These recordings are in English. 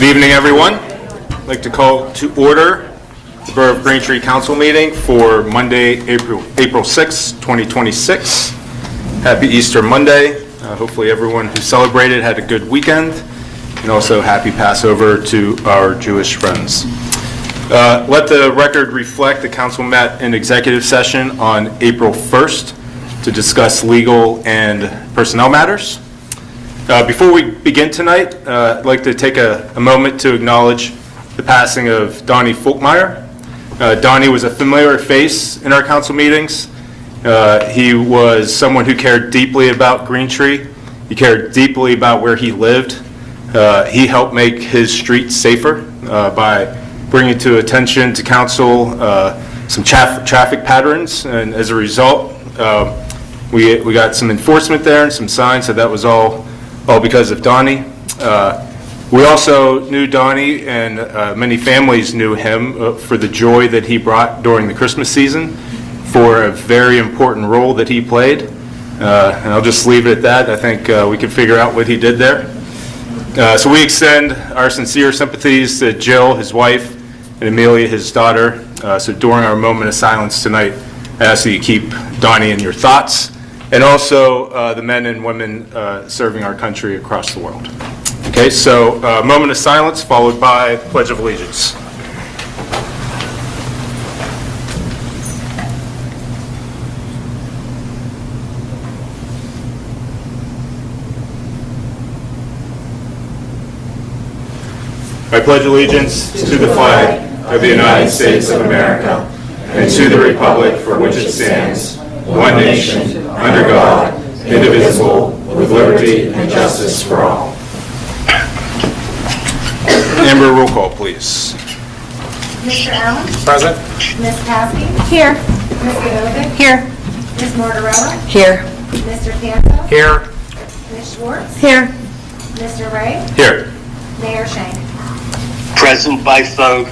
Good evening, everyone. I'd like to call to order the Borough of Green Tree Council meeting for Monday, April 6, 2026. Happy Easter Monday. Hopefully everyone who celebrated had a good weekend, and also happy Passover to our Jewish friends. Let the record reflect the council met in executive session on April 1st to discuss legal and personnel matters. Before we begin tonight, I'd like to take a moment to acknowledge the passing of Donnie Folkmeyer. Donnie was a familiar face in our council meetings. He was someone who cared deeply about Green Tree. He cared deeply about where he lived. He helped make his streets safer by bringing to attention to council some traffic patterns, and as a result, we got some enforcement there and some signs, so that was all because of Donnie. We also knew Donnie, and many families knew him for the joy that he brought during the Christmas season, for a very important role that he played. And I'll just leave it at that. I think we can figure out what he did there. So we extend our sincere sympathies to Jill, his wife, and Amelia, his daughter. So during our moment of silence tonight, I ask that you keep Donnie in your thoughts, and also the men and women serving our country across the world. Okay, so moment of silence followed by Pledge of Allegiance. I pledge allegiance to the flag of the United States of America and to the republic for which it stands, one nation, under God, indivisible, with liberty and justice for all. Amber, roll call, please. Mr. Allen? Present. Ms. Caskey? Here. Ms. Godovic? Here. Ms. Mortarella? Here. Mr. Canto? Here. Ms. Schwartz? Here. Mr. Ray? Here. Mayor Shank? Present by phone.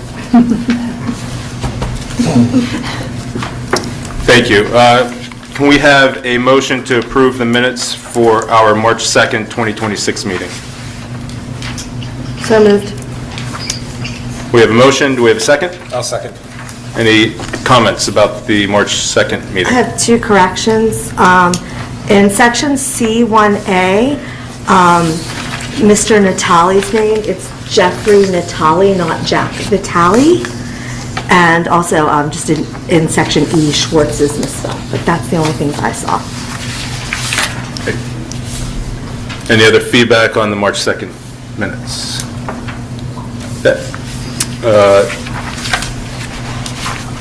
Thank you. Can we have a motion to approve the minutes for our March 2nd, 2026 meeting? So moved. We have a motion. Do we have a second? I'll second. Any comments about the March 2nd meeting? I have two corrections. In section C1A, Mr. Natali's name, it's Jeffrey Natali, not Jack Natali. And also, just in section E, Schwartz is misspelled. But that's the only things I saw. Okay. Any other feedback on the March 2nd minutes?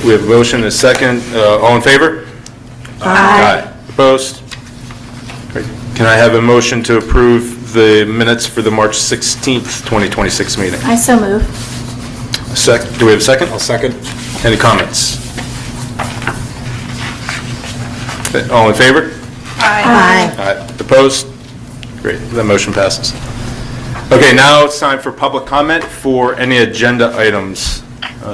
We have a motion and a second. All in favor? Aye. Opposed? Great. Can I have a motion to approve the minutes for the March 16th, 2026 meeting? I so move. Do we have a second? I'll second. Any comments? All in favor? Aye. Aye. Opposed? Great, that motion passes. Okay, now it's time for public comment for any agenda items.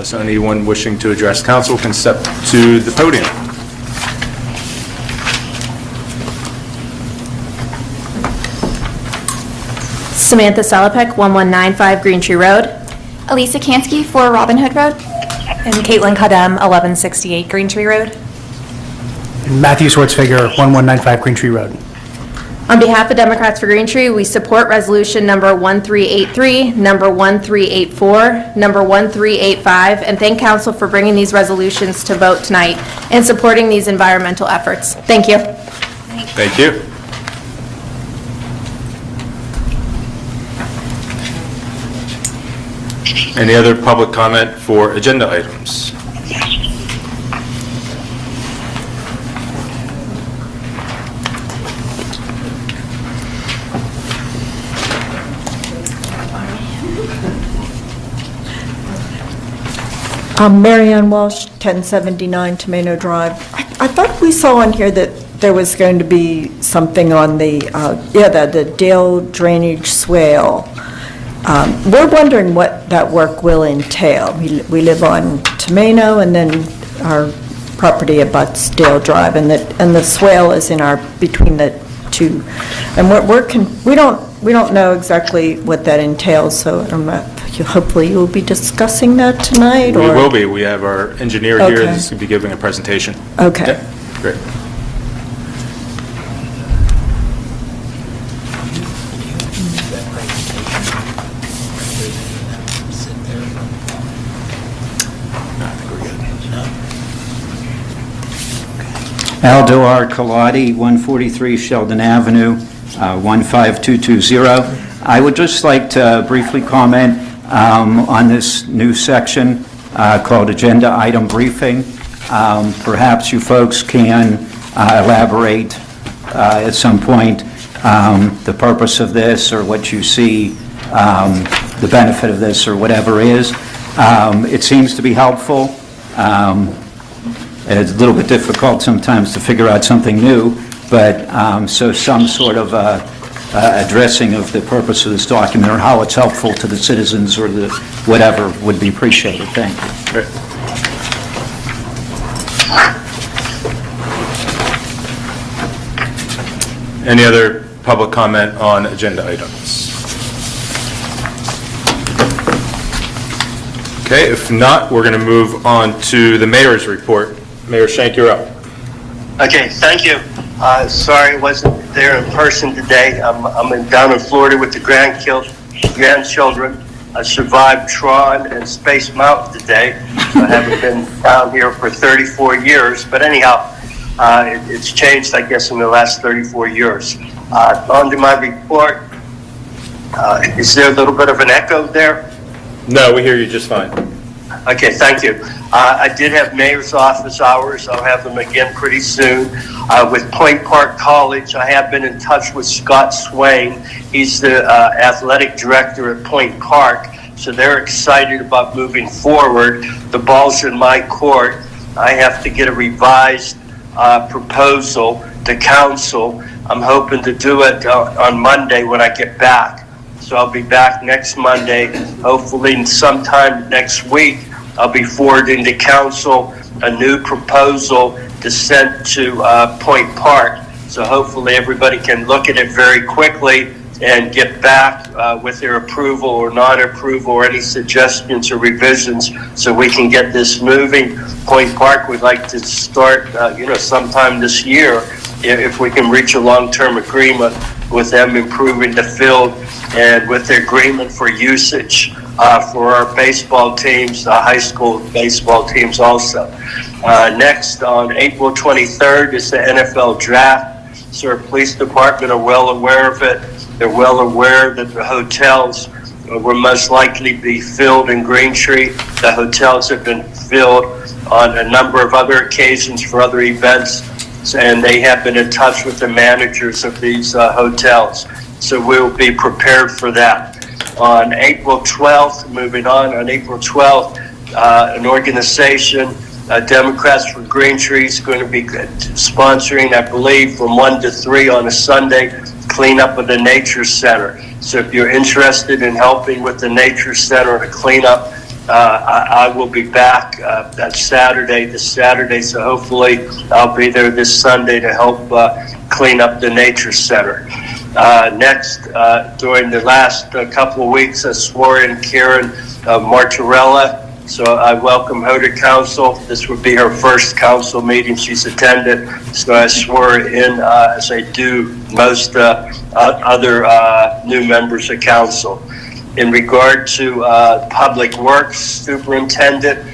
So anyone wishing to address council can step to the podium. Samantha Salopek, 1195 Green Tree Road. Elisa Kansky for Robin Hood Road. And Caitlin Kadem, 1168 Green Tree Road. And Matthew Swartzfigger, 1195 Green Tree Road. On behalf of Democrats for Green Tree, we support resolution number 1383, number 1384, number 1385, and thank council for bringing these resolutions to vote tonight and supporting these environmental efforts. Thank you. Thank you. Any other public comment for agenda items? Marianne Walsh, 1079 Tomato Drive. I thought we saw on here that there was going to be something on the Dale drainage swale. We're wondering what that work will entail. We live on Tomato, and then our property abuts Dale Drive, and the swale is between the to, and we don't know exactly what that entails, so I don't know, hopefully you'll be discussing that tonight, We or? will be. We have our engineer here Okay. that's going to be giving a presentation. Okay. Yeah, great. Aldor Kaladi, 143 Sheldon Avenue, 15220. I would just like to briefly comment on this new section called Agenda Item Briefing. Perhaps you folks can elaborate at some point the purpose of this, or what you see the benefit of this, or whatever is. It seems to be helpful. It's a little bit difficult sometimes to figure out something new, but so some sort of addressing of the purpose of this document, or how it's helpful to the citizens, or the whatever, would be appreciated. Thank you. Great. Any other public comment on agenda items? Okay, if not, we're going to move on to the mayor's report. Mayor Shank, you're up. Okay, thank you. Sorry I wasn't there in person today. I'm down in Florida with the grandchildren. I survived Tron and Space Mountain today. I haven't been down here for 34 years, but anyhow, it's changed, I guess, in the last 34 years. On to my report. Is there a little bit of an echo there? No, we hear you just fine. Okay, thank you. I did have mayor's office hours. I'll have them again pretty soon. With Point Park College, I have been in touch with Scott Swain. He's the athletic director at Point Park, so they're excited about moving forward. The ball's in my court. I have to get a revised proposal to council. I'm hoping to do it on Monday when I get back. So I'll be back next Monday. Hopefully sometime next week, I'll be forwarding to council a new proposal to send to Point Park. So hopefully everybody can look at it very quickly and get back with their approval or non-approval, or any suggestions or revisions, so we can get this moving. Point Park would like to start, sometime this year, if we can reach a long-term agreement with them improving the field, and with the agreement for usage for our baseball teams, the high school baseball teams also. Next, on April 23rd is the NFL draft. So our police department are well aware of it. They're well aware that the hotels will most likely be filled in Green Tree. The hotels have been filled on a number of other occasions for other events, and they have been in touch with the managers of these hotels. So we'll be prepared for that. On April 12th, moving on April 12th, an organization, Democrats for Green Tree, is going to be sponsoring, I believe, from 1 to 3 on a Sunday, cleanup of the Nature Center. So if you're interested in helping with the Nature Center to clean up, I will be back that Saturday, so hopefully I'll be there this Sunday to help clean up the Nature Center. Next, during the last couple of weeks, I swore in Karen Martorella. So I welcome her to council. This would be her first council meeting she's attended. So I swore in, as I do most other new members of council. In regard to Public Works Superintendent,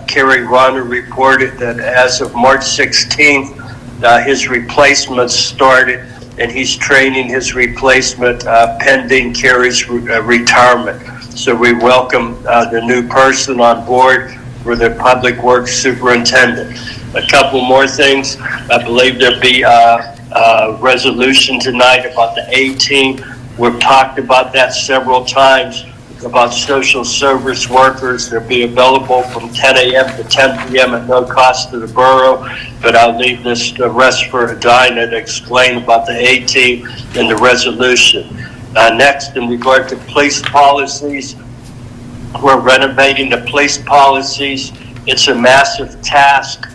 Kerry Ronner reported that as of March 16th, his replacement started, and he's training his replacement pending Kerry's retirement. So we welcome the new person on board for the Public Works Superintendent. A couple more things. I believe there'll be a resolution tonight about the A-team. We've talked about that several times, about social service workers. They'll be available from 10 a.m. to 10 p.m. at no cost to the borough, but I'll leave the rest for Dinah to explain about the A-team and the resolution. Next, in regard to police policies, we're renovating the police policies. It's a massive task.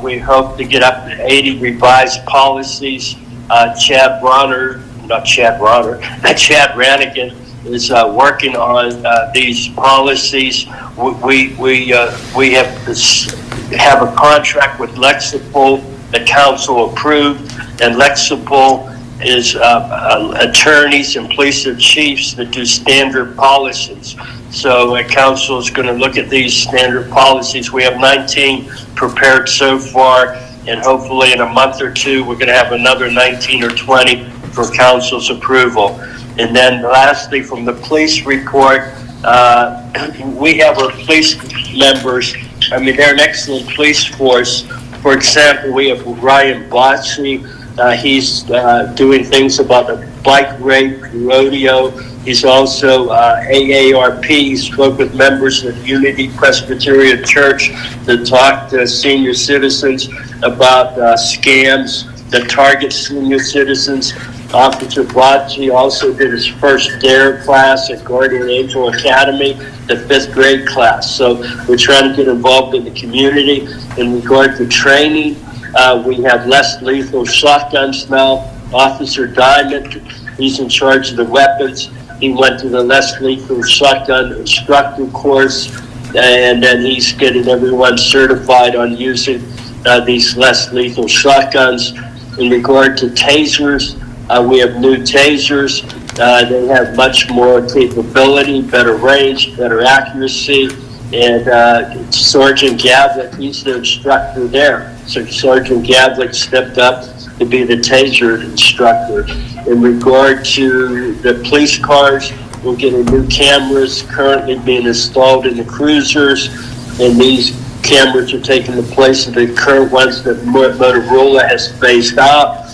We hope to get up to 80 revised policies Chad Rannigan is working on these policies. We have a contract with Lexipol that council approved, and Lexipol is attorneys and police chiefs that do standard policies. So council is going to look at these standard policies. We have 19 prepared so far, and hopefully in a month or two, we're going to have another 19 or 20 for council's approval. And then lastly, from the police report, we have our police members. I mean, they're an excellent police force. For example, we have Ryan Botsi. He's doing things about the bike rape rodeo. He's also AARP. He spoke with members of Unity Presbyterian Church to talk to senior citizens about scams that target senior citizens. Officer Botsi also did his first DARE class at Guardian Angel Academy, the 5th grade class. So we're trying to get involved in the community. In regard to training, we have less lethal shotguns now. Officer Diamond, he's in charge of the weapons. He went to the less lethal shotgun instructor course, and then he's getting everyone certified on using these less lethal shotguns. In regard to tasers, we have new tasers. They have much more capability, better range, better accuracy. And Sergeant Gavlik, he's the instructor there. So Sergeant Gavlik stepped up to be the taser instructor. In regard to the police cars, we're getting new cameras currently being installed in the cruisers. And these cameras are taking the place of the current ones that Motorola has phased out.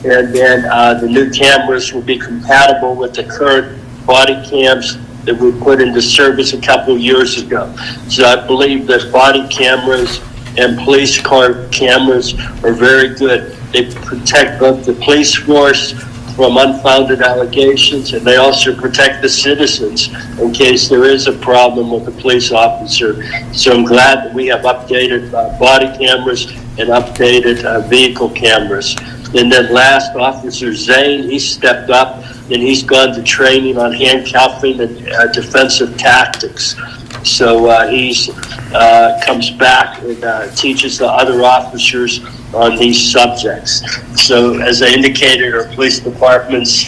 And then the new cameras will be compatible with the current body cams that we put into service a couple years ago. So I believe that body cameras and police car cameras are very good. They protect both the police force from unfounded allegations, and they also protect the citizens in case there is a problem with a police officer. So I'm glad that we have updated body cameras and updated vehicle cameras. And then last, Officer Zane, he stepped up and he's gone to training on handcuffing and defensive tactics. So he comes back and teaches the other officers on these subjects. So as I indicated, our police department's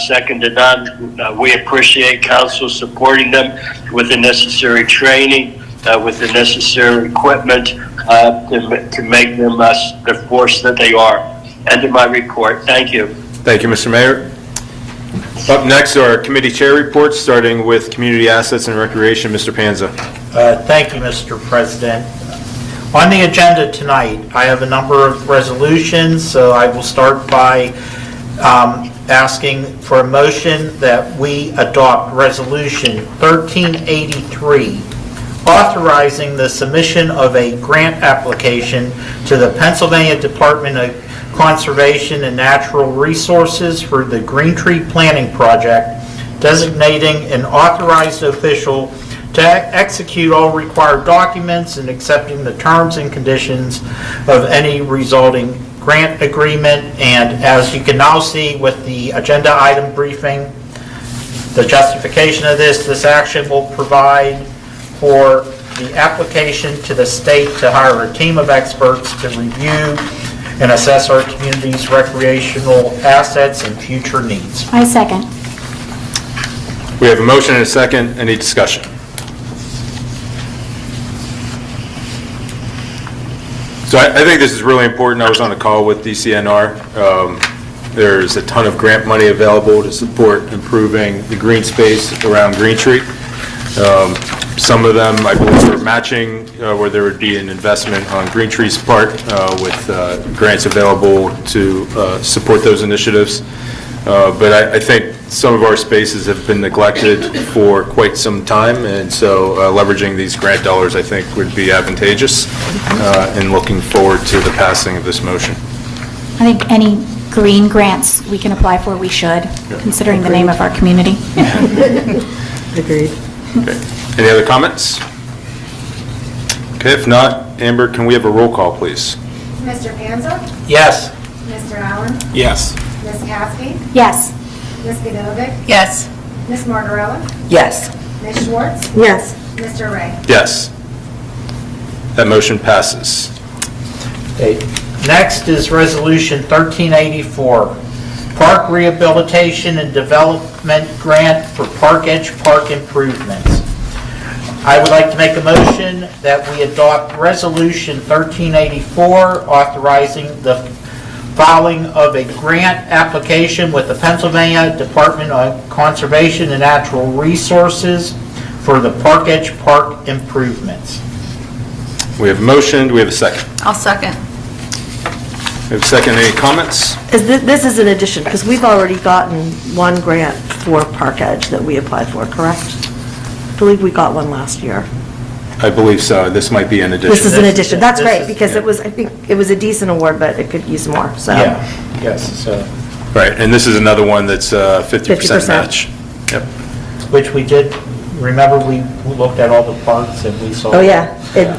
second to none. We appreciate council supporting them with the necessary training, with the necessary equipment to make them the force that they are. End of my report. Thank you. Thank you, Mr. Mayor. Up next are committee chair reports, starting with Community Assets and Recreation. Mr. Panza. Thank you, Mr. President. On the agenda tonight, I have a number of resolutions, so I will start by asking for a motion that we adopt Resolution 1383, authorizing the submission of a grant application to the Pennsylvania Department of Conservation and Natural Resources for the Green Tree Planting Project, designating an authorized official to execute all required documents and accepting the terms and conditions of any resulting grant agreement. And as you can now see with the agenda item briefing, the justification of this action will provide for the application to the state to hire a team of experts to review and assess our community's recreational assets and future needs. I second. We have a motion and a second. Any discussion? So I think this is really important. I was on a call with DCNR. There's a ton of grant money available to support improving the green space around Green Tree. Some of them, I believe, are matching, where there would be an investment on Green Tree's part with grants available to support those initiatives. But I think some of our spaces have been neglected for quite some time, and so leveraging these grant dollars, I think, would be advantageous, and looking forward to the passing of this motion. I think any green grants we can apply for, we should, considering the name of our community. Agreed. Okay. Any other comments? Okay, if not, Amber, can we have a roll call, please? Mr. Panza? Yes. Ms. Mr. Allen? Yes. Ms. Kowski? Yes. Ms. Godovic? Yes. Ms. Margarella? Yes. Ms. Schwartz? Yes. Mr. Ray? Yes. That motion passes. Okay. Next is Resolution 1384, Park Rehabilitation and Development Grant for Park Edge Park Improvements. I would like to make a motion that we adopt Resolution 1384, authorizing the filing of a grant application with the Pennsylvania Department of Conservation and Natural Resources for the Park Edge Park improvements. We have a motion. Do we have a second? I'll second. We have a second. Any comments? This is an addition, because we've already gotten one grant for Park Edge that we applied for, correct? I believe we got one last year. I believe so. This might be an addition. This is an addition. That's this great, is- because yeah. it was, I think, it was a decent award, but it could use more, so. Yes, so, Right, and this is another one that's 50% 50%. match. Yep. which we did, remember we looked at all the parks and we saw. Oh, yeah,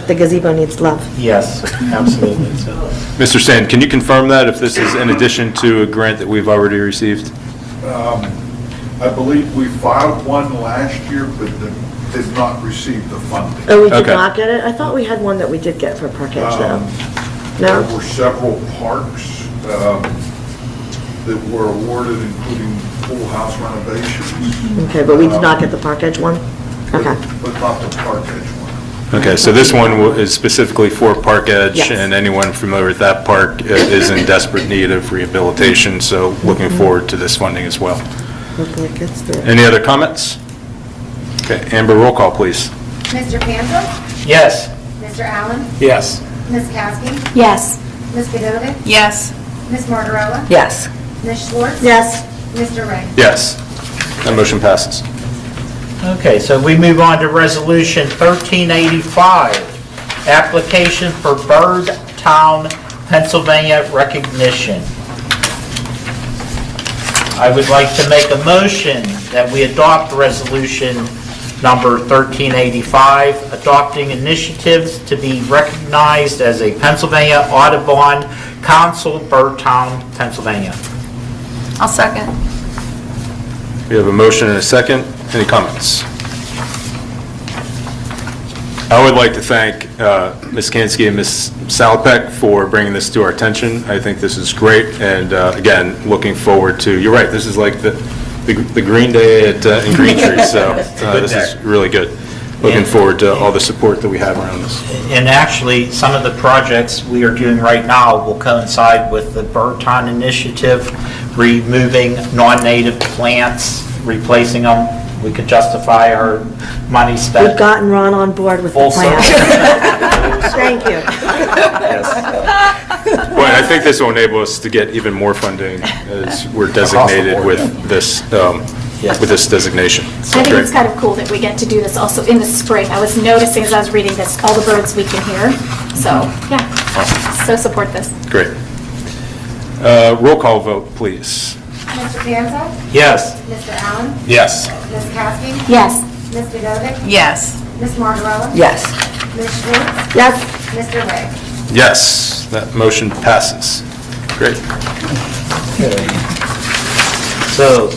the gazebo needs love. Yes, absolutely. So, Mr. Sand, can you confirm that if this is in addition to a grant that we've already received? I believe we filed one last year, but did not receive the funding. Oh, we did Okay. not get it? I thought we had one that we did get for Park Edge, though. There No? were several parks that were awarded, including pool house renovations. Okay, but we did not get the Park Edge one? Okay. But not the Park Edge one. Okay, so this one is specifically for Park Edge, Yes. and anyone familiar with that park is in desperate need of rehabilitation, so looking forward to this funding as well. Hopefully it gets through. Any other comments? Okay, Amber, roll call, please. Mr. Cancel? yes, Mr. Allen? Yes. Ms. Kowski? Yes. Ms. Godovic? Yes. Ms. Margarella? Yes. Ms. Schwartz? Yes. Mr. Ray? Yes. That motion passes. okay, so we move on to Resolution 1385, application for Bird Town, Pennsylvania recognition. I would like to make a motion that we adopt Resolution number 1385, adopting initiatives to be recognized as a Pennsylvania Audubon Council, Bird Town, Pennsylvania. I'll second. We have a motion and a second. Any comments? I would like to thank Ms. Kansky and Ms. Salopek for bringing this to our attention. I think this is great, and again, looking forward to, you're right, this is like the Green Day in Green Tree, so this is really good. Looking forward to all the support that we have around this. And actually, some of the projects we are doing right now will coincide with the Bird Town initiative, removing non-native plants, replacing them. We could justify our money spent. We've gotten Ron on board with the Full plan. circle. Thank you. Well, I think this will enable us to get even more funding as we're designated with this designation. So I think great. it's kind of cool that we get to do this also in the spring. I was noticing as I was reading this, all the birds we can hear. So, yeah, so support this. Great. Roll call vote, please. Mr. Cancel? Yes. Mr. Allen? Yes. Ms. Kowski? Yes. Ms. Godovic? Yes. Ms. Margarella? Yes. Ms. Schwartz? Yes. Mr. Ray? Yes, that motion passes. Great. So,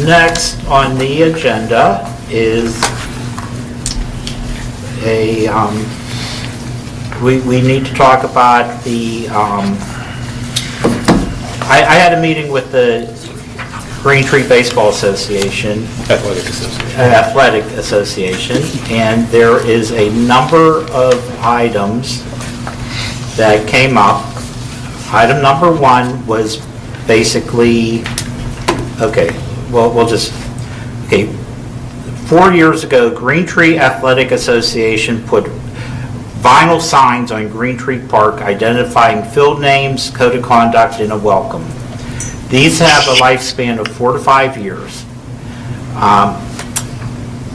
next on the agenda is we need to talk about the, I had a meeting with the Green Tree Baseball Association, Athletic Association, and there is a number of items that came up. Item number one was basically, okay, well, we'll just, okay, 4 years ago, Green Tree Athletic Association put vinyl signs on Green Tree Park identifying field names, code of conduct, and a welcome. These have a lifespan of 4 to 5 years.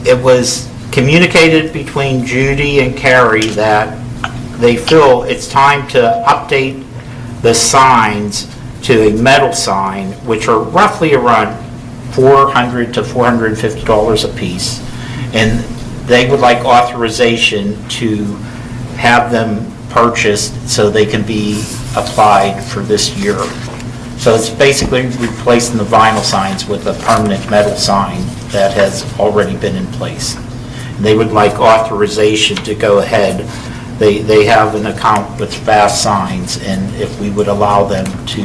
It was communicated between Judy and Carrie that they feel it's time to update the signs to a metal sign, which are roughly around $400 to $450 a piece, and they would like authorization to have them purchased so they can be applied for this year. So it's basically replacing the vinyl signs with a permanent metal sign that has already been in place. They would like authorization to go ahead. They have an account with Fast Signs, and if we would allow them to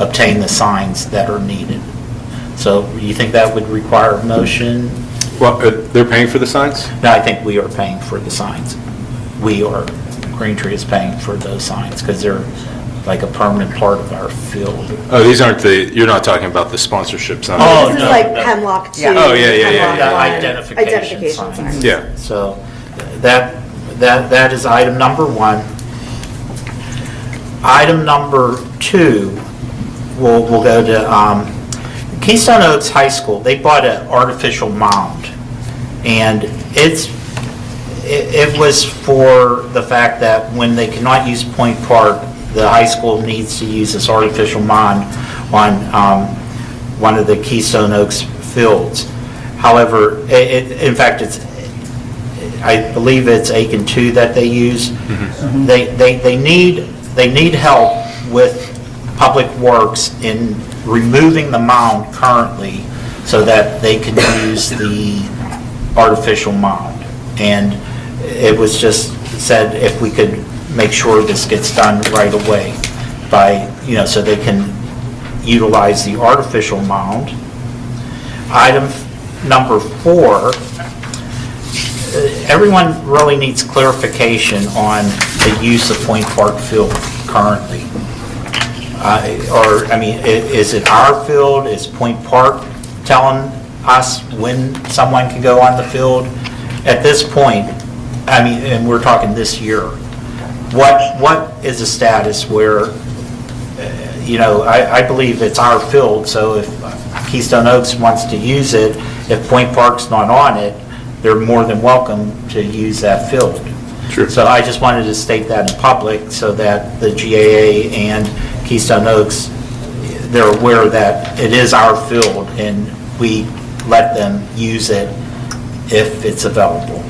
obtain the signs that are needed. So you think that would require a motion? Well, they're paying for the signs? No, I think we are paying for the signs. Green Tree is paying for those signs because they're like a permanent part of our field. Oh, these aren't you're not talking about the sponsorships on Oh, This is no, like no. Hemlock 2. Oh, yeah, yeah, yeah, Hemlock yeah. 1. Identification signs. signs. Yeah. So that is item number 1. Item number 2, we'll go to Keystone Oaks High School. They bought an artificial mound, and it was for the fact that when they cannot use Point Park, the high school needs to use this artificial mound on one of the Keystone Oaks fields. However, in fact, I believe it's Aiken 2 that they use. Mm-hmm. They need help with Public Works in removing the mound currently so that they can use the artificial mound. And it was just said if we could make sure this gets done right away so they can utilize the artificial mound. Item number 4, everyone really needs clarification on the use of Point Park Field currently. Is it our field? Is Point Park telling us when someone can go on the field? At this point, and we're talking this year, what is the status where, I believe it's our field, so if Keystone Oaks wants to use it, if Point Park's not on it, they're more than welcome to use that field. Sure. So I just wanted to state that in public so that the GAA and Keystone Oaks, they're aware that it is our field and we let them use it if it's available.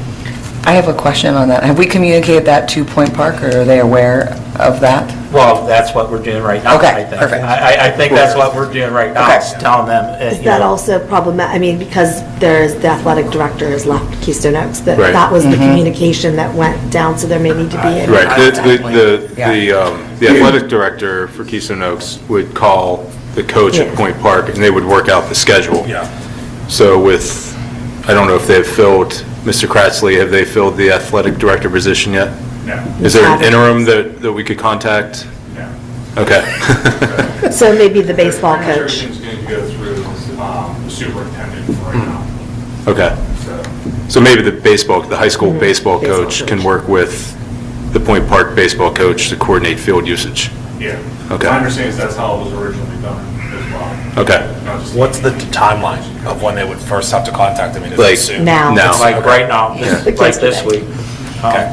I have a question on that. Have we communicated that to Point Park, or are they aware of that? Well, that's what we're doing right now, Okay, I think. perfect. I think that's what we're doing right now, Okay. is telling them. Is that also problematic? Because the athletic director has left Keystone Oaks, that Right. that was the communication that went down, so there may need to be a... Right. Exactly. The athletic director for Keystone Oaks would call the coach at Yeah. Point Park, and they would work out the schedule. Yeah. So I don't know if they've filled, Mr. Kratzley, have they filled the athletic director position yet? No. Is there an interim that we could contact? No. Okay. So maybe the baseball Pretty much coach. everything's going to go through the superintendent right now. Okay. So maybe the high school baseball Baseball coach coach. can work with the Point Park baseball coach to coordinate field usage. Yeah. Okay. My understanding is that's how it was originally done as well. Okay. Not just- What's the timeline of when they would first have to contact them? I mean, is it Like, soon? Now. Now. Like right now, Yeah. like this week. Okay.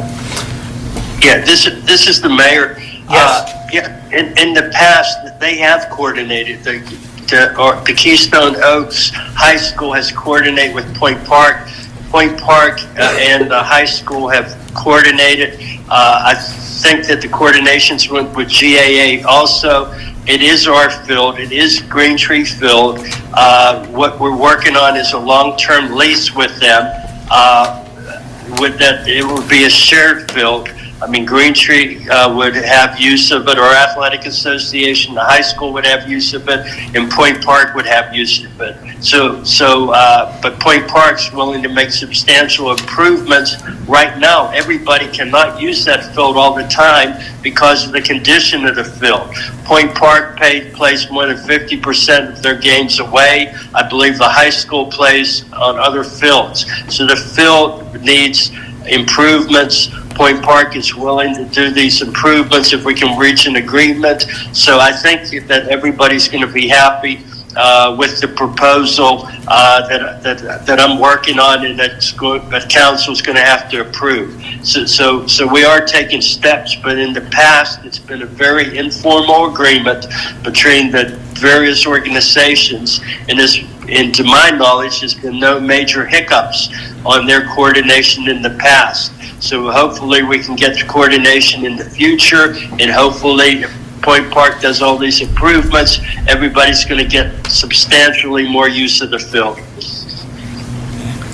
Yeah, this is the mayor. Yes. Yeah, in the past, they have coordinated. The Keystone Oaks High School has coordinated with Point Park. Point Park and the high school have coordinated. I think that the coordinations went with GAA also. It is our field. It is Green Tree Field. What we're working on is a long-term lease with them. It would be a shared field. Green Tree would have use of it, or Athletic Association, the high school would have use of it, and Point Park would have use of it. But Point Park's willing to make substantial improvements. Right now, everybody cannot use that field all the time because of the condition of the field. Point Park plays more than 50% of their games away. I believe the high school plays on other fields. So the field needs improvements. Point Park is willing to do these improvements if we can reach an agreement. So I think that everybody's going to be happy with the proposal that I'm working on, and that council's going to have to approve. So we are taking steps, but in the past, it's been a very informal agreement between the various organizations, and to my knowledge, there's been no major hiccups on their coordination in the past. So hopefully we can get to coordination in the future, and hopefully Point Park does all these improvements, everybody's going to get substantially more use of the field.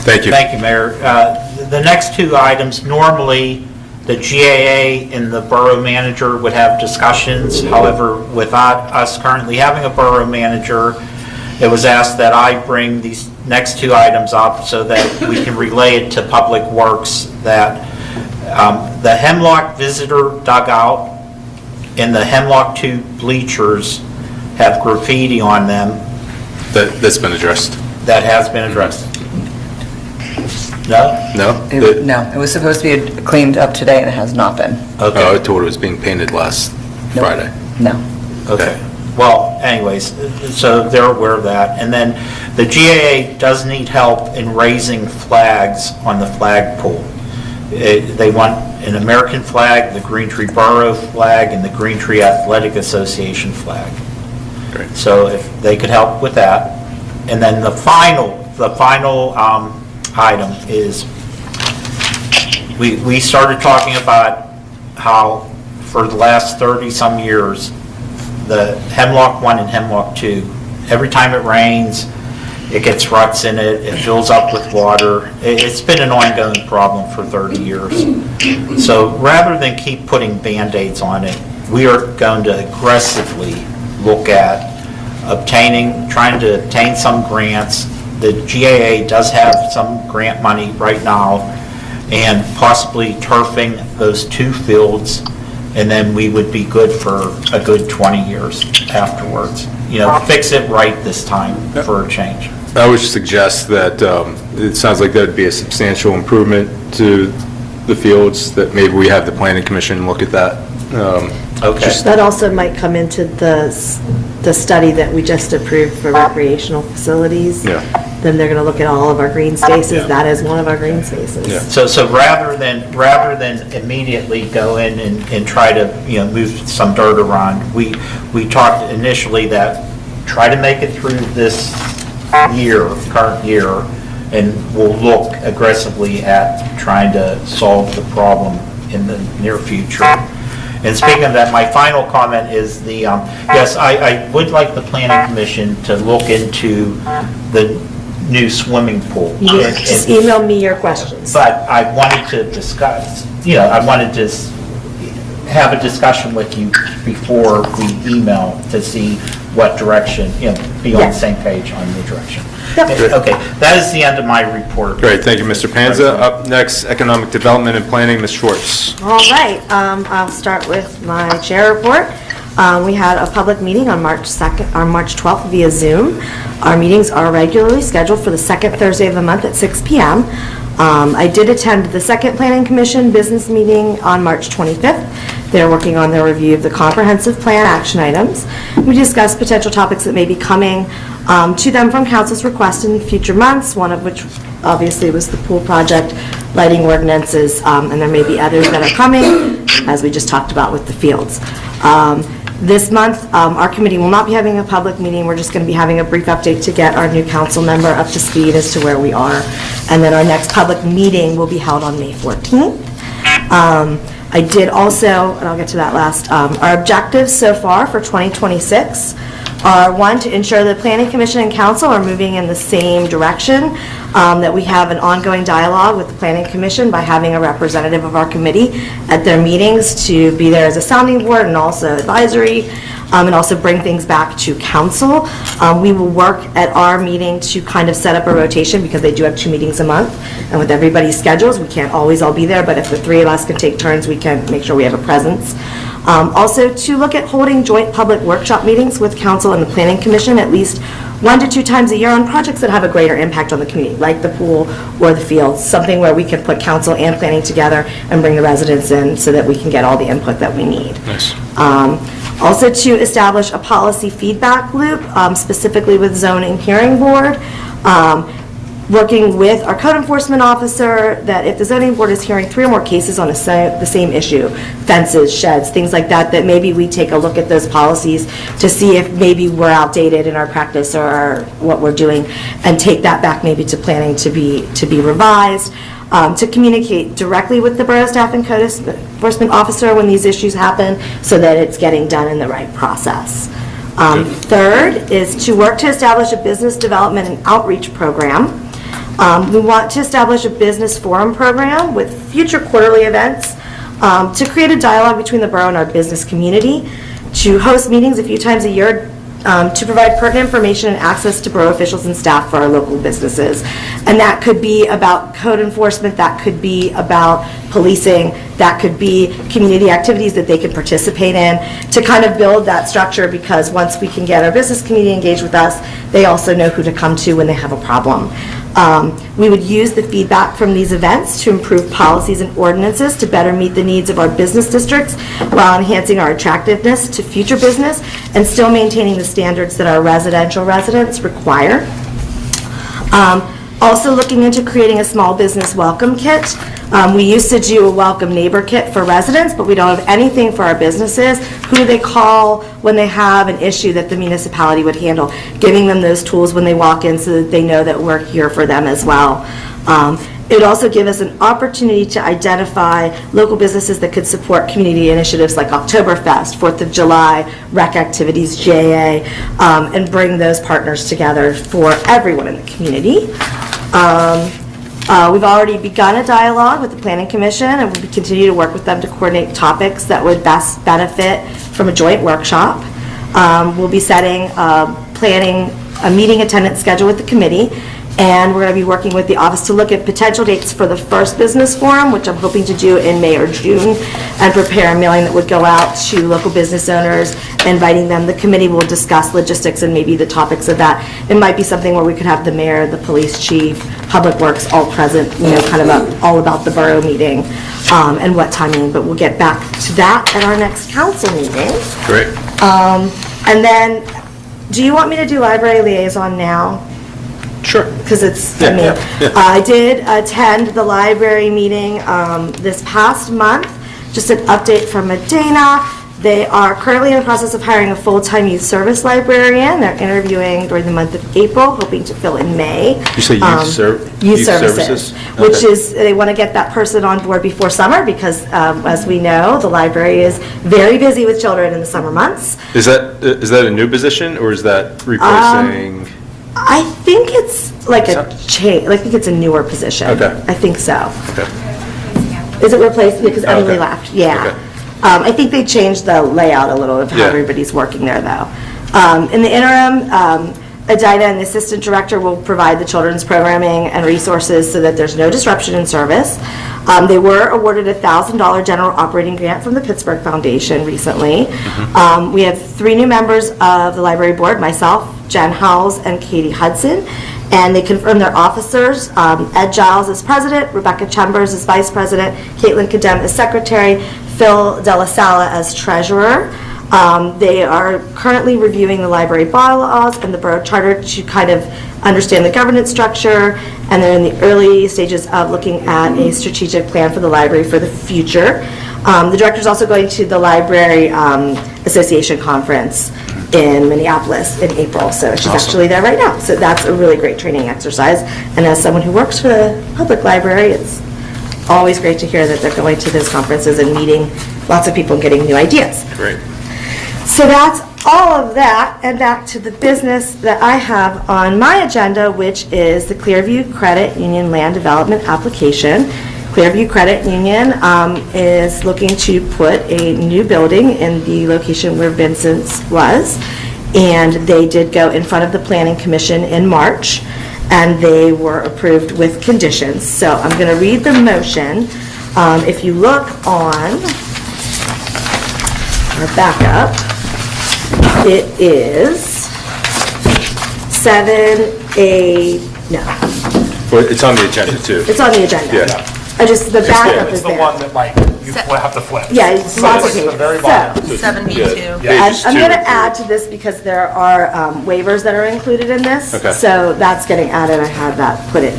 Thank you. Thank you, Mayor. The next two items, normally the GAA and the borough manager would have discussions. However, without us currently having a borough manager, it was asked that I bring these next two items up so that we can relay it to Public Works, that the Hemlock Visitor Dugout and the Hemlock 2 bleachers have graffiti on them. That's been addressed. That has been addressed. No? No? No, it was supposed to be cleaned up today, and it has not been. Okay. Oh, I told it was being painted last Friday. No. Okay. Well, anyways, so they're aware of that. And then the GAA does need help in raising flags on the flagpole. They want an American flag, the Green Tree Borough flag, and the Green Tree Athletic Association flag. Great. So if they could help with that. And then the final item is, we started talking about how for the last 30-some years, the Hemlock 1 and Hemlock 2, every time it rains, it gets ruts in it, it fills up with water. It's been an ongoing problem for 30 years. So rather than keep putting Band-Aids on it, we are going to aggressively look at trying to obtain some grants. The GAA does have some grant money right now, and possibly turfing those two fields, and then we would be good for a good 20 years afterwards. You know, fix it right this time for a change. I would suggest that it sounds like that would be a substantial improvement to the fields, that maybe we have the planning commission look at that. Okay. That also might come into the study that we just approved for recreational facilities. Yeah. Then they're going to look at all of our green spaces. Yeah. That is one of our green spaces. Yeah. So rather than immediately go in and try to, move some dirt around, we talked initially that try to make it through this current year, and we'll look aggressively at trying to solve the problem in the near future. And speaking of that, my final comment is yes, I would like the planning commission to look into the new swimming pool. Just email me your questions. But I wanted to discuss, I wanted to have a discussion with you before we email to see what direction, be on the same page on the direction. Yep. Okay, that is the end of my report. Great, thank you, Mr. Panza. Up next, Economic Development and Planning, Ms. Schwartz. All right, I'll start with my chair report. We had a public meeting on March 2nd, or March 12th via Zoom. Our meetings are regularly scheduled for the second Thursday of the month at 6 p.m. I did attend the second Planning Commission business meeting on March 25th. They're working on their review of the comprehensive plan action items. We discussed potential topics that may be coming to them from council's request in future months, one of which obviously was the pool project, lighting ordinances, and there may be others that are coming, as we just talked about with the fields. This month, our committee will not be having a public meeting. We're just going to be having a brief update to get our new council member up to speed as to where we are. And then our next public meeting will be held on May 14th. I did also, and I'll get to that last, our objectives so far for 2026 are, one, to ensure the Planning Commission and Council are moving in the same direction, that we have an ongoing dialogue with the Planning Commission by having a representative of our committee at their meetings to be there as a sounding board and also advisory, and also bring things back to Council. We will work at our meeting to kind of set up a rotation because they do have 2 meetings a month, and with everybody's schedules, we can't always all be there, but if the 3 of us can take turns, we can make sure we have a presence. Also, to look at holding joint public workshop meetings with Council and the Planning Commission at least 1 to 2 times a year on projects that have a greater impact on the community, like the pool or the fields, something where we can put Council and Planning together and bring the residents in so that we can get all the input that we need. Nice. Also to establish a policy feedback loop, specifically with Zoning Hearing Board. working with our code enforcement officer, that if the zoning board is hearing 3 or more cases on the same issue, fences, sheds, things like that, that maybe we take a look at those policies to see if maybe we're outdated in our practice or what we're doing, and take that back maybe to planning to be revised, to communicate directly with the borough staff and code enforcement officer when these issues happen, so that it's getting done in the right process. Third is to work to establish a business development and outreach program. We want to establish a business forum program with future quarterly events to create a dialogue between the borough and our business community, to host meetings a few times a year to provide pertinent information and access to borough officials and staff for our local businesses. And that could be about code enforcement, that could be about policing, that could be community activities that they can participate in, to kind of build that structure, because once we can get our business community engaged with us, they also know who to come to when they have a problem. We would use the feedback from these events to improve policies and ordinances to better meet the needs of our business districts while enhancing our attractiveness to future business and still maintaining the standards that our residential residents require. Also looking into creating a small business welcome kit. We used to do a welcome neighbor kit for residents, but we don't have anything for our businesses. Who do they call when they have an issue that the municipality would handle? Giving them those tools when they walk in so that they know that we're here for them as well. It would also give us an opportunity to identify local businesses that could support community initiatives like Oktoberfest, 4th of July, rec activities, JA, and bring those partners together for everyone in the community. We've already begun a dialogue with the Planning Commission, and we'll continue to work with them to coordinate topics that would best benefit from a joint workshop. We'll be setting planning a meeting attendance schedule with the committee, and we're going to be working with the office to look at potential dates for the first business forum, which I'm hoping to do in May or June, and prepare a mailing that would go out to local business owners, inviting them. The committee will discuss logistics and maybe the topics of that. It might be something where we could have the mayor, the police chief, Public Works all present, kind of all about the borough meeting and what timing, but we'll get back to that at our next council meeting. Great. And then, do you want me to do library liaison now? Sure. Because it's, Yeah. I did attend the library meeting this past month. Just an update from Medina. They are currently in the process of hiring a full-time youth service librarian. They're interviewing during the month of April, hoping to fill in May. You say Youth services, which Okay. is, they want to get that person on board before summer because, as we know, the library is very busy with children in the summer months. Is that a new position, or is that replacing? I think it's like a change. I think it's a newer position. Okay. I think so. Okay. Is it replaced because Emily Okay. left? Yeah. Okay. I think they changed the layout a little of how Yeah. everybody's working there, though. In the interim, Adina and the assistant director will provide the children's programming and resources so that there's no disruption in service. They were awarded a $1,000 general operating grant from the Pittsburgh Foundation recently. We have 3 new members of the library board, myself, Jen Howells, and Katie Hudson, and they confirmed their officers. Ed Giles is president, Rebecca Chambers is vice president, Caitlin Kadem is secretary, Phil Della Sala as treasurer. They are currently reviewing the library bylaws and the borough charter to kind of understand the governance structure, and they're in the early stages of looking at a strategic plan for the library for the future. The director's also going to the Library Association Conference in Minneapolis in April, so she's actually there right now. So that's a really great training exercise, and as someone who works for the public library, it's always great to hear that they're going to those conferences and meeting lots of people and getting new ideas. Great. So that's all of that, and back to the business that I have on my agenda, which is the Clearview Credit Union Land Development Application. Clearview Credit Union is looking to put a new building in the location where Vincent's was, and they did go in front of the Planning Commission in March, and they were approved with conditions. So I'm going to read the motion. If you look on our backup, it is 7A, no. Well, it's on the agenda, too. It's on the agenda. Yeah. The backup is It's the there. one that You have to flip. Yeah, it's So lots it's of the very pages. bottom. So- 7B2. Pages I'm two going to and add to this because there are waivers that are included in this. Okay. So that's getting added, I had that put in.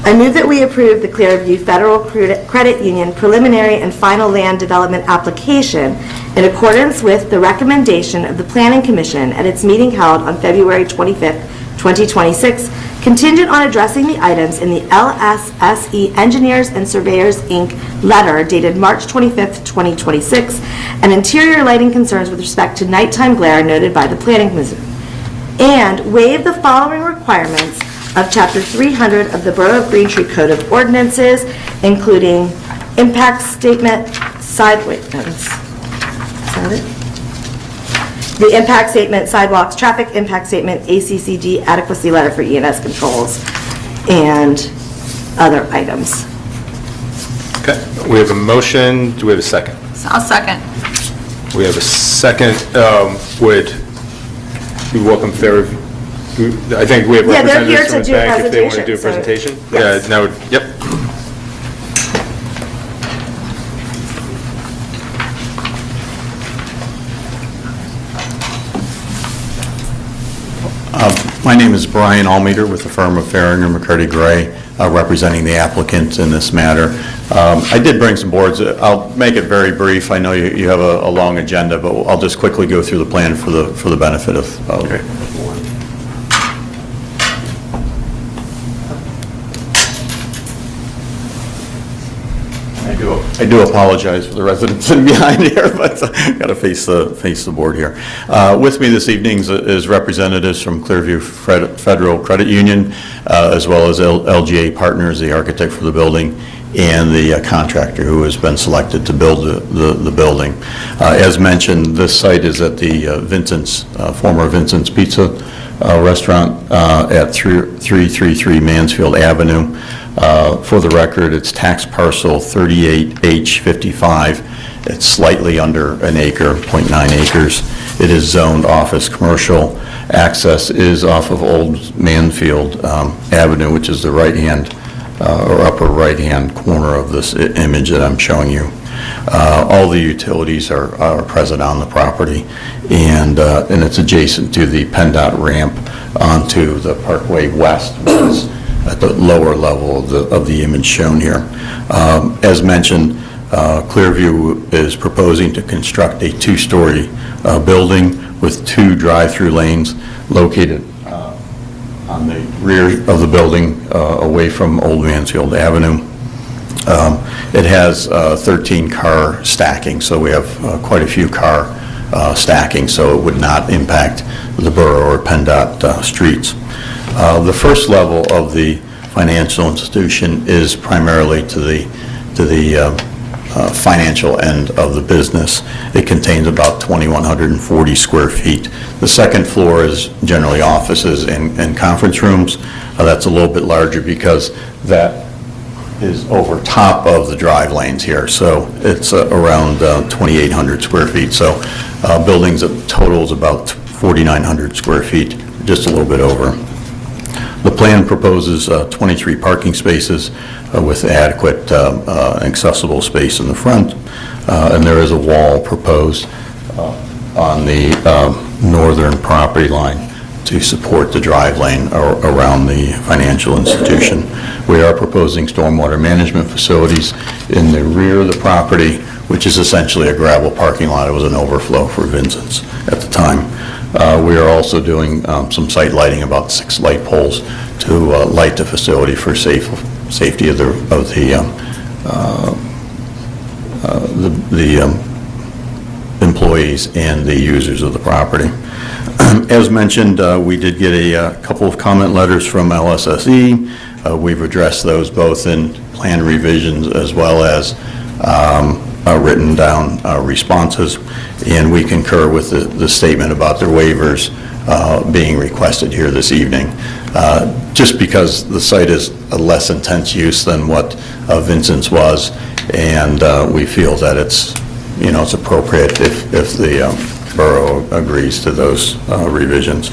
I move that we approve the Clearview Federal Credit Union preliminary and final land development application in accordance with the recommendation of the Planning Commission at its meeting held on February 25th, 2026, contingent on addressing the items in the LSSE Engineers and Surveyors, Inc. letter dated March 25th, 2026, and interior lighting concerns with respect to nighttime glare noted by the Planning Commission, and waive the following requirements of Chapter 300 of the Borough of Green Tree Code of Ordinances, including impact statement, is that it? The impact statement, sidewalks, traffic impact statement, ACCD adequacy letter for E&S controls, and other items. Okay, we have a motion, do we have a second? I'll second. We have a second, would we welcome their, I think we have Yeah, they're representatives here from to the do a bank if they want to do a presentation, presentation? so- yes. Yeah, no, yep. My name is Brian Almeter with the firm of Farringer McCurdy Gray, representing the applicant in this matter. I did bring some boards. I'll make it very brief. I know you have a long agenda, but I'll just quickly go through the plan for the benefit of the board. I do apologize for the residents sitting behind here, but got to face the board here. With me this evening is representatives from Clearview Federal Credit Union, as well as LGA Partners, the architect for the building, and the contractor who has been selected to build the building. As mentioned, this site is at the Vincent's, former Vincent's Pizza restaurant at 333 Mansfield Avenue. For the record, it's tax parcel 38H55. It's slightly under an acre, 0.9 acres. It is zoned office commercial. Access is off of Old Mansfield Avenue, which is the right-hand or upper right-hand corner of this image that I'm showing you. All the utilities are present on the property, and it's adjacent to the PennDOT ramp onto the Parkway West, which is at the lower level of the image shown here. As mentioned, Clearview is proposing to construct a two-story building with two drive-through lanes located on the rear of the building away from Old Mansfield Avenue. It has 13 car stacking, so we have quite a few car stacking, so it would not impact the borough or PennDOT streets. The first level of the financial institution is primarily to the financial end of the business. It contains about 2,140 square feet. The second floor is generally offices and conference rooms. That's a little bit larger because that is over top of the drive lanes here, so it's around 2,800 square feet. So buildings total is about 4,900 square feet, just a little bit over. The plan proposes 23 parking spaces with adequate accessible space in the front, and there is a wall proposed on the northern property line to support the drive lane around the financial institution. We are proposing stormwater management facilities in the rear of the property, which is essentially a gravel parking lot. It was an overflow for Vincent's at the time. We are also doing some site lighting, about 6 light poles to light the facility for safety of the employees and the users of the property. As mentioned, we did get a couple of comment letters from LSSE. We've addressed those both in plan revisions as well as written down responses, and we concur with the statement about their waivers being requested here this evening. Just because the site is a less intense use than what Vincent's was, and we feel that it's appropriate if the borough agrees to those revisions.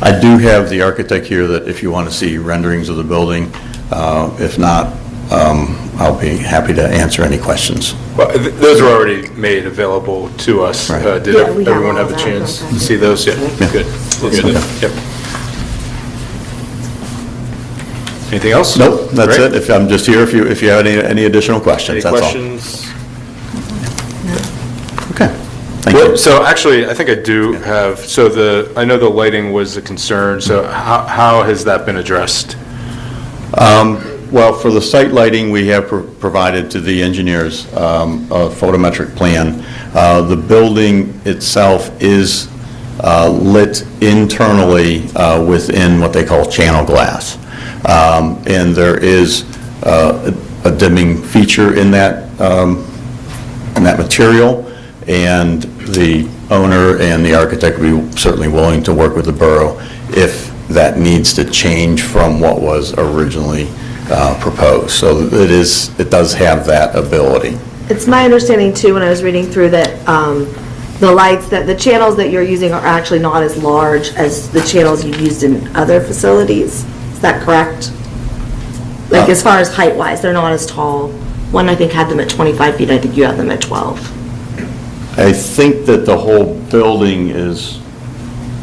I do have the architect here that if you want to see renderings of the building, if not, I'll be happy to answer any questions. Well, those were already made available to us. Right. Did Yeah, we have everyone all have a that. chance Okay. to see those? Yeah, good. We're good. Okay. Yep. Anything else? Nope, that's Great. it. I'm just here if you have any additional questions, Any that's all. questions? Okay, thank Well, you. so actually, I think I do have, I know the lighting was a concern, so how has that been addressed? Well, for the site lighting, we have provided to the engineers a photometric plan. The building itself is lit internally within what they call channel glass. And there is a dimming feature in that material, and the owner and the architect would be certainly willing to work with the borough if that needs to change from what was originally proposed. So it does have that ability. It's my understanding too, when I was reading through that, the lights, that the channels that you're using are actually not as large as the channels you used in other facilities. Is that correct? Like as far as height-wise, they're not as tall. One, I think, had them at 25 feet, I think you have them at 12. I think that the whole building is,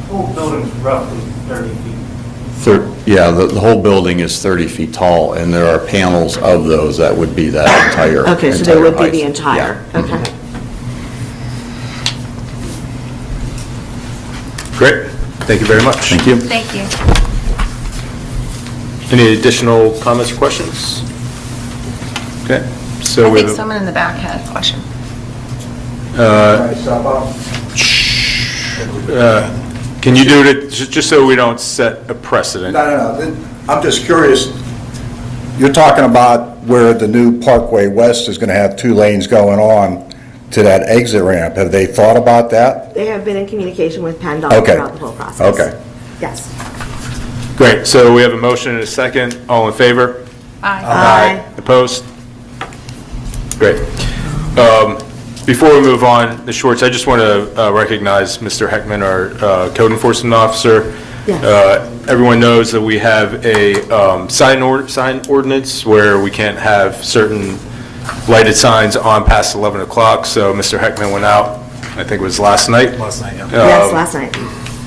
Whole building's roughly 30 feet. the whole building is 30 feet tall, and there are panels of those that would be that entire Okay, so they would be height. the entire, Yeah. okay. Great, thank you very much. Thank you. Thank you. Any additional comments or questions? Okay, so I we think have, someone in the back had a question. can you do it, just so we don't set a precedent? No. I'm just curious, you're talking about where the new Parkway West is going to have 2 lanes going on to that exit ramp. Have they thought about that? They have been in communication with PennDOT Okay. throughout the whole process. Okay. Yes. Great, so we have a motion and a second. All in favor? Aye. Opposed? Great. Before we move on, Ms. Schwartz, I just want to recognize Mr. Heckman, our code enforcement officer. Yes. Everyone knows that we have a sign ordinance where we can't have certain lighted signs on past 11 o'clock, so Mr. Heckman went out, I think it was last night. Last night, yeah. Yes, last night.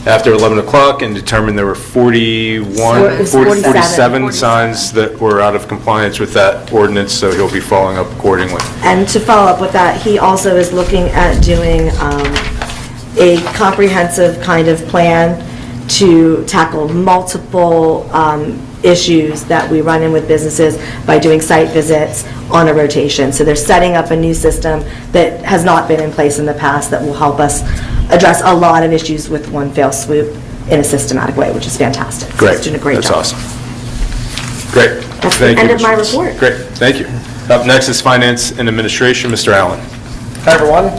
After 11 o'clock, and determined there were 47 47 signs that were out of compliance with that ordinance, so he'll be following up accordingly. And to follow up with that, he also is looking at doing a comprehensive kind of plan to tackle multiple issues that we run in with businesses by doing site visits on a rotation. So they're setting up a new system that has not been in place in the past that will help us address a lot of issues with one fell swoop in a systematic way, which is fantastic. So Great. he's doing a great That's job. awesome. Great. That's the Thank you, end of Ms. my Schwartz. report. Great, thank you. Up next is Finance and Administration, Mr. Allen. Hi, everyone.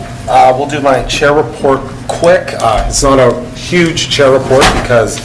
We'll do my chair report quick. It's not a huge chair report because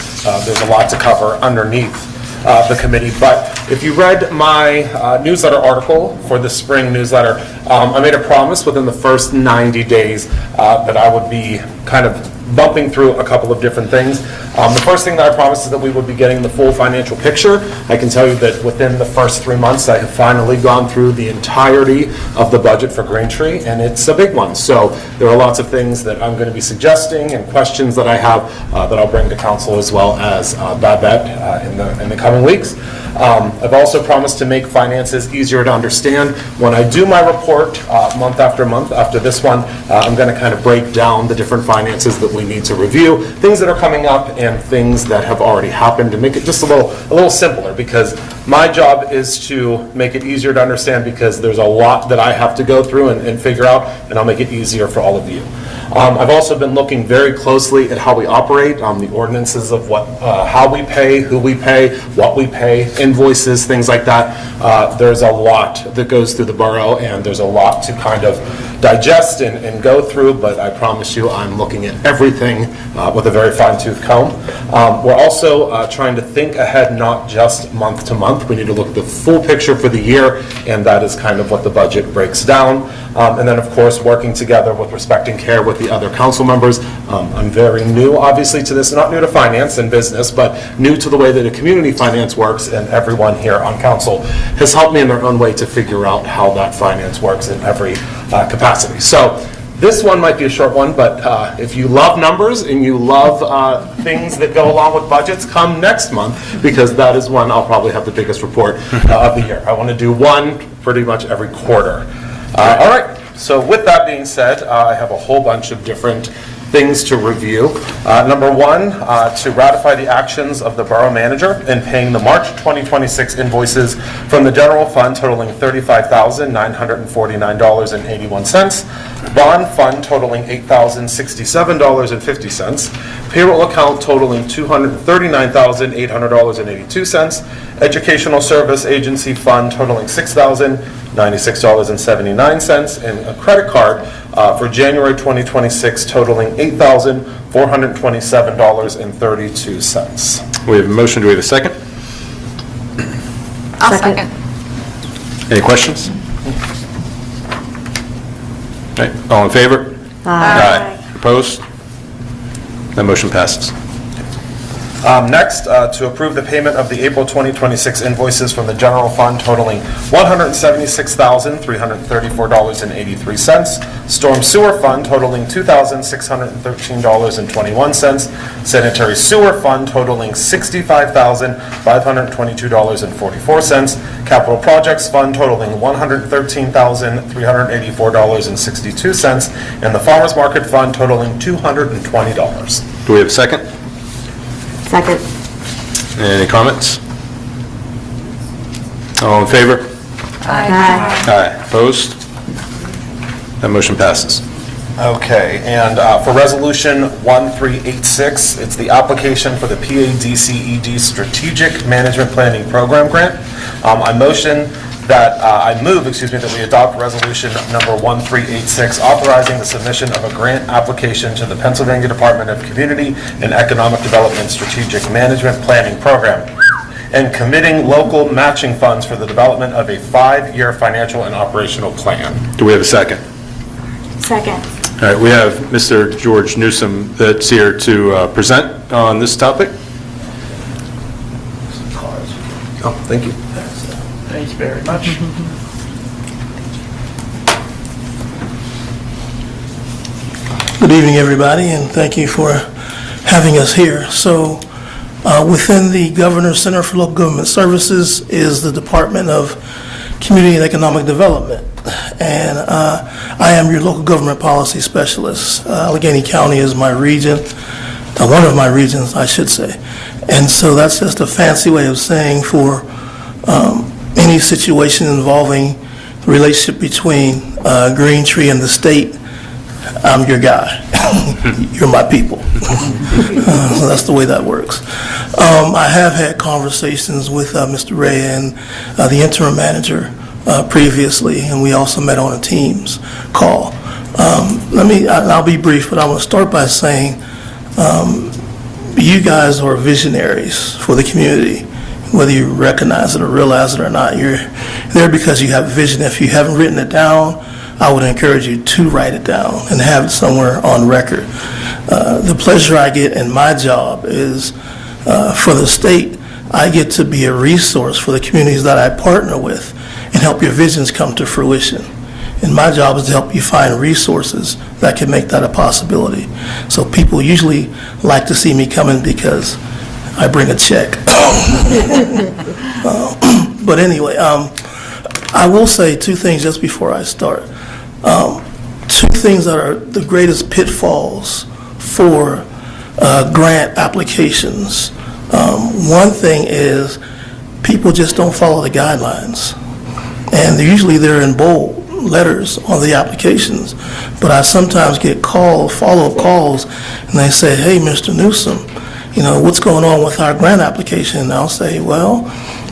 there's a lot to cover underneath the committee, but if you read my newsletter article for the spring newsletter, I made a promise within the first 90 days that I would be kind of bumping through a couple of different things. The first thing that I promised is that we would be getting the full financial picture. I can tell you that within the first 3 months, I have finally gone through the entirety of the budget for Green Tree, and it's a big one. So there are lots of things that I'm going to be suggesting and questions that I have that I'll bring to council, as well as Babette in the coming weeks. I've also promised to make finances easier to understand. When I do my report month after month after this one, I'm going to kind of break down the different finances that we need to review, things that are coming up and things that have already happened, to make it just a little simpler, because my job is to make it easier to understand, because there's a lot that I have to go through and figure out, and I'll make it easier for all of you. I've also been looking very closely at how we operate, the ordinances of how we pay, who we pay, what we pay, invoices, things like that. There's a lot that goes through the borough, and there's a lot to kind of digest and go through, but I promise you I'm looking at everything with a very fine-tooth comb. We're also trying to think ahead, not just month to month. We need to look at the full picture for the year, and that is kind of what the budget breaks down. And then, of course, working together with Respecting Care with with the other council members. I'm very new, obviously, to this, not new to finance and business, but new to the way that a community finance works, and everyone here on council has helped me in their own way to figure out how that finance works in every capacity. So this one might be a short one, but if you love numbers and you love things that go along with budgets, come next month, because that is when I'll probably have the biggest report of the year. I want to do one pretty much every quarter. All right, so with that being said, I have a whole bunch of different things to review. Number one, to ratify the actions of the borough manager in paying the March 2026 invoices from the general fund totaling $35,949.81, bond fund totaling $8,067.50, payroll account totaling $239,800.82, educational service agency fund totaling $6,096.79, and a credit card for January 2026 totaling $8,427.32. We have a motion. Do we have a second? I'll second. Any questions? All right, all in favor? Aye. Opposed? That motion passes. Next, to approve the payment of the April 2026 invoices from the general fund totaling $176,334.83, storm sewer fund totaling $2,613.21, sanitary sewer fund totaling $65,522.44, capital projects fund totaling $113,384.62, and the farmers market fund totaling $220. Do we have a second? Second. Any comments? All in favor? Aye. Aye. Opposed? That motion passes. Okay, and for Resolution 1386, it's the application for the PADCED Strategic Management Planning Program Grant. I move that we adopt Resolution number 1386, authorizing the submission of a grant application to the Pennsylvania Department of Community and Economic Development Strategic Management Planning Program, and committing local matching funds for the development of a 5-year financial and operational plan. Do we have a second? Second. All right, we have Mr. George Newsom that's here to present on this topic. Oh, thank you. Thanks very much. Good evening, everybody, and thank you for having us here. So, within the Governor's Center for Local Government Services is the Department of Community and Economic Development, and I am your local government policy specialist. Allegheny County is my region, one of my regions, I should say, and so that's just a fancy way of saying for any situation involving the relationship between Green Tree and the state, I'm your guy. You're my people. So that's the way that works. I have had conversations with Mr. Ray and the interim manager previously, and we also met on a Teams call. I'll be brief, but I want to start by saying you guys are visionaries for the community. Whether you recognize it or realize it or not, you're there because you have a vision. If you haven't written it down, I would encourage you to write it down and have it somewhere on record. The pleasure I get in my job is for the state, I get to be a resource for the communities that I partner with and help your visions come to fruition. And my job is to help you find resources that can make that a possibility. So people usually like to see me coming because I bring a check. But anyway, I will say two things just before I start. Two things that are the greatest pitfalls for grant applications. One thing is people just don't follow the guidelines. And they're in bold letters on the applications. But I sometimes get follow-up calls, and they say, hey, Mr. Newsom, what's going on with our grant application? And I'll say, well,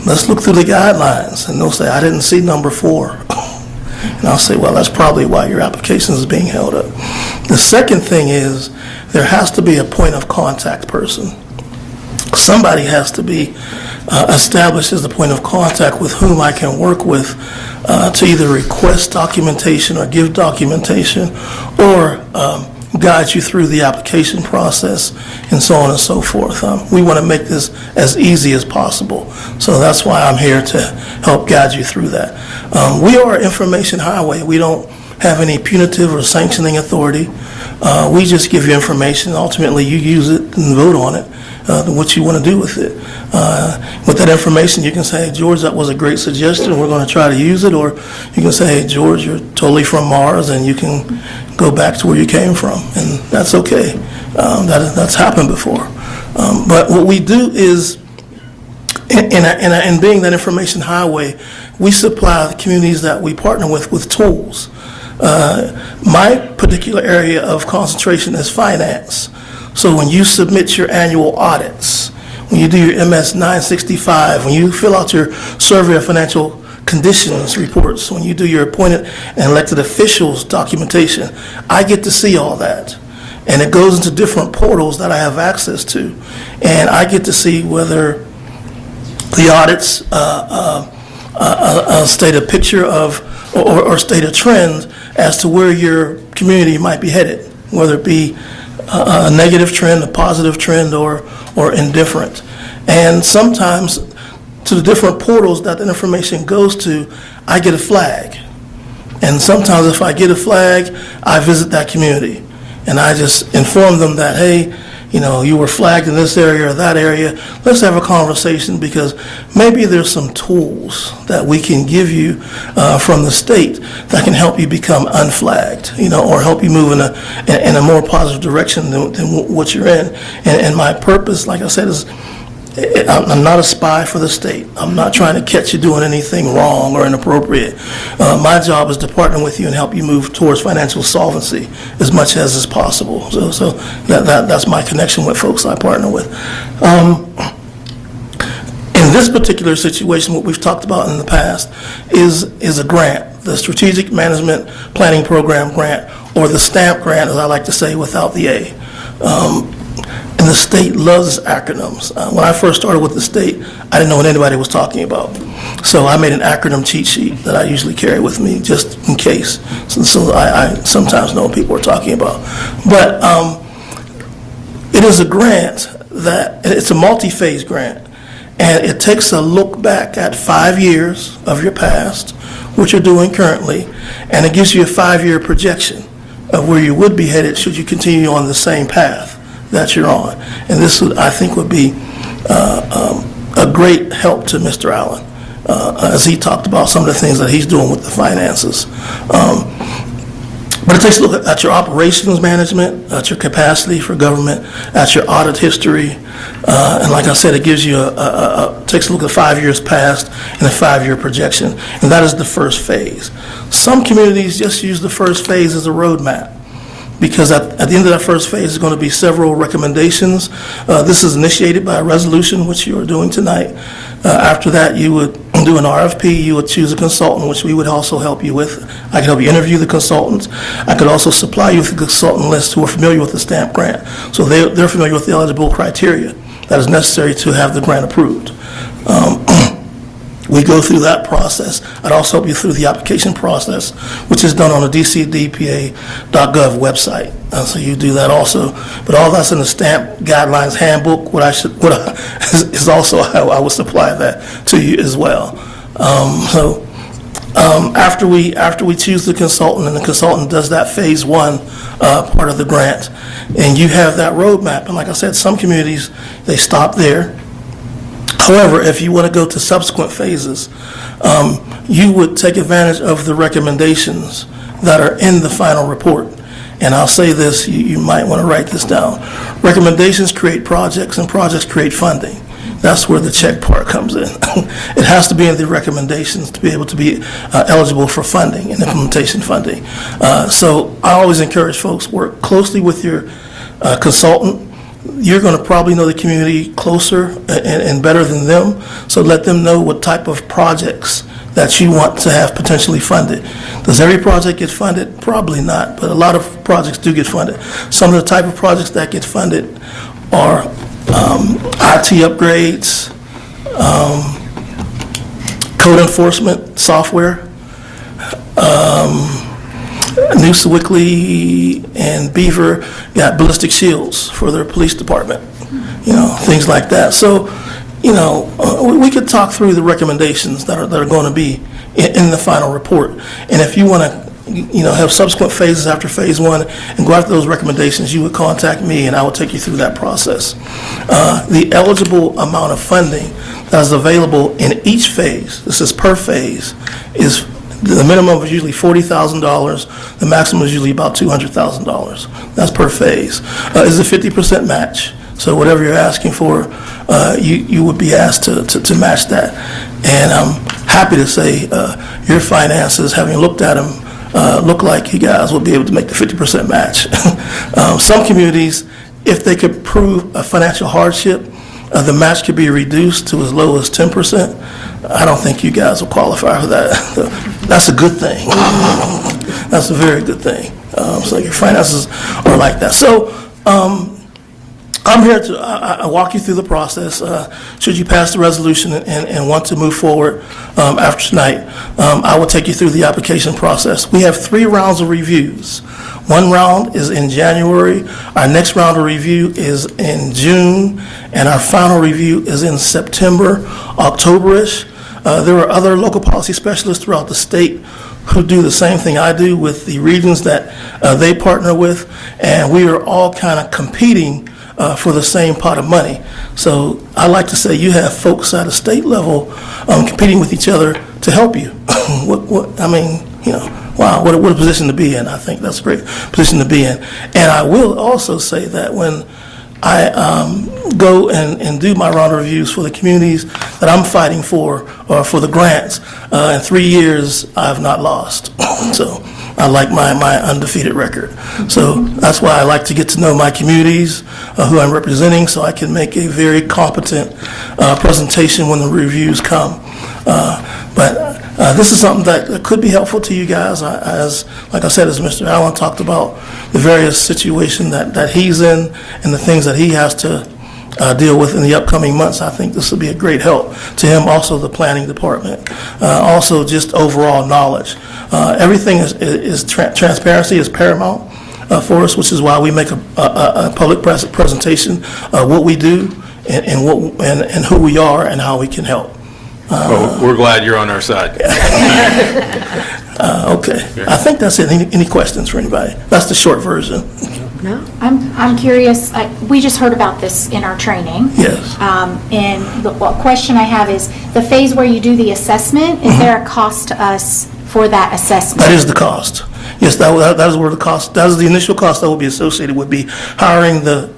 let's look through the guidelines. And they'll say, I didn't see number 4. And I'll say, well, that's probably why your application is being held up. The second thing is there has to be a point of contact person. Somebody has to be established as the point of contact with whom I can work with to either request documentation or give documentation or guide you through the application process and so on and so forth. We want to make this as easy as possible. So that's why I'm here to help guide you through that. We are an information highway. We don't have any punitive or sanctioning authority. We just give you information. Ultimately, you use it and vote on it, what you want to do with it. With that information, you can say, hey, George, that was a great suggestion. We're going to try to use it. Or you can say, hey, George, you're totally from Mars, and you can go back to where you came from. And that's okay. That's happened before. But what we do is, in being that information highway, we supply the communities that we partner with tools. My particular area of concentration is finance. So when you submit your annual audits, when you do your MS 965, when you fill out your survey of financial conditions reports, when you do your appointed and elected officials documentation, I get to see all that. And it goes into different portals that I have access to. And I get to see whether the audits state a picture of or state a trend as to where your community might be headed, whether it be a negative trend, a positive trend, or indifferent. And sometimes to the different portals that the information goes to, I get a flag. And sometimes if I get a flag, I visit that community. And I just inform them that, hey, you know, you were flagged in this area or that area. Let's have a conversation, because maybe there's some tools that we can give you from the state that can help you become unflagged, you know, or help you move in a more positive direction than what you're in. And my purpose, like I said, is I'm not a spy for the state. I'm not trying to catch you doing anything wrong or inappropriate. My job is to partner with you and help you move towards financial solvency as much as is possible. So that's my connection with folks I partner with. In this particular situation, what we've talked about in the past is a grant, the Strategic Management Planning Program grant, or the STAMP grant, as I like to say, without the A. And the state loves acronyms. When I first started with the state, I didn't know what anybody was talking about. So I made an acronym cheat sheet that I usually carry with me just in case. So I sometimes know what people are talking about. But it is a grant it's a multi-phase grant. And it takes a look back at 5 years of your past, what you're doing currently, and it gives you a 5-year projection of where you would be headed should you continue on the same path that you're on. And this, I think, would be a great help to Mr. Allen as he talked about some of the things that he's doing with the finances. But it takes a look at your operations management, at your capacity for government, at your audit history, and like I said, it gives you takes a look at 5 years past and a 5-year projection, and that is the first phase. Some communities just use the first phase as a roadmap, because at the end of that first phase is going to be several recommendations. This is initiated by a resolution, which you are doing tonight. After that, you would do an RFP. You would choose a consultant, which we would also help you with. I could help you interview the consultants. I could also supply you with a consultant list who are familiar with the STAMP grant. So they're familiar with the eligible criteria that is necessary to have the grant approved. We go through that process. I'd also help you through the application process, which is done on the dcdpa.gov website. So you do that also. But all that's in the STAMP Guidelines Handbook, is also how I would supply that to you as well. After we choose the consultant, and the consultant does that phase 1 part of the grant, and you have that roadmap. And like I said, some communities, they stop there. However, if you want to go to subsequent phases, you would take advantage of the recommendations that are in the final report. And I'll say this, you might want to write this down. Recommendations create projects, and projects create funding. That's where the check part comes in. It has to be in the recommendations to be able to be eligible for funding and implementation funding. So I always encourage folks, work closely with your consultant. You're going to probably know the community closer and better than them, so let them know what type of projects that you want to have potentially funded. Does every project get funded? Probably not, but a lot of projects do get funded. Some of the type of projects that get funded are IT upgrades, code enforcement software, New Sewickley and Beaver got ballistic shields for their police department, things like that. So, we could talk through the recommendations that are going to be in the final report. And if you want to, have subsequent phases after phase one and go after those recommendations, you would contact me and I will take you through that process. The eligible amount of funding that is available in each phase, this is per phase, is the minimum is usually $40,000. The maximum is usually about $200,000. That's per phase. Is a 50% match. So whatever you're asking for, you would be asked to match that. And I'm happy to say your finances, having looked at them, look like you guys will be able to make the 50% match. Some communities, if they could prove a financial hardship, the match could be reduced to as low as 10%. I don't think you guys will qualify for that. That's a good thing. That's a very good thing. So your finances are like that. So I'm here to walk you through the process. Should you pass the resolution and want to move forward after tonight, I will take you through the application process. We have 3 rounds of reviews. One round is in January, our next round of review is in June, and our final review is in September, October-ish. There are other local policy specialists throughout the state who do the same thing I do with the regions that they partner with, and we are all kind of competing for the same pot of money. So I like to say you have folks at a state level competing with each other to help you. Wow, what a position to be in. I think that's a great position to be in. And I will also say that when I go and do my round of reviews for the communities that I'm fighting for, or for the grants, in 3 years, I have not lost. So I like my undefeated record. So that's why I like to get to know my communities, who I'm representing, so I can make a very competent presentation when the reviews come. But this is something that could be helpful to you guys. Like I said, as Mr. Allen talked about the various situation that he's in and the things that he has to deal with in the upcoming months, I think this will be a great help to him. Also, the planning department, also just overall knowledge. Everything is transparency is paramount for us, which is why we make a public presentation of what we do and who we are and how we can help. Well, we're glad you're on our side. Okay. I think that's it. Any questions for anybody? That's the short version. No? I'm curious, we just heard about this in our training. Yes. And the question I have is, the phase where you do the assessment, is there a cost to us for that assessment? That is the cost. Yes, that is where the cost, that is the initial cost that will be associated with be hiring the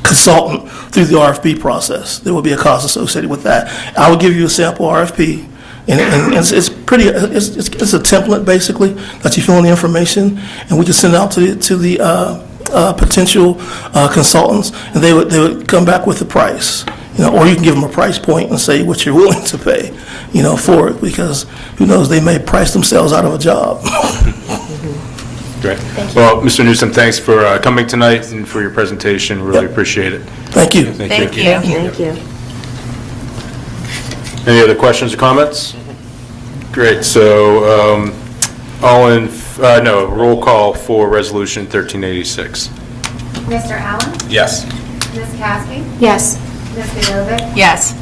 consultant through the RFP process. There will be a cost associated with that. I will give you a sample RFP, and it's pretty. It's a template basically that you fill in the information, and we can send it out to the potential consultants, and they would come back with the price. Or you can give them a price point and say what you're willing to pay, for it, because who knows, they may price themselves out of a job. Great. Well, Mr. Newsom, thanks for coming tonight and for your presentation. Really appreciate it. Thank you. Thank you. Any other questions or comments? Great. So, roll call for Resolution 1386. Mr. Allen? Yes. Ms. Kowski? Yes. Ms. Vidovic? Yes.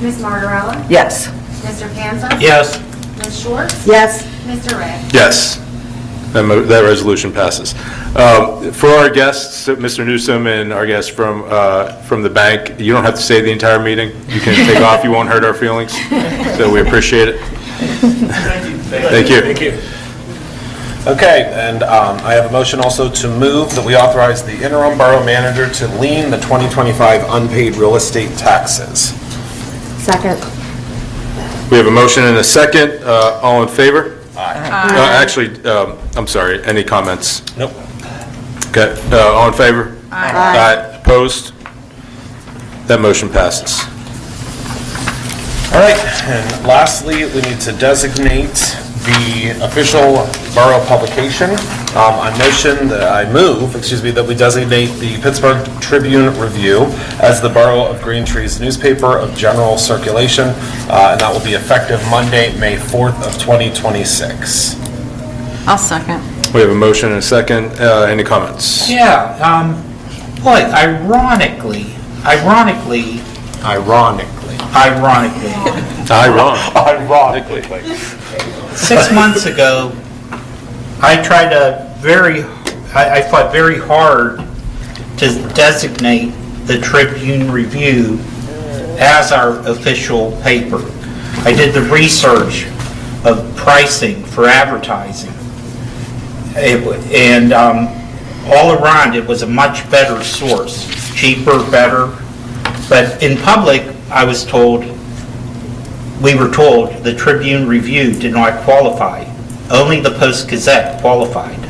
Ms. Margarella? Yes. Mr. Panza? Yes. Ms. Schwartz? Yes. Mr. Ray? Yes. That resolution passes. For our guests, Mr. Newsom and our guests from the bank, you don't have to stay the entire meeting. You can take off. You won't hurt our feelings. So we appreciate it. Thank you. Thank you. Okay, and I have a motion also to move that we authorize the interim borough manager to lien the 2025 unpaid real estate taxes. Second. We have a motion and a second. All in favor? Aye. I'm sorry. Any comments? Nope. Okay. All in favor? Aye. Opposed? That motion passes. All right, and lastly, we need to designate the official borough publication. I move that we designate the Pittsburgh Tribune Review as the Borough of Green Tree's newspaper of general circulation, and that will be effective Monday, May 4th of 2026. I'll second. We have a motion and a second. Any comments? Yeah, boy, ironically, Ironically. 6 months ago, I fought very hard to designate the Tribune Review as our official paper. I did the research of pricing for advertising. And all around, it was a much better source, cheaper, better. But in public, we were told the Tribune Review did not qualify. Only the Post-Gazette qualified.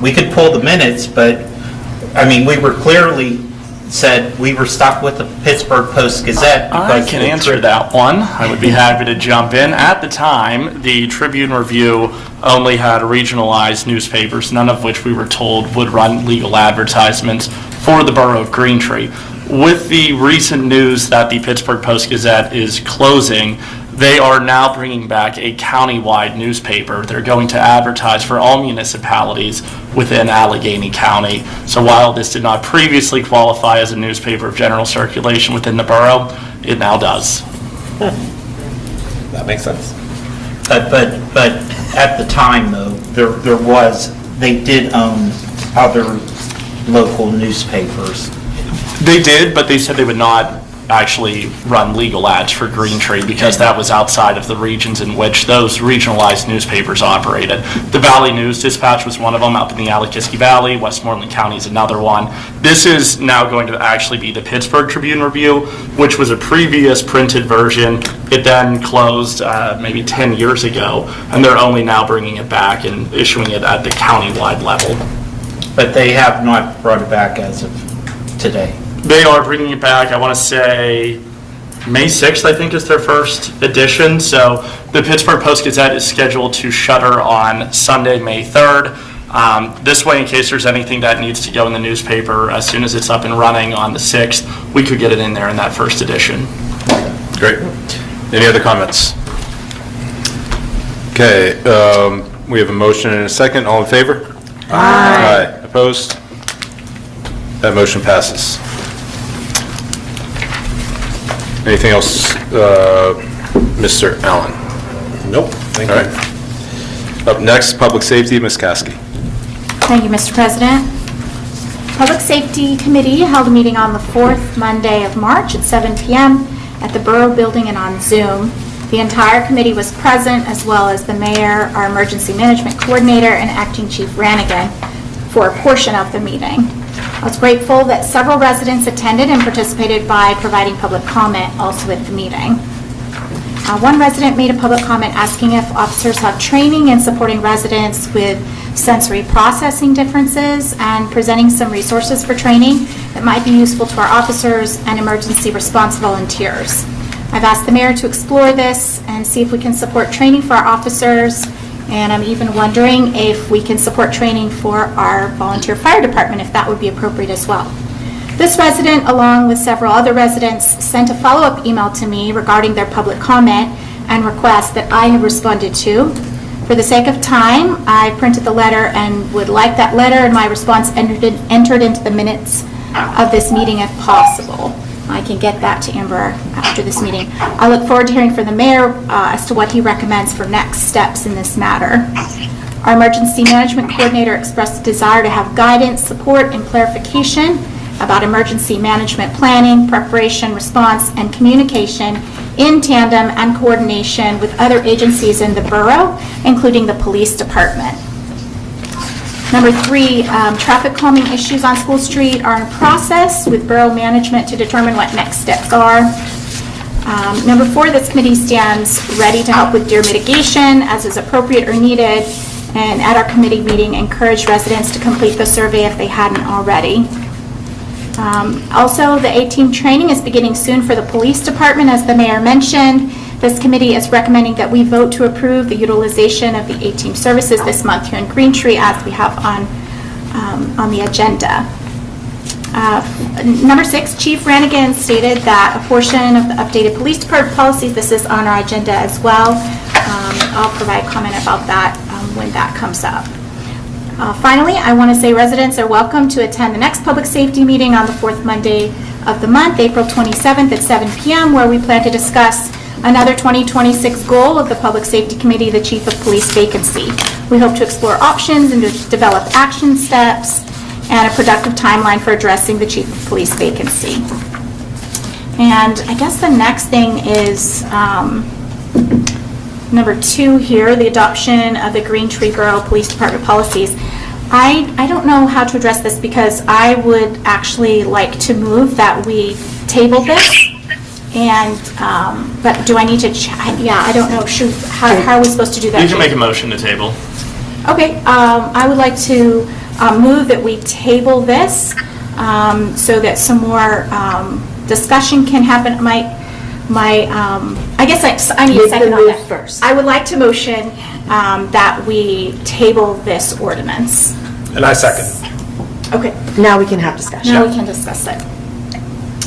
We could pull the minutes, but, we were clearly said we were stuck with the Pittsburgh Post-Gazette. I can answer that one. I would be happy to jump in. At the time, the Tribune Review only had regionalized newspapers, none of which we were told would run legal advertisements for the borough of Green Tree. With the recent news that the Pittsburgh Post-Gazette is closing, they are now bringing back a county-wide newspaper. They're going to advertise for all municipalities within Allegheny County. So while this did not previously qualify as a newspaper of general circulation within the borough, it now does. That makes sense. But at the time, though, they did own other local newspapers. They did, but they said they would not actually run legal ads for Green Tree because that was outside of the regions in which those regionalized newspapers operated. The Valley News Dispatch was one of them up in the Alakiski Valley. Westmoreland County is another one. This is now going to actually be the Pittsburgh Tribune Review, which was a previous printed version. It then closed maybe 10 years ago, and they're only now bringing it back and issuing it at the county-wide level. But they have not brought it back as of today. They are bringing it back, I want to say, May 6th, I think, is their first edition. So the Pittsburgh Post-Gazette is scheduled to shutter on Sunday, May 3rd. This way, in case there's anything that needs to go in the newspaper, as soon as it's up and running on the 6th, we could get it in there in that first edition. Great. Any other comments? Okay, we have a motion and a second. All in favor? Aye. Opposed? That motion passes. Anything else, Mr. Allen? Nope, thank you. Up next, Public Safety, Ms. Caskey. Thank you, Mr. President. Public Safety Committee held a meeting on the 4th Monday of March at 7 p.m. at the Borough Building and on Zoom. The entire committee was present, as well as the mayor, our emergency management coordinator, and acting chief Rannigan for a portion of the meeting. I was grateful that several residents attended and participated by providing public comment also at the meeting. One resident made a public comment asking if officers have training in supporting residents with sensory processing differences and presenting some resources for training that might be useful to our officers and emergency response volunteers. I've asked the mayor to explore this and see if we can support training for our officers, and I'm even wondering if we can support training for our volunteer fire department, if that would be appropriate as well. This resident, along with several other residents, sent a follow-up email to me regarding their public comment and request that I have responded to. For the sake of time, I printed the letter and would like that letter and my response entered into the minutes of this meeting if possible. I can get that to Amber after this meeting. I look forward to hearing from the mayor as to what he recommends for next steps in this matter. Our emergency management coordinator expressed a desire to have guidance, support, and clarification about emergency management planning, preparation, response, and communication in tandem and coordination with other agencies in the borough, including the police department. Number 3, traffic calming issues on School Street are in process with borough management to determine what next steps are. Number 4, this committee stands ready to help with deer mitigation as is appropriate or needed, and at our committee meeting, encourage residents to complete the survey if they hadn't already. Also, the A-team training is beginning soon for the police department, as the mayor mentioned. This committee is recommending that we vote to approve the utilization of the A-team services this month here in Green Tree, as we have on the agenda. Number 6, Chief Rannigan stated that a portion of the updated police department policies, this is on our agenda as well. I'll provide comment about that when that comes up. Finally, I want to say residents are welcome to attend the next public safety meeting on the fourth Monday of the month, April 27th at 7 p.m., where we plan to discuss another 2026 goal of the Public Safety Committee, the Chief of Police vacancy. We hope to explore options and to develop action steps and a productive timeline for addressing the Chief of Police vacancy. And I guess the next thing is number 2 here, the adoption of the Green Tree Borough Police Department policies. I don't know how to address this because I would actually like to move that we table this. And, but do I need to, yeah, I don't know, how are we supposed to do that? You can make a motion to table. Okay, I would like to move that we table this so that some more discussion can happen. I guess I need a second on that. First. I would like to motion that we table this ordinance. And I second. Okay. Now we can have discussion. Now we can discuss it.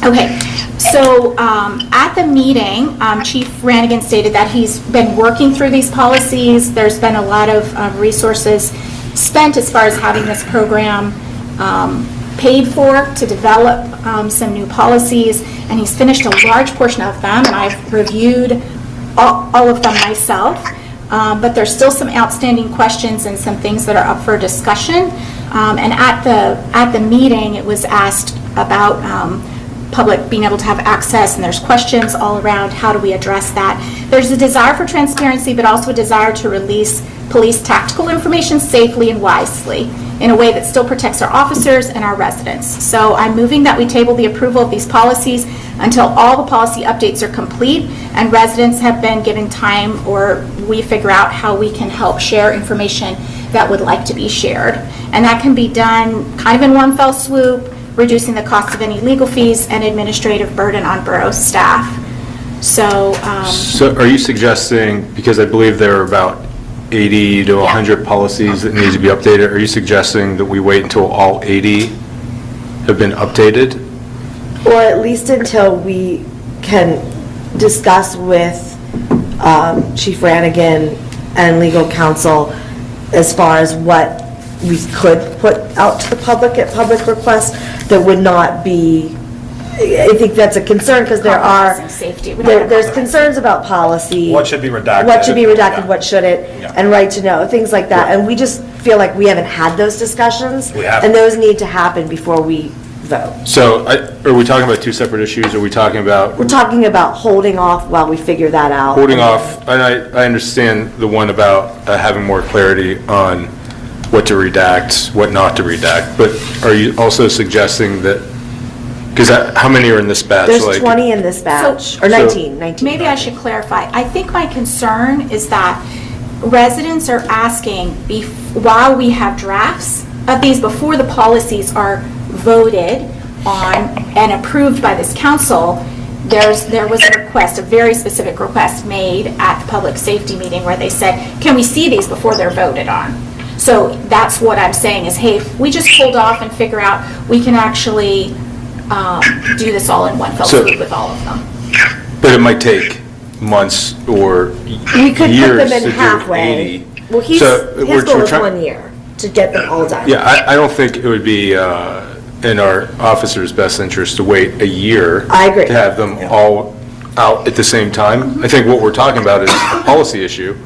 Okay, so at the meeting, Chief Rannigan stated that he's been working through these policies. There's been a lot of resources spent as far as having this program paid for to develop some new policies, and he's finished a large portion of them, and I've reviewed all of them myself. But there's still some outstanding questions and some things that are up for discussion. And at the meeting, it was asked about public being able to have access, and there's questions all around how do we address that. There's a desire for transparency, but also a desire to release police tactical information safely and wisely in a way that still protects our officers and our residents. So I'm moving that we table the approval of these policies until all the policy updates are complete and residents have been given time, or we figure out how we can help share information that would like to be shared. And that can be done kind of in one fell swoop, reducing the cost of any legal fees and administrative burden on borough staff. So are you suggesting, because I believe there are about 80 to 100 policies that need to be updated, are you suggesting that we wait until all 80 have been updated? Or at least until we can discuss with Chief Rannigan and legal counsel as far as what we could put out to the public at public request that would not be, I think that's a concern because there are, there's concerns about policy. What should be redacted? What should be redacted, Yeah. what shouldn't, Yeah. and right to know, things like that. And we just feel like we haven't had those discussions. We haven't. And those need to happen before we vote. So are we talking about two separate issues? Are we talking about We're talking about holding off while we figure that out. holding off? And I understand the one about having more clarity on what to redact, what not to redact, but are you also suggesting that, because how many are in this batch? There's 20 in this batch, or 19. maybe I should clarify. I think my concern is that residents are asking, while we have drafts of these, before the policies are voted on and approved by this council, there was a request, a very specific request made at the public safety meeting where they said, can we see these before they're voted on? So that's what I'm saying is, hey, if we just hold off and figure out, we can actually do this all in one fell swoop with all of them. But it might take months or We could put years them to in do halfway. 80. Well, his we're goal is trying- 1 year to get them all done. Yeah, I don't think it would be in our officers' best interest to wait a year. I agree. To have them all out at the same time. I think what we're talking about is a policy issue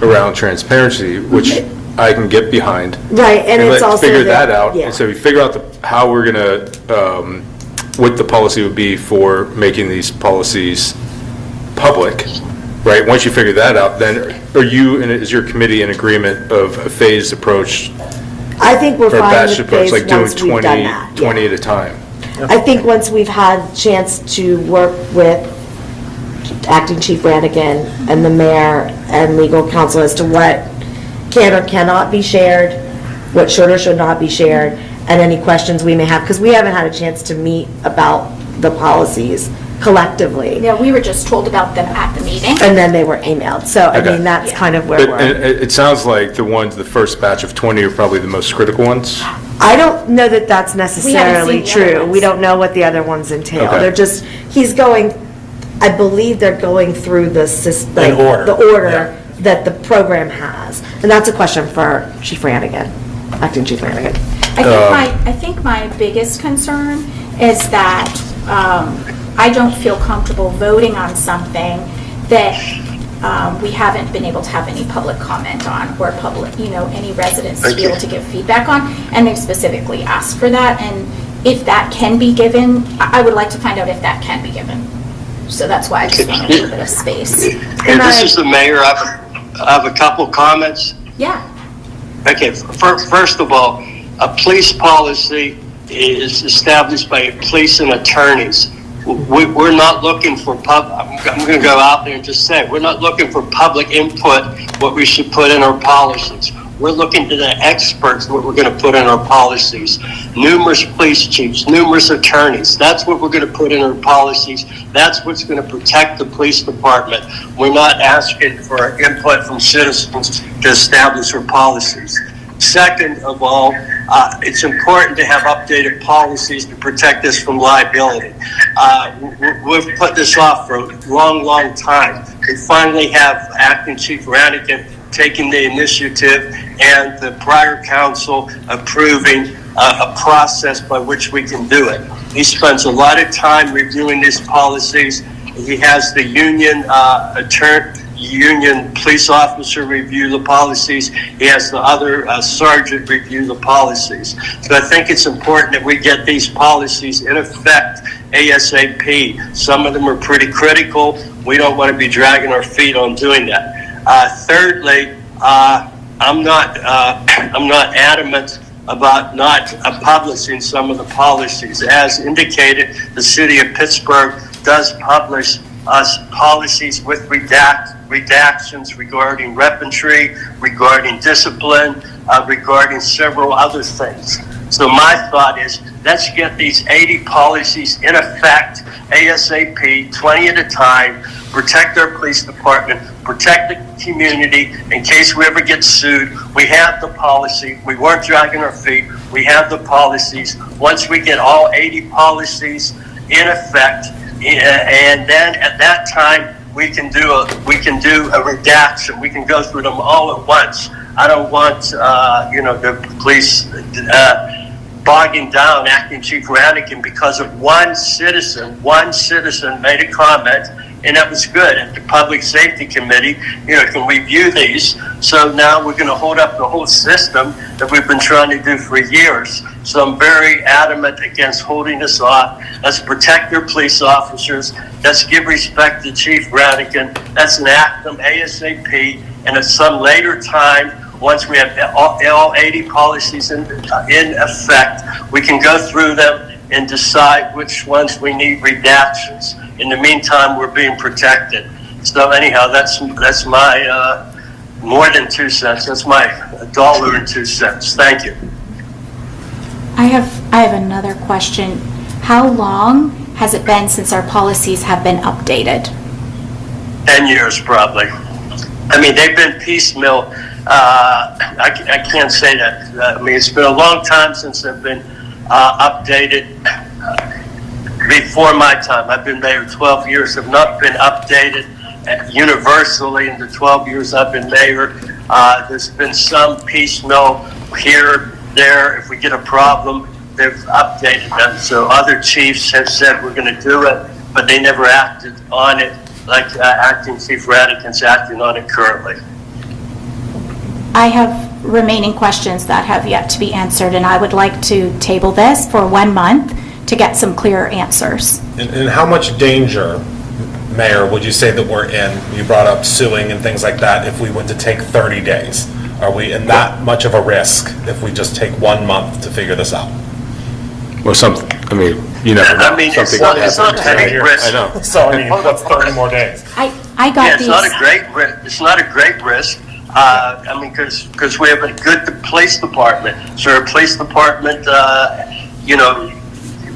around transparency, which I can get behind. Right, and it's let's also figure that- that out. yeah. And so we figure out how we're going to, what the policy would be for making these policies public, right? Once you figure that out, then are you, and is your committee in agreement of a phased approach? I think we're or fine batch with approach, phase like doing once we've done that. 20 at a time? I think once we've had chance to work with Acting Chief Brannigan and the mayor and legal counsel as to what can or cannot be shared, what should or should not be shared, and any questions we may have, because we haven't had a chance to meet about the policies collectively. Yeah, we were just told about them at the meeting. And then they were emailed. So, I Okay. mean, that's kind of where But we're. it sounds like the first batch of 20 are probably the most critical ones? I don't know that that's necessarily seen the other true. ones. We don't know what the other ones entail. Okay. They're just, he's going, I believe they're going through the system. In order. The order, that the program has? And that's a question for Chief Rannigan, Acting Chief Rannigan. I think my biggest concern is that I don't feel comfortable voting on something that we haven't been able to have any public comment on, or any residents to be able to give feedback on, and they've specifically asked for that. And if that can be given, I would like to find out if that can be given. So that's why I just want a little bit of space. And this is the mayor. I have a couple comments. Yeah. Okay, first of all, a police policy is established by police and attorneys. We're not looking for I'm going to go out there and just say, we're not looking for public input, what we should put in our policies. We're looking to the experts, what we're going to put in our policies. Numerous police chiefs, numerous attorneys. That's what we're going to put in our policies. That's what's going to protect the police department. We're not asking for input from citizens to establish our policies. Second of all, it's important to have updated policies to protect us from liability. We've put this off for a long, long time. We finally have Acting Chief Rannigan taking the initiative and the prior council approving a process by which we can do it. He spends a lot of time reviewing these policies. He has the union police officer review the policies. He has the other sergeant review the policies. So I think it's important that we get these policies in effect ASAP. Some of them are pretty critical. We don't want to be dragging our feet on doing that. Thirdly, I'm not adamant about not publishing some of the policies. As indicated, the city of Pittsburgh does publish policies with redactions regarding weaponry, regarding discipline, regarding several other things. So my thought is, let's get these 80 policies in effect ASAP, 20 at a time, protect our police department, protect the community in case we ever get sued. We have the policy. We weren't dragging our feet. We have the policies. Once we get all 80 policies in effect, and then at that time we can do a redaction. We can go through them all at once. I don't want the police bogging down Acting Chief Rannigan because of one citizen made a comment, and that was good. And the Public Safety Committee, can review these. So now we're going to hold up the whole system that we've been trying to do for years. So I'm very adamant against holding this off. Let's protect our police officers. Let's give respect to Chief Rannigan. Let's enact them ASAP. And at some later time, once we have all 80 policies in effect, we can go through them and decide which ones we need redactions. In the meantime, we're being protected. So anyhow, that's my more than 2 cents. That's my $1.02. Thank you. I have another question. How long has it been since our policies have been updated? 10 years, probably. I mean, they've been piecemeal. I can't say that. I mean, it's been a long time since they've been updated. Before my time, I've been mayor 12 years, have not been updated universally in the 12 years I've been mayor. There's been some piecemeal here, there. If we get a problem, they've updated them. So other chiefs have said we're going to do it, but they never acted on it like Acting Chief Rannigan's acting on it currently. I have remaining questions that have yet to be answered, and I would like to table this for 1 month to get some clearer answers. And how much danger, Mayor, would you say that we're in? You brought up suing and things like that. If we were to take 30 days, are we in that much of a risk if we just take 1 month to figure this out? Well, you never know. I mean, it's not a risk. I know. So, I mean, what's 30 more days? I got these. It's not a great risk. It's not a great risk. I mean, because we have a good police department. So our police department,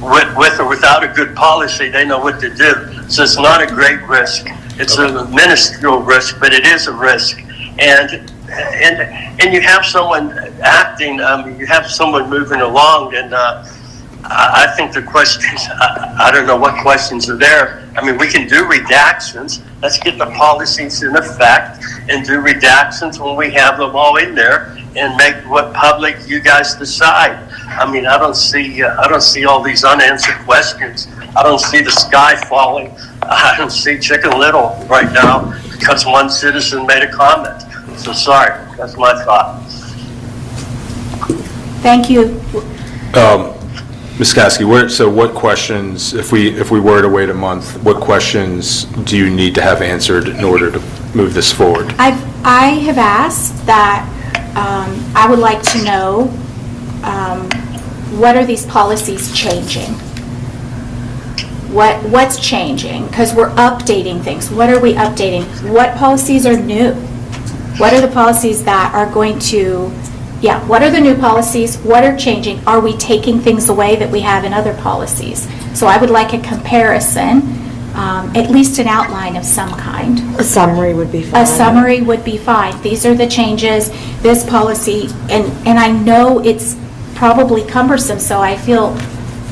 with or without a good policy, they know what to do. So it's not a great risk. It's a minuscule risk, but it is a risk. And you have someone acting. You have someone moving along, and I think the questions. I don't know what questions are there. I mean, we can do redactions. Let's get the policies in effect and do redactions when we have them all in there and make what public you guys decide. I mean, I don't see all these unanswered questions. I don't see the sky falling. I don't see Chicken Little right now because one citizen made a comment. So sorry, that's my thought. Thank you. Ms. Kosky, what questions, if we were to wait a month, what questions do you need to have answered in order to move this forward? I have asked that I would like to know what are these policies changing? What's changing? Because we're updating things. What are we updating? What policies are new? What are the policies that are going to, what are the new policies? What are changing? Are we taking things away that we have in other policies? So I would like a comparison, at least an outline of some kind. A summary would be fine. A summary would be fine. These are the changes, this policy, and I know it's probably cumbersome, so I feel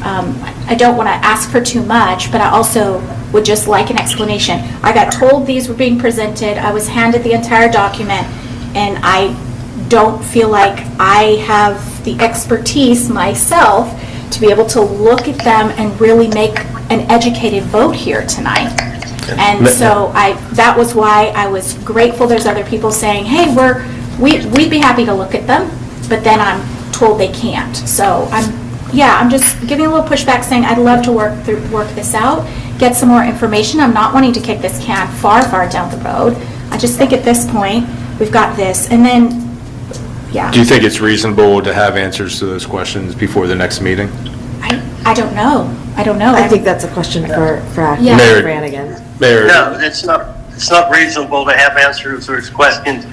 I don't want to ask for too much, but I also would just like an explanation. I got told these were being presented, I was handed the entire document, and I don't feel like I have the expertise myself to be able to look at them and really make an educated vote here tonight. And so that was why I was grateful there's other people saying, hey, we'd be happy to look at them, but then I'm told they can't. So I'm just giving a little pushback saying I'd love to work this out, get some more information. I'm not wanting to kick this can far, far down the road. I just think at this point, we've got this. And then, Do you think it's reasonable to have answers to those questions before the next meeting? I don't know. I think that's a question for Mayor Brannigan. No, it's not reasonable to have answers to those questions.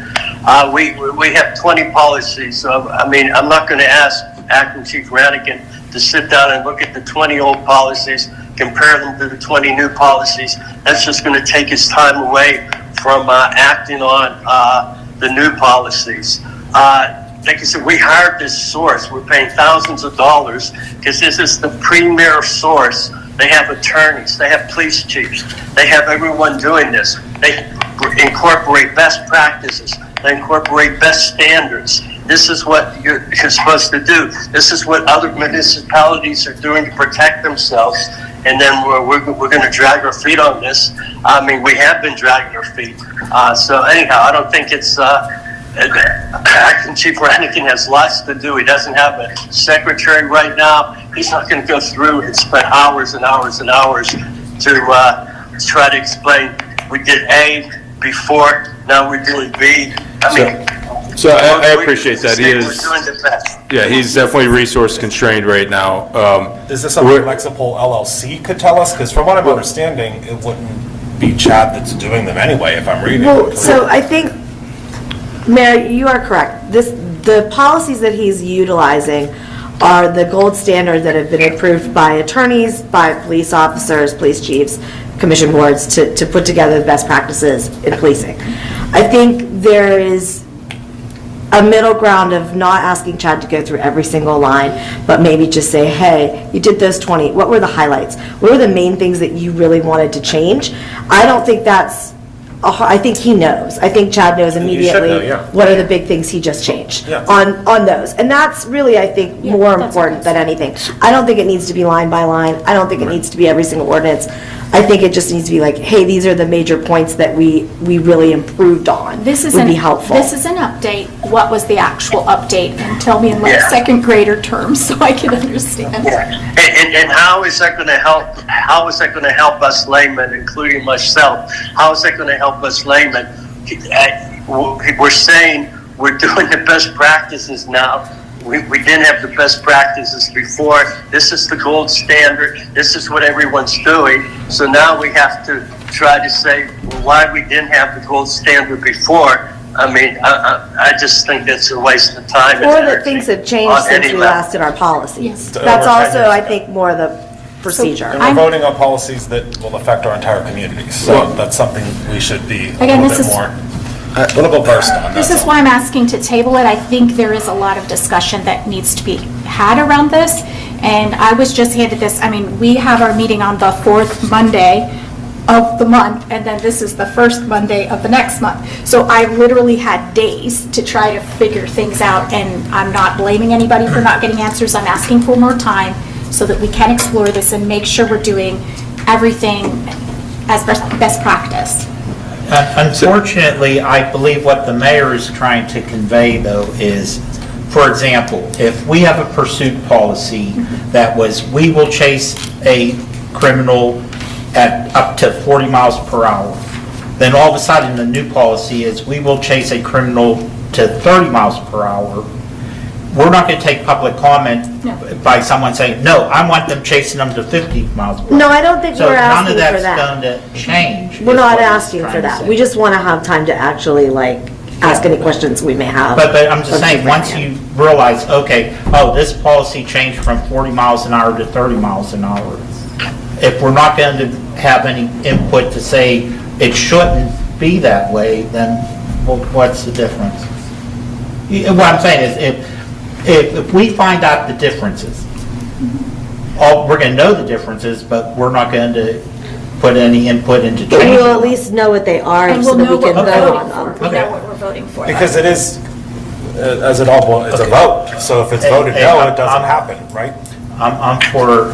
We have 20 policies. So, I mean, I'm not going to ask Acting Chief Brannigan to sit down and look at the 20 old policies, compare them to the 20 new policies. That's just going to take his time away from acting on the new policies. Like I said, we hired this source. We're paying thousands of dollars because this is the premier source. They have attorneys. They have police chiefs. They have everyone doing this. They incorporate best practices. They incorporate best standards. This is what you're supposed to do. This is what other municipalities are doing to protect themselves. And then we're going to drag our feet on this. I mean, we have been dragging our feet. So anyhow, I don't think it's... Acting Chief Brannigan has lots to do. He doesn't have a secretary right now. He's not going to go through and spend hours and hours and hours to try to explain we did A before, now we're doing B. So I appreciate that. We're doing the best. Yeah, he's definitely resource constrained right now. Is this something Lexipol LLC could tell us? Because from what I'm understanding, it wouldn't be Chad that's doing them anyway, if I'm reading it. So I think, Mayor, you are correct. The policies that he's utilizing are the gold standards that have been approved by attorneys, by police officers, police chiefs, commission boards to put together the best practices in policing. I think there is a middle ground of not asking Chad to go through every single line, but maybe just say, hey, you did those 20. What were the highlights? What were the main things that you really wanted to change? I don't think that's I think he knows. I think Chad knows immediately what are the big things he just changed on those. And that's really, I think, more important than anything. I don't think it needs to be line by line. I don't think it needs to be every single ordinance. I think it just needs to be like, hey, these are the major points that we really improved on. Would be helpful. This is an update. What was the actual update? And tell me in like second grader terms so I can understand. And how is that going to help? How is that going to help us laymen, including myself? How is that going to help us laymen? We're saying we're doing the best practices now. We didn't have the best practices before. This is the gold standard. This is what everyone's doing. So now we have to try to say why we didn't have the gold standard before. I mean, I just think that's a waste of time. Or that things have changed since we last did our policies. That's also, I think, more the procedure. And we're voting on policies that will affect our entire communities. So that's something we should be a little bit versed on. This is why I'm asking to table it. I think there is a lot of discussion that needs to be had around this. And I was just handed this. I mean, we have our meeting on the fourth Monday of the month, and then this is the first Monday of the next month. So I literally had days to try to figure things out, and I'm not blaming anybody for not getting answers. I'm asking for more time so that we can explore this and make sure we're doing everything as best practice. Unfortunately, I believe what the mayor is trying to convey, though, is, for example, if we have a pursuit policy that was, we will chase a criminal at up to 40 miles per hour, then all of a sudden the new policy is we will chase a criminal to 30 miles per hour. We're not going to take public comment by someone saying, no, I want them chasing them to 50 miles per hour. No, I don't think we're asking for So none of that. that's going to change. We're is not what he's asking trying for to that. say. We just want to have time to actually, like, ask any questions we may have. But I'm just of saying, different- once you realize, okay, oh, this policy changed from 40 miles an hour to 30 miles an hour, if we're not going to have any input to say it shouldn't be that way, then what's the difference? What I'm saying is, if we find out the differences, we're going to know the differences, but we're not going to put any input into But changing we'll at them. least know what they are And so we'll that know we what can we're vote voting on for. them. We know what we're voting for. Because it is, as it all, it's a vote, so if it's voted no, it doesn't happen, right? I'm for,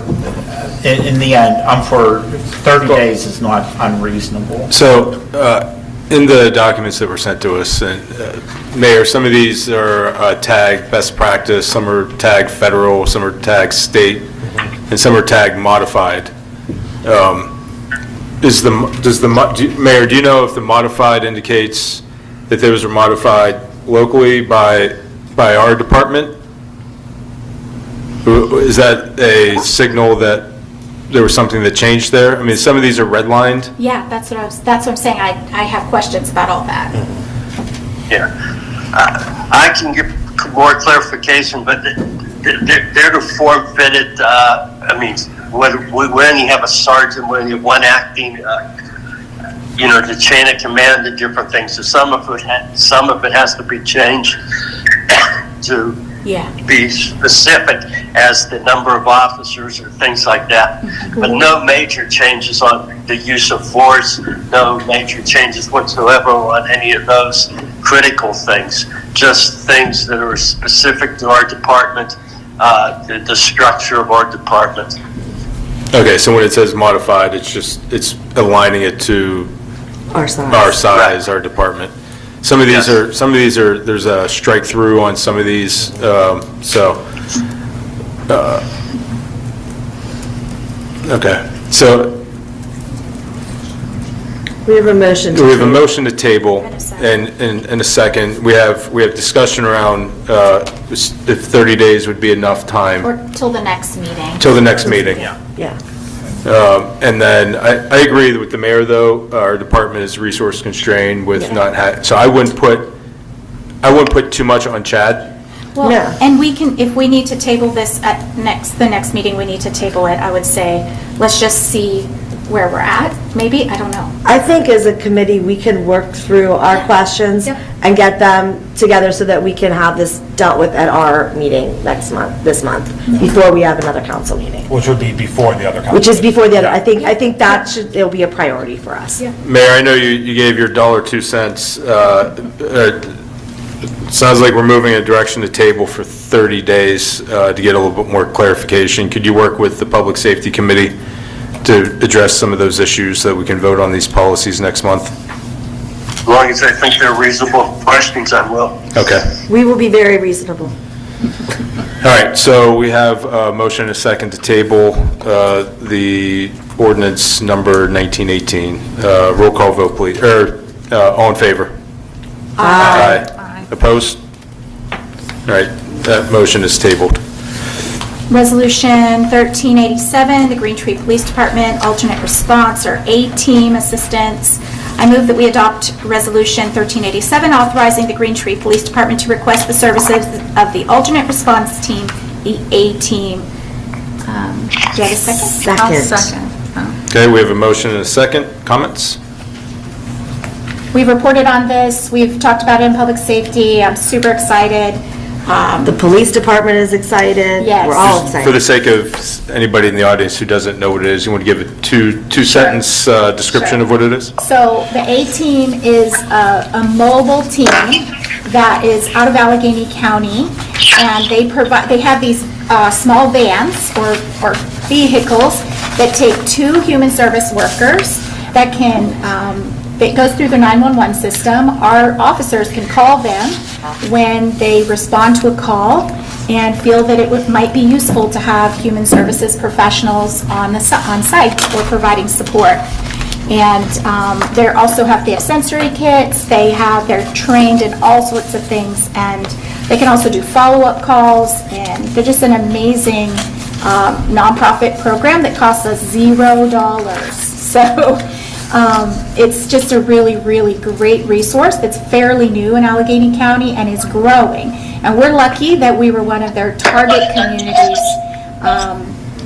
in the end, I'm for 30 days is not unreasonable. So, in the documents that were sent to us, and Mayor, some of these are tagged best practice, some are tagged federal, some are tagged state, and some are tagged modified. Mayor, do you know if the modified indicates that those are modified locally by our department? Is that a signal that there was something that changed there? I mean, some of these are redlined. Yeah, that's what I'm saying. I have questions about all that. Yeah. I can give more clarification, but they're the form-fitted, when you have a sergeant, when you have one acting, the chain of command and different things. So some of it has to be changed to be specific as the number of officers or things like that. But no major changes on the use of force, no major changes whatsoever on any of those critical things. Just things that are specific to our department, the structure of our department. Okay, so when it says modified, it's aligning it to Our size. our size, our department. Some of these are, there's a strike through on some of these, okay. So We have a motion to. we have a motion to table and a second. We have discussion around if 30 days would be enough time Or till the next meeting. till the next meeting. Yeah. And then I agree with the mayor, though, our department is resource constrained with not so I wouldn't put too much on Chad. Well, Yeah. and we can, if we need to table this at the next meeting, we need to table it. I would say, let's just see where we're at, maybe, I don't know. I think as a committee, we can work through our questions and get them together so that we can have this dealt with at our meeting this month, before we have another council meeting. Which would be before the other council. Which is before the other, I think that it'll be a priority for us. Mayor, I know you gave your $1.02. Sounds like we're moving in a direction to table for 30 days to get a little bit more clarification. Could you work with the Public Safety Committee to address some of those issues so that we can vote on these policies next month? As long as I think they're reasonable questions, I will. Okay. We will be very reasonable. All right, so we have a motion and a second to table the ordinance number 1918. Roll call vote, please. All in favor? Aye. Opposed? All right, that motion is tabled. Resolution 1387, the Green Tree Police Department Alternate Response, or A-Team Assistance. I move that we adopt Resolution 1387, authorizing the Green Tree Police Department to request the services of the Alternate Response Team, the A-Team. Do you have a second? Second. I'll second. Okay, we have a motion and a second. Comments? We've reported on this. We've talked about it in public safety. I'm super excited. The police department is excited. Yes. We're all For the excited. sake of anybody in the audience who doesn't know what it is, you want to give a two-sentence description Sure. of what it is? So the A-Team is a mobile team that is out of Allegheny County, and they have these small vans or vehicles that take 2 human service workers that it goes through the 911 system. Our officers can call them when they respond to a call and feel that it might be useful to have human services professionals on site or providing support. And they also have sensory kits. They're trained in all sorts of things, and they can also do follow-up calls. And they're just an amazing nonprofit program that costs us $0. So it's just a really, really great resource that's fairly new in Allegheny County and is growing. And we're lucky that we were one of their target communities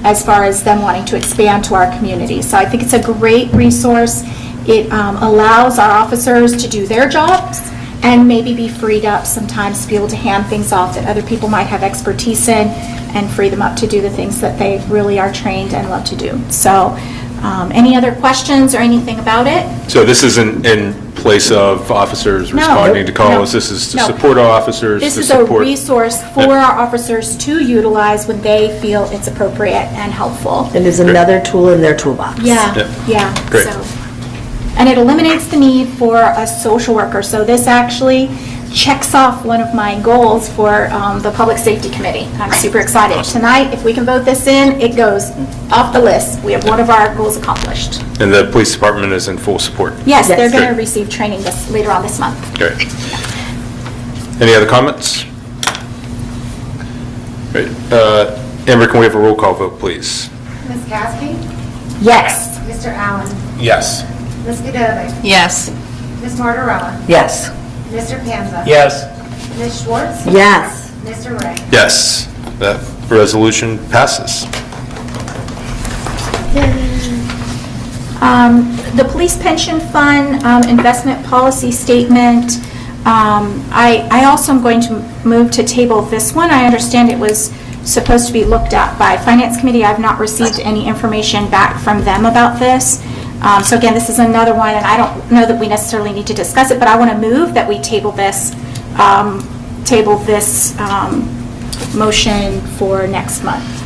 as far as them wanting to expand to our community. So I think it's a great resource. It allows our officers to do their jobs and maybe be freed up sometimes to be able to hand things off that other people might have expertise in and free them up to do the things that they really are trained and love to do. So any other questions or anything about it? So this isn't in place of officers responding to calls? This is to support our officers? This is a resource for our officers to utilize when they feel it's appropriate and helpful. And there's another tool in their toolbox. Yeah. Great. And it eliminates the need for a social worker. So this actually checks off one of my goals for the Public Safety Committee. I'm super excited. Tonight, if we can vote this in, it goes off the list. We have one of our goals accomplished. And the police department is in full support? Yes, they're going to Great. receive training later on this month. Great. Any other comments? Great. Amber, can we have a roll call vote, please? Ms. Caspi? Yes. Mr. Allen? Yes. Ms. Godovic? Yes. Ms. Margarella? Yes. Mr. Panza? Yes. Ms. Schwartz? Yes. Mr. Ray? Yes. That resolution passes. The Police Pension Fund investment policy statement, I also am going to move to table this one. I understand it was supposed to be looked at by Finance Committee. I've not received any information back from them about this. So again, this is another one, and I don't know that we necessarily need to discuss it, but I want to move that we table this motion for next month.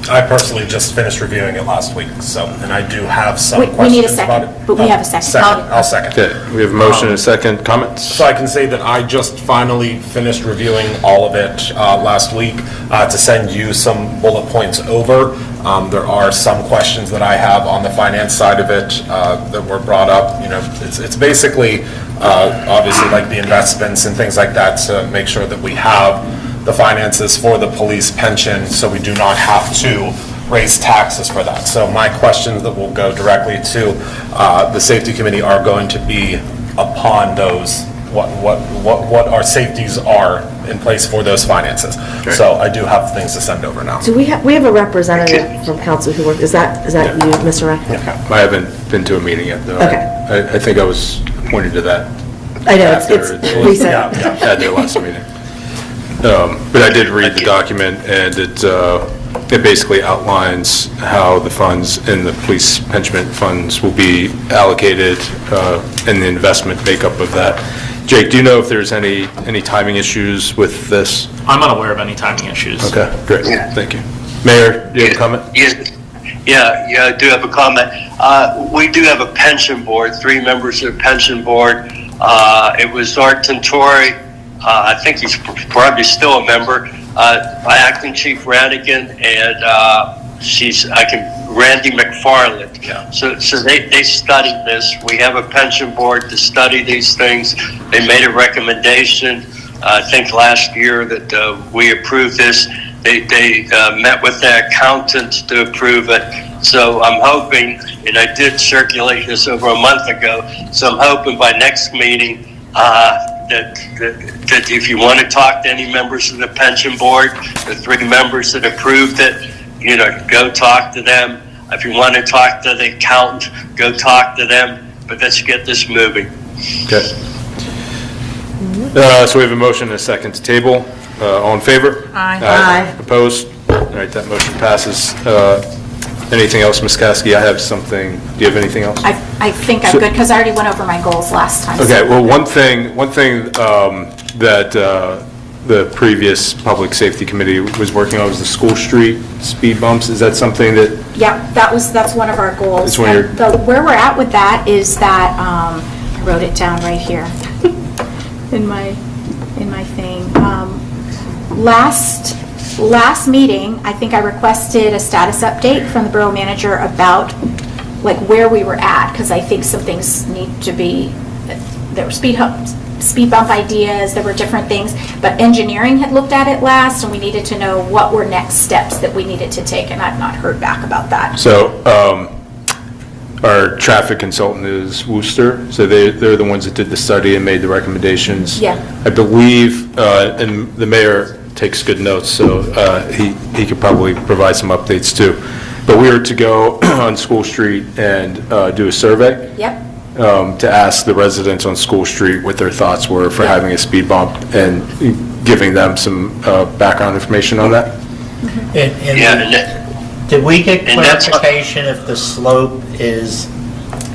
I personally just finished reviewing it last week, and I do have some We questions need a about second, it. but we have a second. I'll second. Okay, we have a motion and a second. Comments? So I can say that I just finally finished reviewing all of it last week to send you some bullet points over. There are some questions that I have on the finance side of it that were brought up. It's basically obviously like the investments and things like that to make sure that we have the finances for the police pension so we do not have to raise taxes for that. So my questions that will go directly to the safety committee are going to be upon those, what our safeties are in place for those finances. Great. So I do have things to send over now. Do we have a representative from council who works, is that you, Mr. Ray? I haven't been to a meeting yet, though. Okay. I think I was pointed to that. I know, after it's the- recent. At their last meeting. But I did read the document, and it basically outlines how the funds in the police pension funds will be allocated and the investment makeup of that. Jake, do you know if there's any timing issues with this? I'm unaware of any timing issues. Okay, great, thank you. Mayor, do you have a comment? Yeah, I do have a comment. We do have a pension board, 3 members of the pension board. It was Art Tintori, I think he's probably still a member, Acting Chief Ranigan, and Randy McFarland. Yeah. So they studied this. We have a pension board to study these things. They made a recommendation, I think last year, that we approved this. They met with their accountant to approve it. So I'm hoping, and I did circulate this over a month ago, so I'm hoping by next meeting that if you want to talk to any members of the pension board, the 3 members that approved it, go talk to them. If you want to talk to the accountant, go talk to them. But let's get this moving. Okay. So we have a motion and a second to table. All in favor? Aye. Opposed? All right, that motion passes. Anything else, Ms. Caskey? I have something. Do you have anything else? I think I'm good, because I already went over my goals last time. Okay, well, one thing that the previous Public Safety Committee was working on was the School Street speed bumps. Is that something that, Yeah, that's one of our goals. It's one of your- And where we're at with that is that, I wrote it down right here in my thing. Last meeting, I think I requested a status update from the borough manager about like where we were at, because I think some things need to be, there were speed bump ideas, there were different things, but engineering had looked at it last, and we needed to know what were next steps that we needed to take, and I've not heard back about that. so our traffic consultant is Worcester, so they're the ones that did the study and made the recommendations. Yeah. I believe, and the mayor takes good notes, so he could probably provide some updates too. But we were to go on School Street and do a survey. Yep. To ask the residents on School Street what their thoughts were for having a speed bump and giving them some background information on that. Did we get clarification if the slope is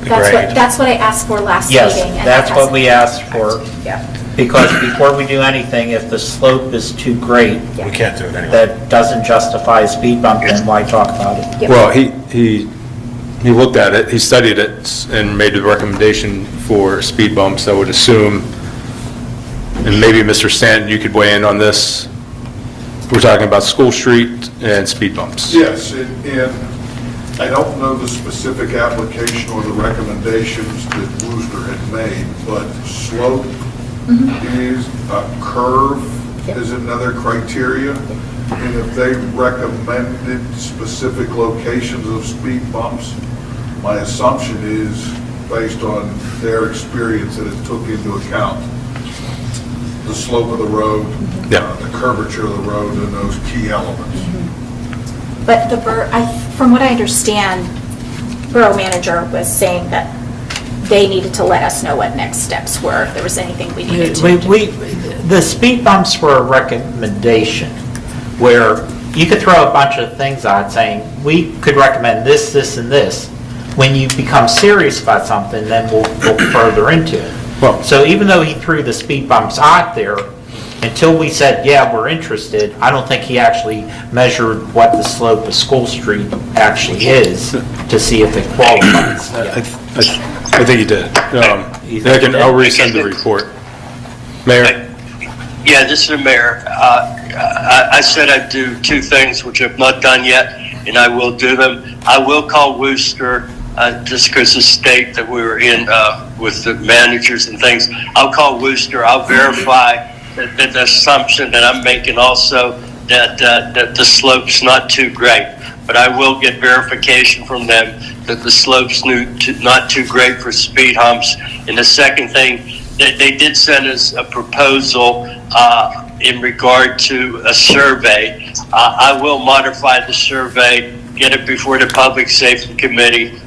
grade? That's what I asked for last meeting. Yes, and that's that what we asked for. Yeah. Because before we do anything, if the slope is too great, We can't do it anyway. that doesn't justify a speed bump, then why talk about it? Yep. Well, he looked at it, he studied it, and made a recommendation for speed bumps. I would assume, and maybe Mr. Stanton, you could weigh in on this. We're talking about School Street and speed bumps. Yes, and I don't know the specific application or the recommendations that Worcester had made, but slope is a curve is another criteria. And if they recommended specific locations of speed bumps, my assumption is, based on their experience, that it took into account the slope of the road, the curvature of the road, and those key elements. But from what I understand, borough manager was saying that they needed to let us know what next steps were, if there was anything we needed to do. The speed bumps were a recommendation, where you could throw a bunch of things out saying, we could recommend this, this, and this. When you become serious about something, then we'll go further into it. So even though he threw the speed bumps out there, until we said, yeah, we're interested, I don't think he actually measured what the slope of School Street actually is to see if it qualifies. I think he did. I'll resend the report. Mayor? Yeah, this is the mayor. I said I'd do two things, which I've not done yet, and I will do them. I will call Worcester, just because the state that we were in with the managers and things. I'll call Worcester. I'll verify that the assumption that I'm making also that the slope's not too great. But I will get verification from them that the slope's not too great for speed humps. And the second thing, they did send us a proposal in regard to a survey. I will modify the survey, get it before the Public Safety Committee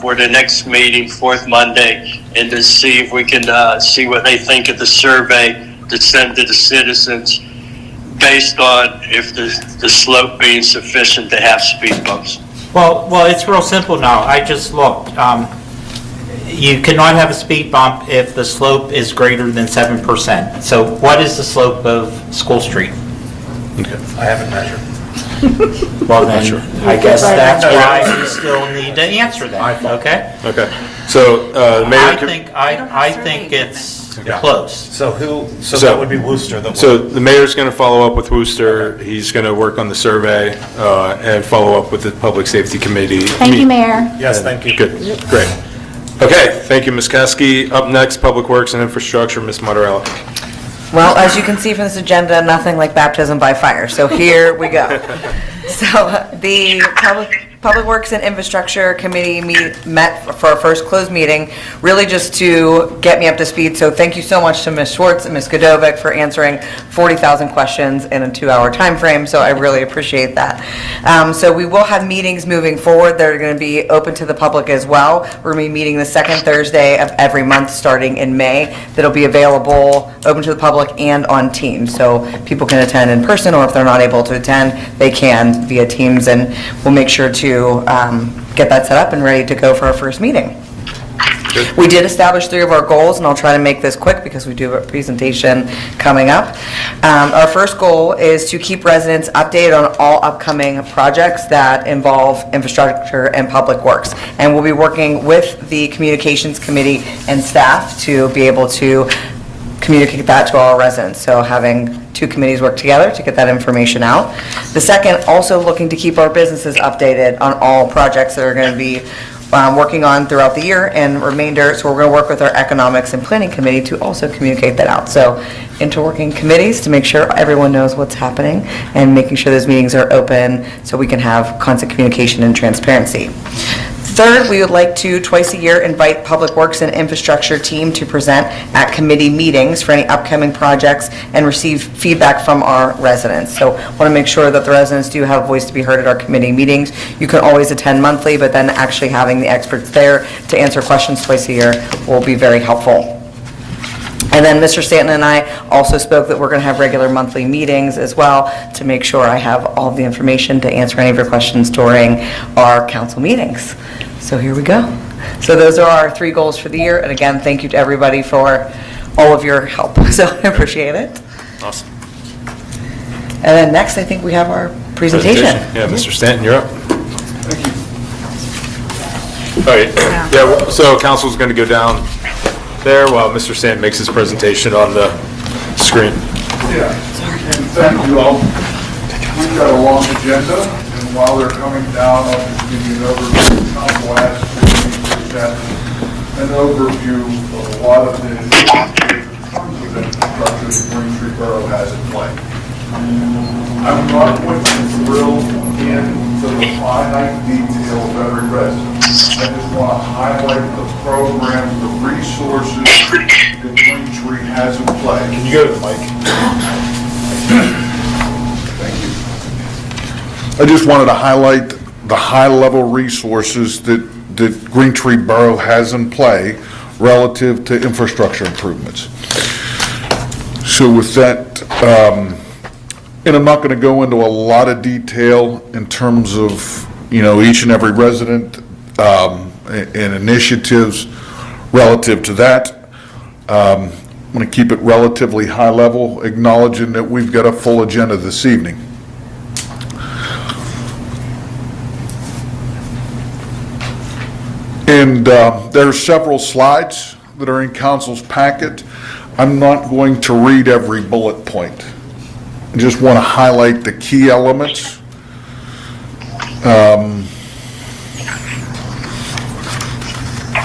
for the next meeting, fourth Monday, and to see if we can see what they think of the survey to send to the citizens based on if the slope being sufficient to have speed bumps. Well, it's real simple now. I just looked. You cannot have a speed bump if the slope is greater than 7%. So what is the slope of School Street? I haven't measured. Well, then, I guess that's why we still need to answer that, okay? Okay. So, Mayor... I think it's close. So that would be Worcester. So the mayor's going to follow up with Worcester. He's going to work on the survey and follow up with the Public Safety Committee. Thank you, Mayor. Yes, thank you. Good, great. Okay, thank you, Ms. Caskey. Up next, Public Works and Infrastructure, Ms. Martorella. Well, as you can see from this agenda, nothing like baptism by fire, so here we go. So the Public Works and Infrastructure Committee met for our first closed meeting, really just to get me up to speed. So thank you so much to Ms. Schwartz and Ms. Godovic for answering 40,000 questions in a 2-hour time frame. So I really appreciate that. So we will have meetings moving forward that are going to be open to the public as well. We're going to be meeting the second Thursday of every month starting in May. That'll be available, open to the public and on Teams. So people can attend in person, or if they're not able to attend, they can via Teams, and we'll make sure to get that set up and ready to go for our first meeting. We did establish 3 of our goals, and I'll try to make this quick because we do have a presentation coming up. Our first goal is to keep residents updated on all upcoming projects that involve infrastructure and public works. And we'll be working with the Communications Committee and staff to be able to communicate that to our residents. So having 2 committees work together to get that information out. The second, also looking to keep our businesses updated on all projects that are going to be working on throughout the year and remainder. So we're going to work with our Economics and Planning Committee to also communicate that out. So interworking committees to make sure everyone knows what's happening and making sure those meetings are open so we can have constant communication and transparency. Third, we would like to, twice a year, invite Public Works and Infrastructure team to present at committee meetings for any upcoming projects and receive feedback from our residents. So want to make sure that the residents do have a voice to be heard at our committee meetings. You can always attend monthly, but then actually having the experts there to answer questions twice a year will be very helpful. And then Mr. Stanton and I also spoke that we're going to have regular monthly meetings as well to make sure I have all the information to answer any of your questions during our council meetings. So here we go. So those are our 3 goals for the year. And again, thank you to everybody for all of your help. So I appreciate it. Awesome. And then next, I think we have our presentation. Yeah, Mr. Stanton, you're up. Thank you. All right. Yeah, so council's going to go down there while Mr. Stanton makes his presentation on the screen. Yeah, and thank you all. We've got a long agenda, and while they're coming down, I'll just give you an overview. Council asked me to present an overview of a lot of the initiatives in terms of infrastructure that Green Tree Borough has in play. I'm not going to drill into the finite detail of every resident. I just want to highlight the programs, the resources that Green Tree has in play. Can you go to the mic? Thank you. I just wanted to highlight the high-level resources that Green Tree Borough has in play relative to infrastructure improvements. So with that, and I'm not going to go into a lot of detail in terms of, each and every resident and initiatives relative to that. I'm going to keep it relatively high level, acknowledging that we've got a full agenda this evening. And there are several slides that are in council's packet. I'm not going to read every bullet point. I just want to highlight the key elements.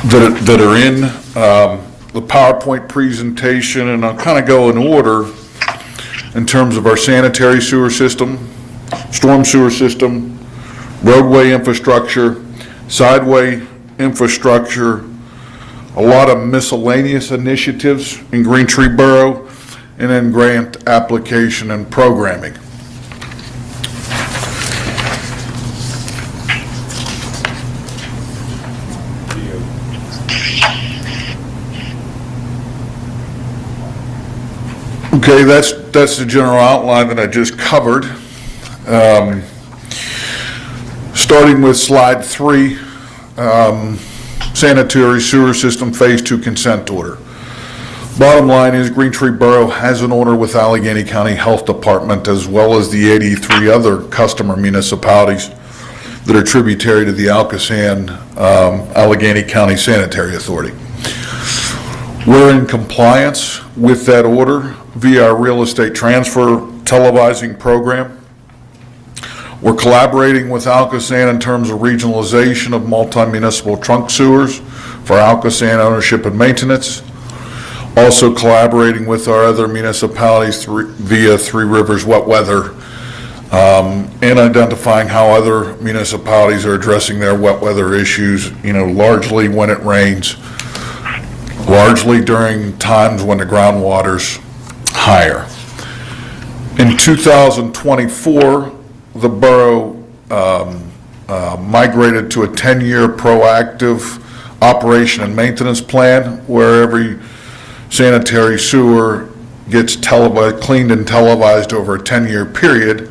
That are in the PowerPoint presentation, and I'll kind of go in order in terms of our sanitary sewer system, storm sewer system, roadway infrastructure, sideway infrastructure, a lot of miscellaneous initiatives in Green Tree Borough, and then grant application and programming. Okay, that's the general outline that I just covered. Starting with slide 3, sanitary sewer system phase 2 consent order. Bottom line is Green Tree Borough has an order with Allegheny County Health Department as well as the 83 other customer municipalities that are tributary to the Alcosan Allegheny County Sanitary Authority. We're in compliance with that order via our real estate transfer televising program. We're collaborating with Alcosan in terms of regionalization of multi-municipal trunk sewers for Alcosan ownership and maintenance. Also collaborating with our other municipalities via Three Rivers Wet Weather and identifying how other municipalities are addressing their wet weather issues, largely when it rains, largely during times when the groundwater's higher. In 2024, the borough migrated to a 10-year proactive operation and maintenance plan where every sanitary sewer gets cleaned and televised over a 10-year period.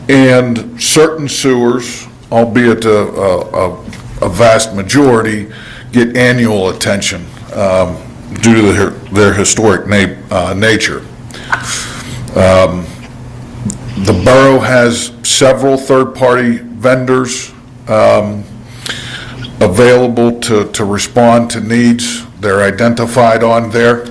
And certain sewers, albeit a vast majority, get annual attention due to their historic nature. The borough has several third-party vendors available to respond to needs. They're identified on there.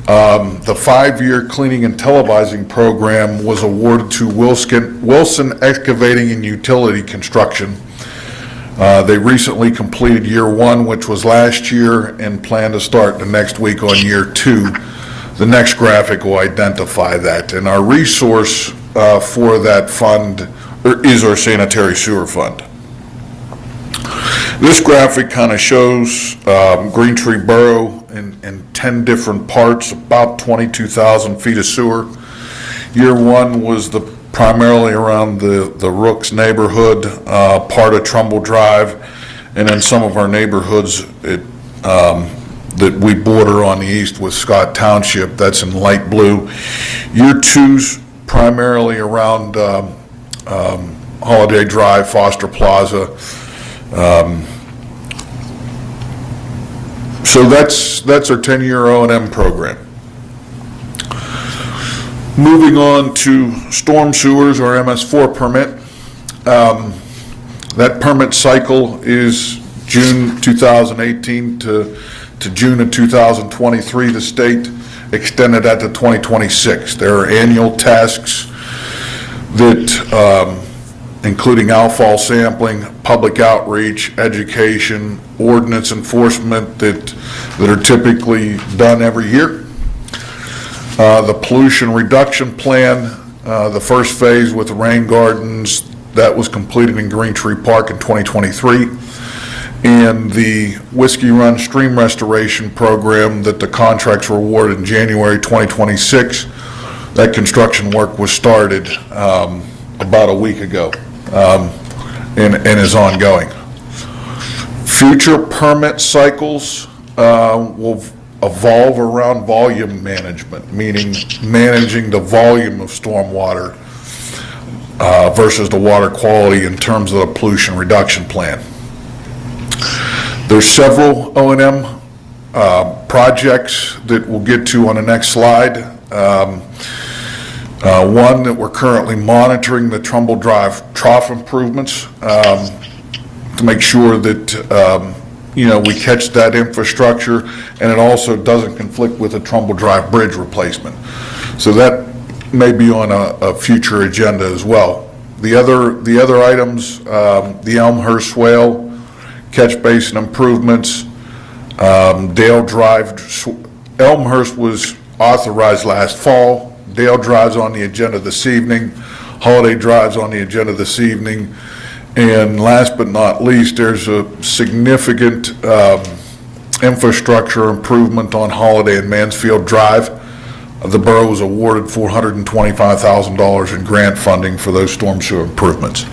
The 5-year cleaning and televising program was awarded to Wilson Excavating and Utility Construction. They recently completed year 1, which was last year, and plan to start the next week on year 2. The next graphic will identify that. And our resource for that fund is our sanitary sewer fund. This graphic kind of shows Green Tree Borough in 10 different parts, about 22,000 feet of sewer. Year 1 was primarily around the Rooks neighborhood, part of Trumbull Drive, and then some of our neighborhoods that we border on the east with Scott Township, that's in light blue. Year 2's primarily around Holiday Drive, Foster Plaza. So that's our 10-year O&M program. Moving on to storm sewers, or MS4 permit. That permit cycle is June 2018 to June of 2023. The state extended that to 2026. There are annual tasks that including outfall sampling, public outreach, education, ordinance enforcement that are typically done every year. The pollution reduction plan, the first phase with the rain gardens, that was completed in Green Tree Park in 2023. And the Whiskey Run Stream Restoration Program that the contracts were awarded in January 2026, that construction work was started about a week ago. And is ongoing. Future permit cycles will evolve around volume management, meaning managing the volume of stormwater versus the water quality in terms of the pollution reduction plan. There's several O&M projects that we'll get to on the next slide. One that we're currently monitoring, the Trumbull Drive trough improvements, to make sure that we catch that infrastructure, and it also doesn't conflict with the Trumbull Drive bridge replacement. So that may be on a future agenda as well. The other items, the Elmhurst Swale, catch basin improvements, Dale Drive. Elmhurst was authorized last fall. Dale Drive's on the agenda this evening. Holiday Drive's on the agenda this evening. And last but not least, there's a significant infrastructure improvement on Holiday and Mansfield Drive. The borough was awarded $425,000 in grant funding for those storm sewer improvements.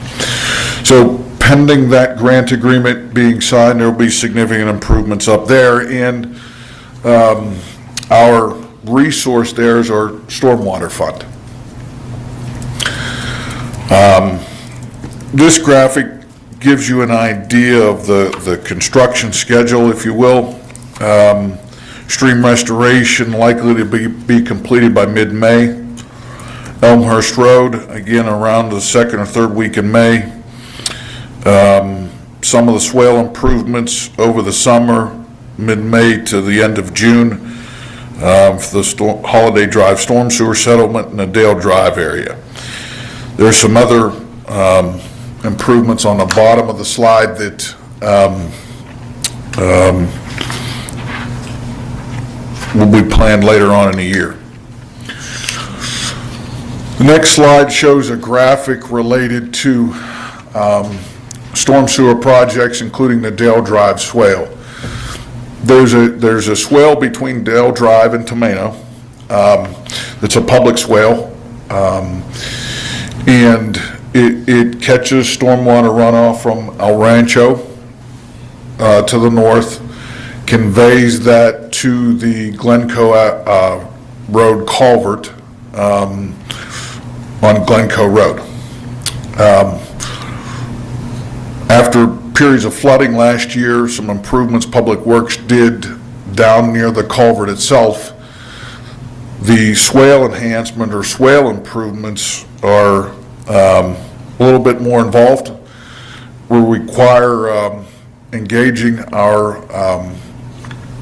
So pending that grant agreement being signed, there will be significant improvements up there. And our resource there is our stormwater fund. This graphic gives you an idea of the construction schedule, if you will. Stream restoration likely to be completed by mid-May. Elmhurst Road, again, around the second or third week in May. Some of the swale improvements over the summer, mid-May to the end of June, for the Holiday Drive storm sewer settlement in the Dale Drive area. There's some other improvements on the bottom of the slide that will be planned later on in the year. The next slide shows a graphic related to storm sewer projects, including the Dale Drive swale. There's a swale between Dale Drive and Tomeno. It's a public swale, and it catches stormwater runoff from El Rancho to the north, conveys that to the Glencoe Road culvert on Glencoe Road. After periods of flooding last year, some improvements Public Works did down near the culvert itself. The swale enhancement or swale improvements are a little bit more involved. We require engaging our,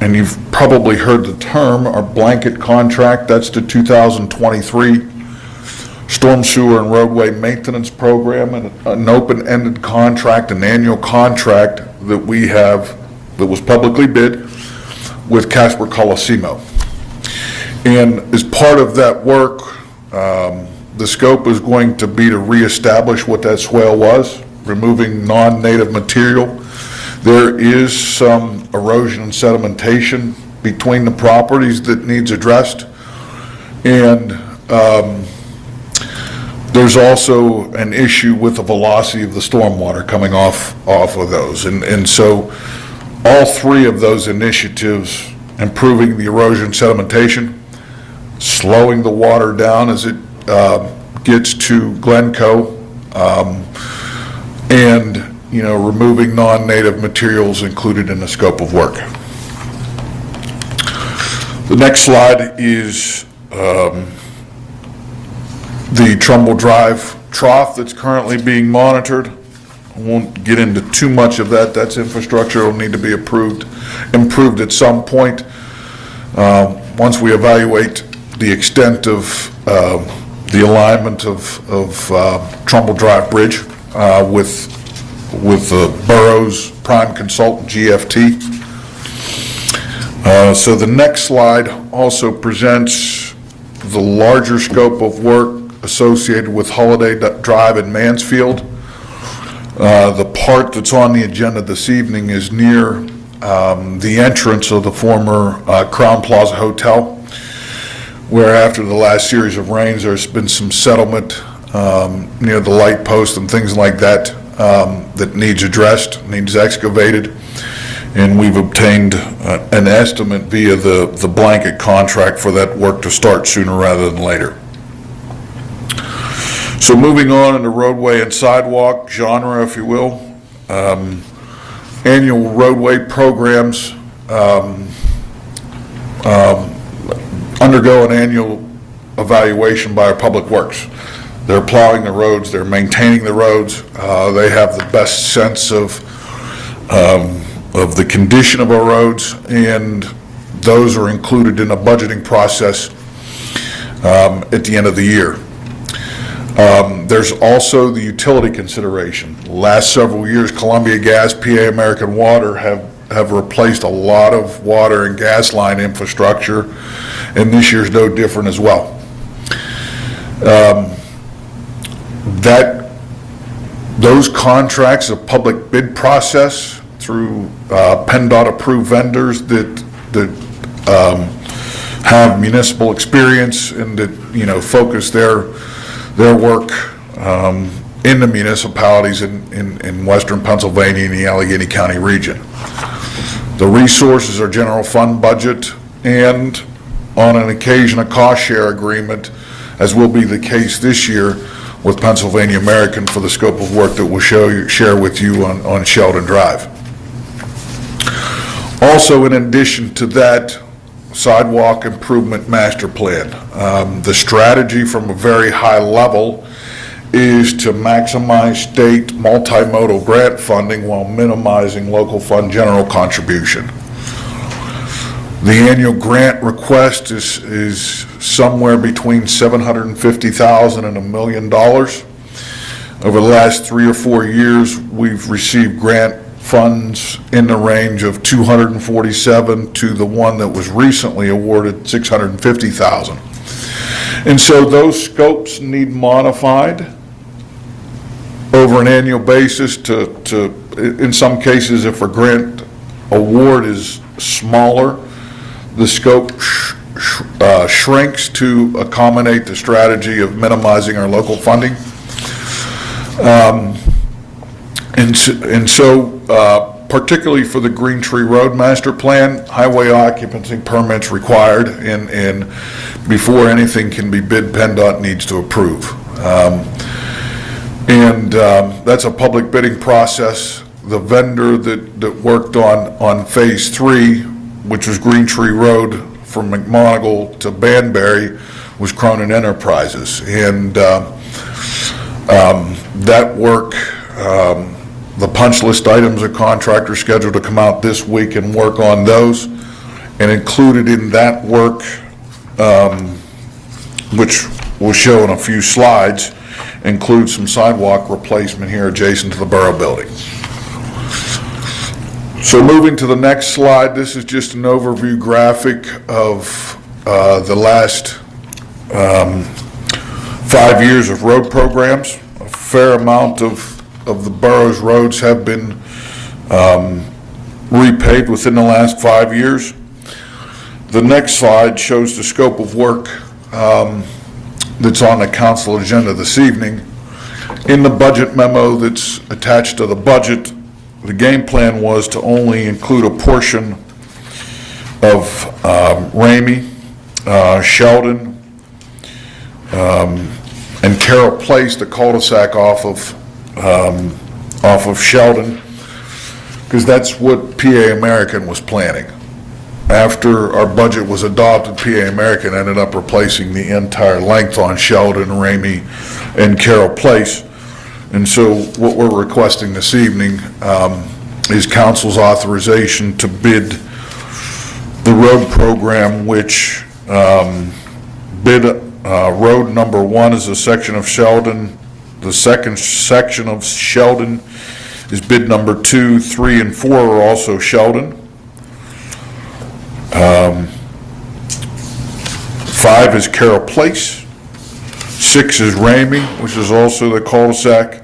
and you've probably heard the term, our blanket contract. That's the 2023 Storm Sewer and Roadway Maintenance Program, and an open-ended contract, an annual contract that we have, that was publicly bid with Casper Colosimo. And as part of that work, the scope is going to be to reestablish what that swale was, removing non-native material. There is some erosion and sedimentation between the properties that needs addressed. And there's also an issue with the velocity of the stormwater coming off of those. And so all three of those initiatives, improving the erosion sedimentation, slowing the water down as it gets to Glencoe, and removing non-native materials included in the scope of work. The next slide is the Trumbull Drive trough that's currently being monitored. I won't get into too much of that. That's infrastructure. It'll need to be improved at some point. Once we evaluate the extent of the alignment of Trumbull Drive Bridge with the borough's prime consultant, GFT. So the next slide also presents the larger scope of work associated with Holiday Drive in Mansfield. The part that's on the agenda this evening is near the entrance of the former Crown Plaza Hotel, where after the last series of rains, there's been some settlement near the light post and things like that that needs addressed, needs excavated. And we've obtained an estimate via the blanket contract for that work to start sooner rather than later. So moving on into roadway and sidewalk genre, if you will. Annual roadway programs undergo an annual evaluation by our Public Works. They're plowing the roads, they're maintaining the roads, they have the best sense of the condition of our roads, and those are included in a budgeting process at the end of the year. There's also the utility consideration. The last several years, Columbia Gas, PA American Water have replaced a lot of water and gas line infrastructure, and this year's no different as well. Those contracts, a public bid process through PennDOT approved vendors that have municipal experience and that focus their work in the municipalities in western Pennsylvania and the Allegheny County region. The resources are general fund budget and on an occasion a cost share agreement, as will be the case this year with Pennsylvania American for the scope of work that we'll share with you on Sheldon Drive. Also, in addition to that, sidewalk improvement master plan. The strategy from a very high level is to maximize state multimodal grant funding while minimizing local fund general contribution. The annual grant request is somewhere between $750,000 and $1 million. Over the last 3 or 4 years, we've received grant funds in the range of $247,000 to the one that was recently awarded $650,000. And so those scopes need modified over an annual basis to, in some cases, if a grant award is smaller, the scope shrinks to accommodate the strategy of minimizing our local funding. And so particularly for the Green Tree Road Master Plan, highway occupancy permits required, and before anything can be bid, PennDOT needs to approve. That's a public bidding process. The vendor that worked on Phase 3, which was Green Tree Road from McMonagle to Banbury, was Cronin Enterprises. And that work, the punch list items, a contractor scheduled to come out this week and work on those. And included in that work, which we'll show in a few slides, includes some sidewalk replacement here adjacent to the Borough Building. So moving to the next slide, this is just an overview graphic of the last 5 years of road programs. A fair amount of the borough's roads have been repaved within the last 5 years. The next slide shows the scope of work that's on the council agenda this evening. In the budget memo that's attached to the budget, the game plan was to only include a portion of Ramey, Sheldon, and Carroll Place, the cul-de-sac off of Sheldon, because that's what PA American was planning. After our budget was adopted, PA American ended up replacing the entire length on Sheldon, Ramey, and Carroll Place. And so what we're requesting this evening is council's authorization to bid the road program, which bid road number 1 is a section of Sheldon. The second section of Sheldon is bid number 2, 3, and 4 are also Sheldon. 5 is Carroll Place. 6 is Ramey, which is also the cul-de-sac,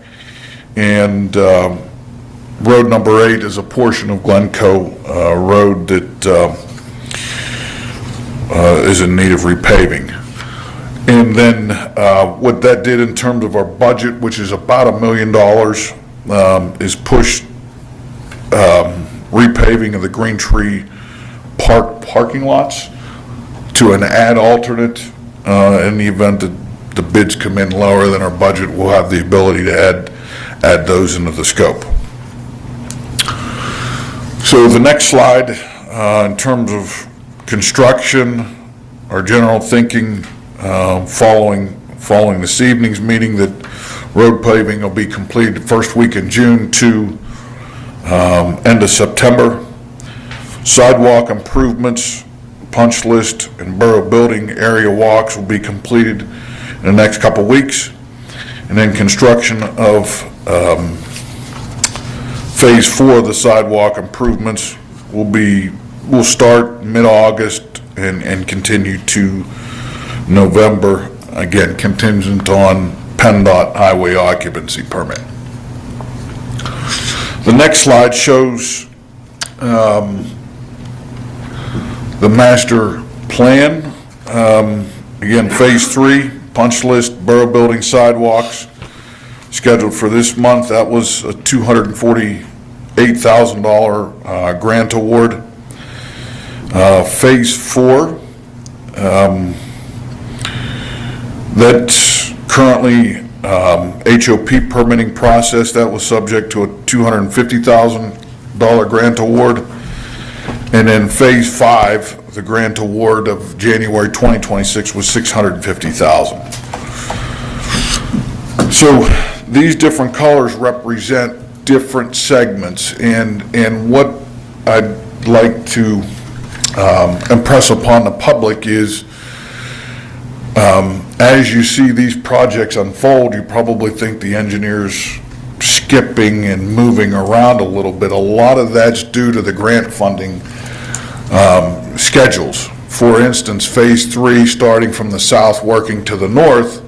and road number 8 is a portion of Glencoe Road that is in need of repaving. And then what that did in terms of our budget, which is about $1 million, is push repaving of the Green Tree Park parking lots to an add alternate in the event that the bids come in lower than our budget. We'll have the ability to add those into the scope. So the next slide, in terms of construction, our general thinking following this evening's meeting, that road paving will be completed first week in June to end of September. Sidewalk improvements, punch list, and borough building area walks will be completed in the next couple weeks. And then construction of Phase 4 of the sidewalk improvements will start mid-August and continue to November, again contingent on PennDOT highway occupancy permit. The next slide shows the master plan. Again, Phase 3, punch list, borough building sidewalks, scheduled for this month. That was a $248,000 grant award. Phase 4, that's currently HOP permitting process. That was subject to a $250,000 grant award. And then Phase 5, the grant award of January 2026 was $650,000. So these different colors represent different segments, and what I'd like to impress upon the public is, as you see these projects unfold, you probably think the engineers skipping and moving around a little bit. A lot of that's due to the grant funding schedules For instance, Phase 3, starting from the south, working to the north,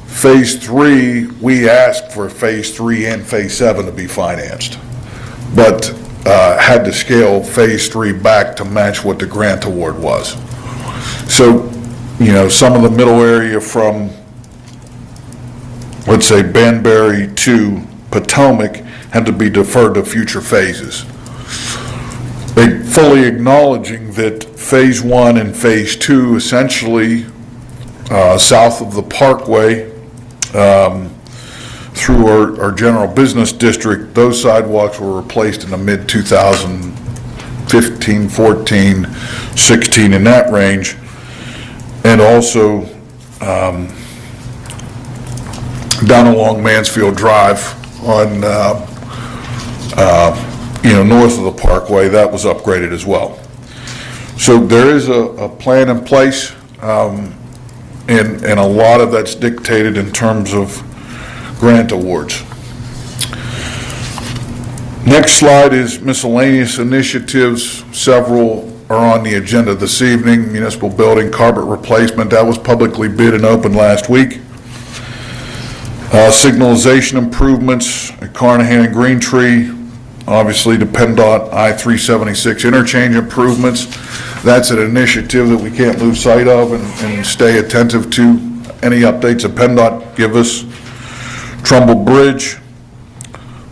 Phase 3, we asked for Phase 3 and Phase 7 to be financed, but had to scale Phase 3 back to match what the grant award was. So, you know, some of the middle area from, let's say, Banbury to Potomac had to be deferred to future phases. They fully acknowledging that Phase 1 and Phase 2, essentially south of the Parkway, through our general business district, those sidewalks were replaced in the mid-2015, 14, 16, in that range. And also down along Mansfield Drive on, north of the Parkway, that was upgraded as well. So there is a plan in place, and a lot of that's dictated in terms of grant awards. Next slide is miscellaneous initiatives. Several are on the agenda this evening. Municipal building carpet replacement, that was publicly bid and opened last week. Signalization improvements at Carnahan and Green Tree. Obviously, the PennDOT I-376 interchange improvements. That's an initiative that we can't lose sight of and stay attentive to. Any updates that PennDOT give us. Trumbull Bridge,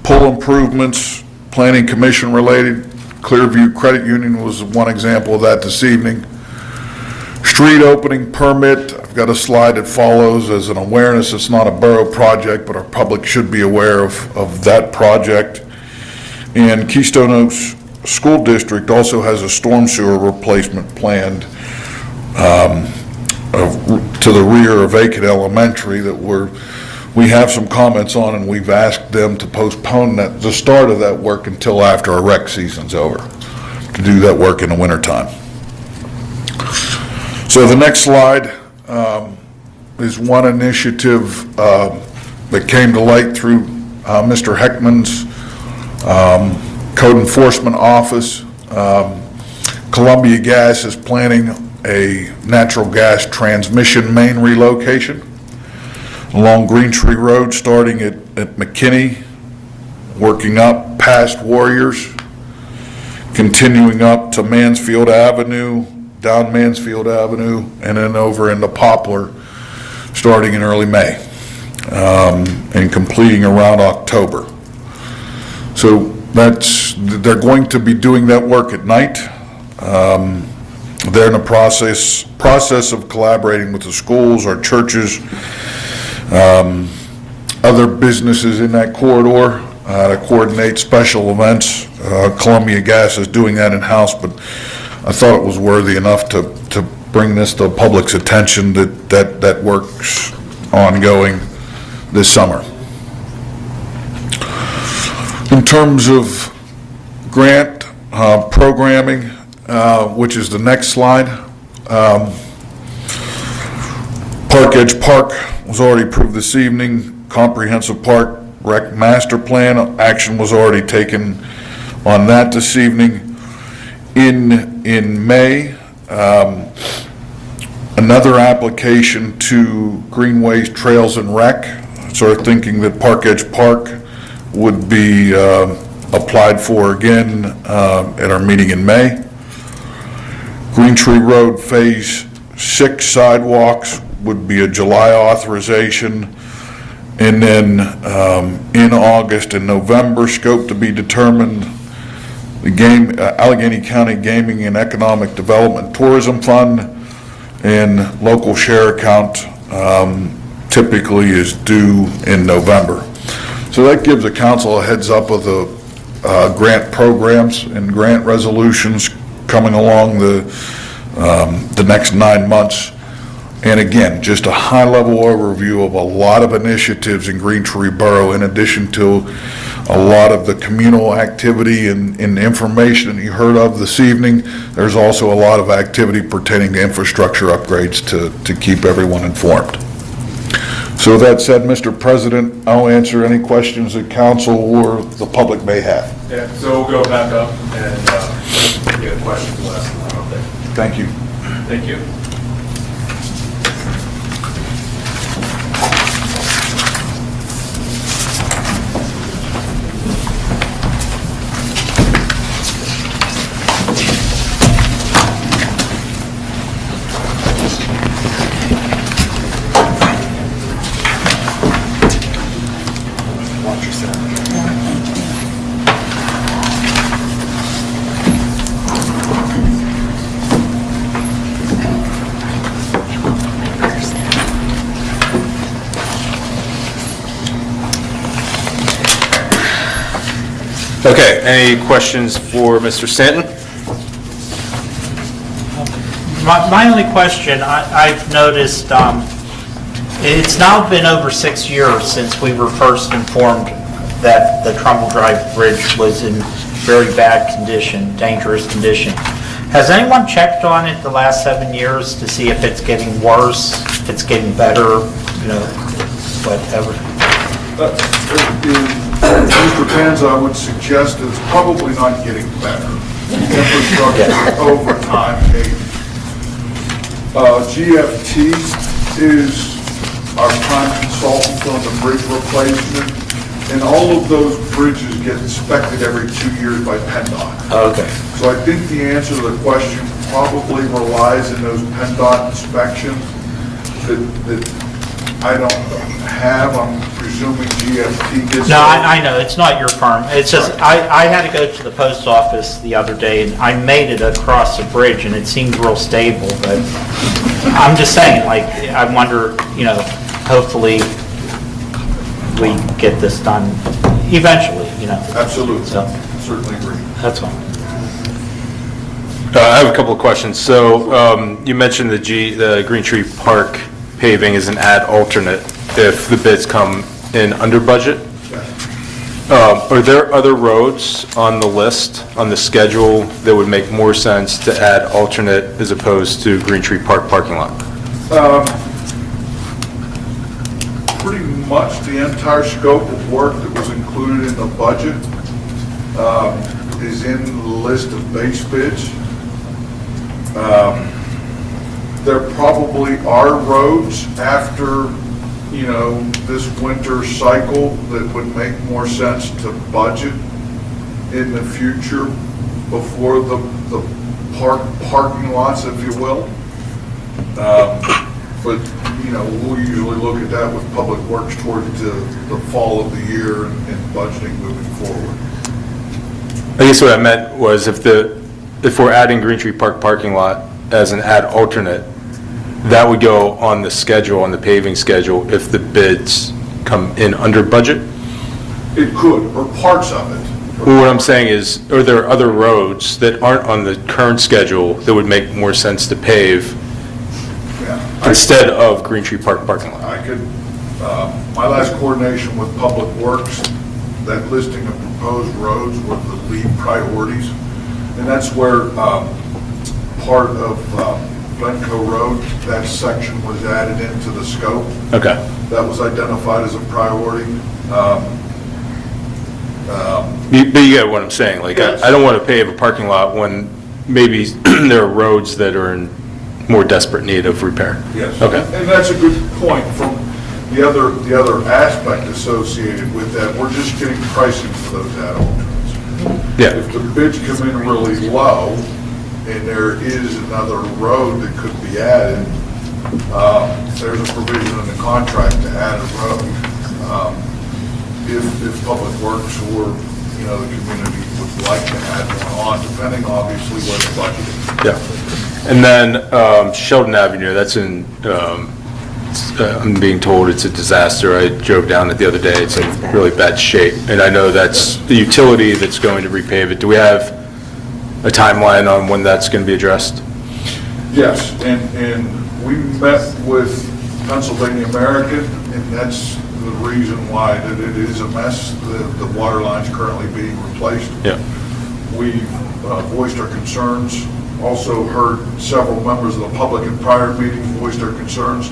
pool improvements, planning commission related. Clearview Credit Union was one example of that this evening. Street opening permit, I've got a slide that follows as an awareness. It's not a borough project, but our public should be aware of that project. And Keystone Oaks School District also has a storm sewer replacement planned to the rear of Aiken Elementary that we have some comments on, and we've asked them to postpone the start of that work until after our rec season's over, to do that work in the wintertime. So the next slide is one initiative that came to light through Mr. Heckman's Code Enforcement Office. Columbia Gas is planning a natural gas transmission main relocation along Green Tree Road, starting at McKinney, working up past Warriors, continuing up to Mansfield Avenue, down Mansfield Avenue, and then over into Poplar, starting in early May, and completing around October. So they're going to be doing that work at night. They're in the process of collaborating with the schools, our churches, other businesses in that corridor to coordinate special events. Columbia Gas is doing that in-house, but I thought it was worthy enough to bring this to the public's attention that work's ongoing this summer. In terms of grant programming, which is the next slide, Park Edge Park was already approved this evening. Comprehensive Park Rec Master Plan action was already taken on that this evening. In May, another application to Greenways, Trails, and Rec. Sort of thinking that Park Edge Park would be applied for again at our meeting in May. Green Tree Road Phase 6 sidewalks would be a July authorization. And then in August and November, scope to be determined, the Allegheny County Gaming and Economic Development Tourism Fund and local share account typically is due in November. So that gives the council a heads up of the grant programs and grant resolutions coming along the next 9 months. And again, just a high-level overview of a lot of initiatives in Green Tree Borough, in addition to a lot of the communal activity and information that you heard of this evening. There's also a lot of activity pertaining to infrastructure upgrades to keep everyone informed. So with that said, Mr. President, I'll answer any questions that council or the public may have. Yeah, so we'll go back up and get questions last time. Thank you. Thank you. Okay, any questions for Mr. Stanton? My only question, I've noticed, it's now been over 6 years since we were first informed that the Trumbull Drive Bridge was in very bad condition, dangerous condition. Has anyone checked on it the last 7 years to see if it's getting worse, if it's getting better, whatever? Mr. Panza, I would suggest it's probably not getting better. Infrastructure over time aging. GFT is our prime consultant on the bridge replacement, and all of those bridges get inspected every 2 years by PennDOT. Okay. So I think the answer to the question probably relies in those PennDOT inspections that I don't have. I'm presuming GFT gets... No, I know, it's not your firm. It's just, I had to go to the post office the other day, and I made it across the bridge, and it seemed real stable, but I'm just saying, I wonder, hopefully we get this done eventually, Absolutely. So, certainly agree. that's all. I have a couple of questions. So you mentioned the Green Tree Park paving is an add alternate if the bids come in under budget. Are there other roads on the list, on the schedule, that would make more sense to add alternate as opposed to Green Tree Park parking lot? Pretty much the entire scope of work that was included in the budget is in the list of base bids. There probably are roads after, this winter cycle that would make more sense to budget in the future before the parking lots, if you will. But, we'll usually look at that with Public Works towards the fall of the year and budgeting moving forward. I guess what I meant was if we're adding Green Tree Park parking lot as an add alternate, that would go on the schedule, on the paving schedule, if the bids come in under budget? It could, or parts of it. Well, what I'm saying is, are there other roads that aren't on the current schedule that would make more sense to pave instead of Green Tree Park parking lot? I could, my last coordination with Public Works, that listing of proposed roads were the lead priorities. And that's where part of Glencoe Road, that section was added into the scope. Okay. That was identified as a priority. But you get what I'm saying. Yes. I don't want to pave a parking lot when maybe there are roads that are in more desperate need of repair. Yes. Okay. And that's a good point from the other aspect associated with that. We're just getting pricing for those add alternates. Yeah. If the bids come in really low and there is another road that could be added, there's a provision in the contract to add a road. If Public Works or, the community would like to add one on, depending obviously what the budget is. Yeah. And then Sheldon Avenue, that's in, I'm being told it's a disaster. I drove down it the other day. It's in really bad shape. And I know that's the utility that's going to repave it. Do we have a timeline on when that's going to be addressed? Yes, and we met with Pennsylvania American, and that's the reason why that it is a mess. The water line's currently being replaced. Yeah. We voiced our concerns, also heard several members of the public in prior meetings voiced their concerns,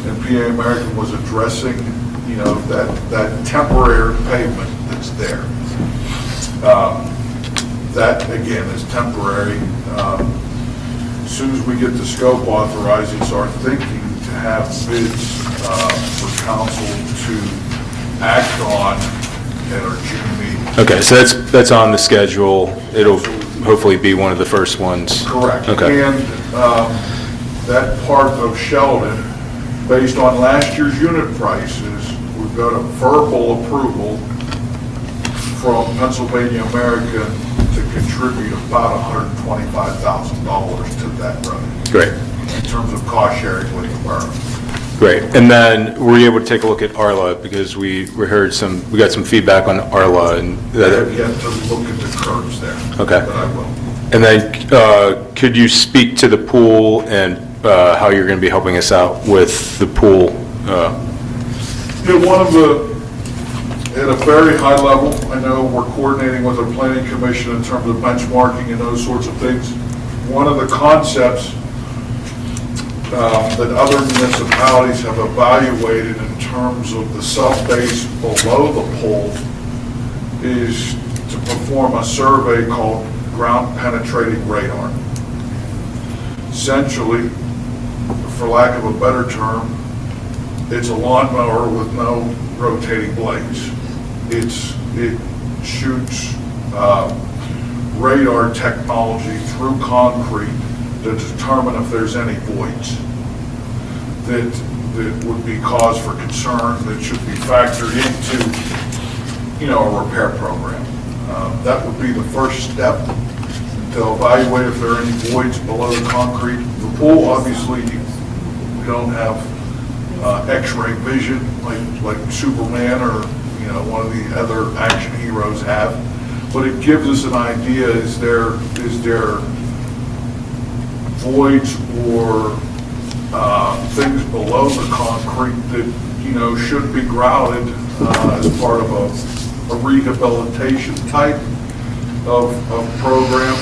and PA American was addressing, that temporary pavement that's there. That, again, is temporary. soon as we get the scope authorized, it's our thinking to have bids for council to act on at our June meeting. Okay, so that's on the schedule. It'll hopefully be one of the first ones. Correct. Okay. And that part of Sheldon, based on last year's unit prices, we've got a verbal approval from Pennsylvania American to contribute about $125,000 to that road. Great. In terms of cost sharing with the borough. Great. And then were you able to take a look at Arla, because we got some feedback on Arla and I have yet to look at the curves there. Okay. But I will. And then could you speak to the pool and how you're going to be helping us out with the pool? At a very high level, I know we're coordinating with our planning commission in terms of benchmarking and those sorts of things. One of the concepts that other municipalities have evaluated in terms of the sub-base below the pole is to perform a survey called ground penetrating radar. Essentially, for lack of a better term, it's a lawnmower with no rotating blades. It shoots radar technology through concrete to determine if there's any voids that would be cause for concern that should be factored into, a repair program. That would be the first step to evaluate if there are any voids below the concrete. The pool, obviously, we don't have X-ray vision like Superman or one of the other action heroes have, but it gives us an idea: is there voids or things below the concrete that should be grouted as part of a rehabilitation type of program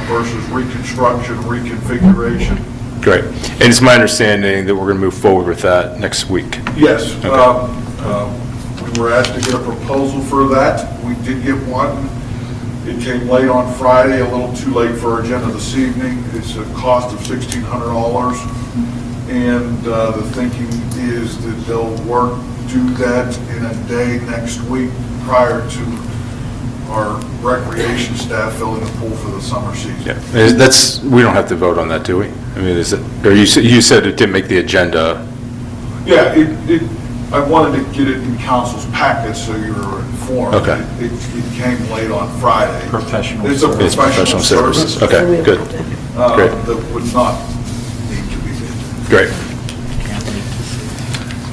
versus reconstruction, reconfiguration. Great. And it's my understanding that we're going to move forward with that next week. Yes. Okay. We were asked to get a proposal for that. We did get one. It came late on Friday, a little too late for our agenda this evening. It's a cost of $1,600. And the thinking is that they'll do that in a day next week prior to our recreation staff filling the pool for the summer season. Yeah. We don't have to vote on that, do we? I mean, or you said it didn't make the agenda. Yeah, I wanted to get it in council's packet so you were informed. Okay. It came late on Friday. It's a professional services. service. Okay, good. Great. That would not need to be bid. Great.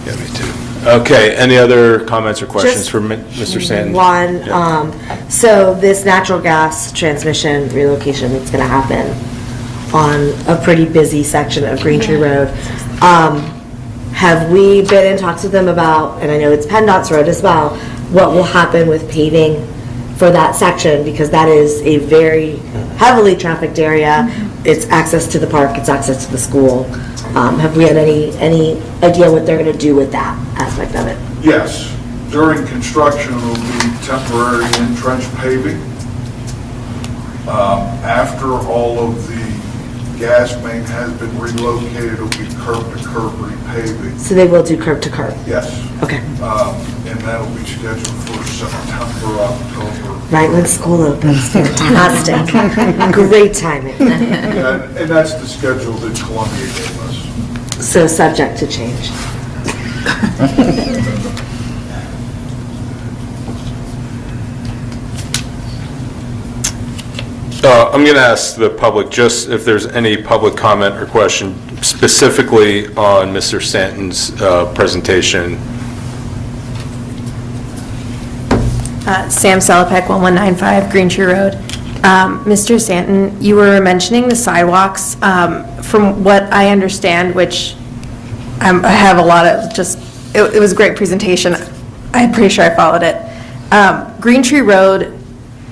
Yeah, me too. Okay, any other comments or questions Just for Mr. Stanton? One, Yeah. so this natural gas transmission relocation that's going to happen on a pretty busy section of Green Tree Road, have we been in talks with them about, and I know it's PennDOT's road as well, what will happen with paving for that section, because that is a very heavily trafficked area. It's access to the park, it's access to the school. Have we had any idea what they're going to do with that aspect of it? Yes. During construction, it will be temporary in-trench paving. After all of the gas main has been relocated, it will be curb-to-curb repaving. So they will do curb to curb? Yes. Okay. And that'll be scheduled for September, October. Right when school opens, fantastic. Great timing. Yeah, and that's the schedule that Columbia gave us. So subject to change. I'm going to ask the public just if there's any public comment or question specifically on Mr. Stanton's presentation. Sam Salopek, 1195 Green Tree Road. Mr. Stanton, you were mentioning the sidewalks. From what I understand, which I have a lot of it was a great presentation. I'm pretty sure I followed it. Green Tree Road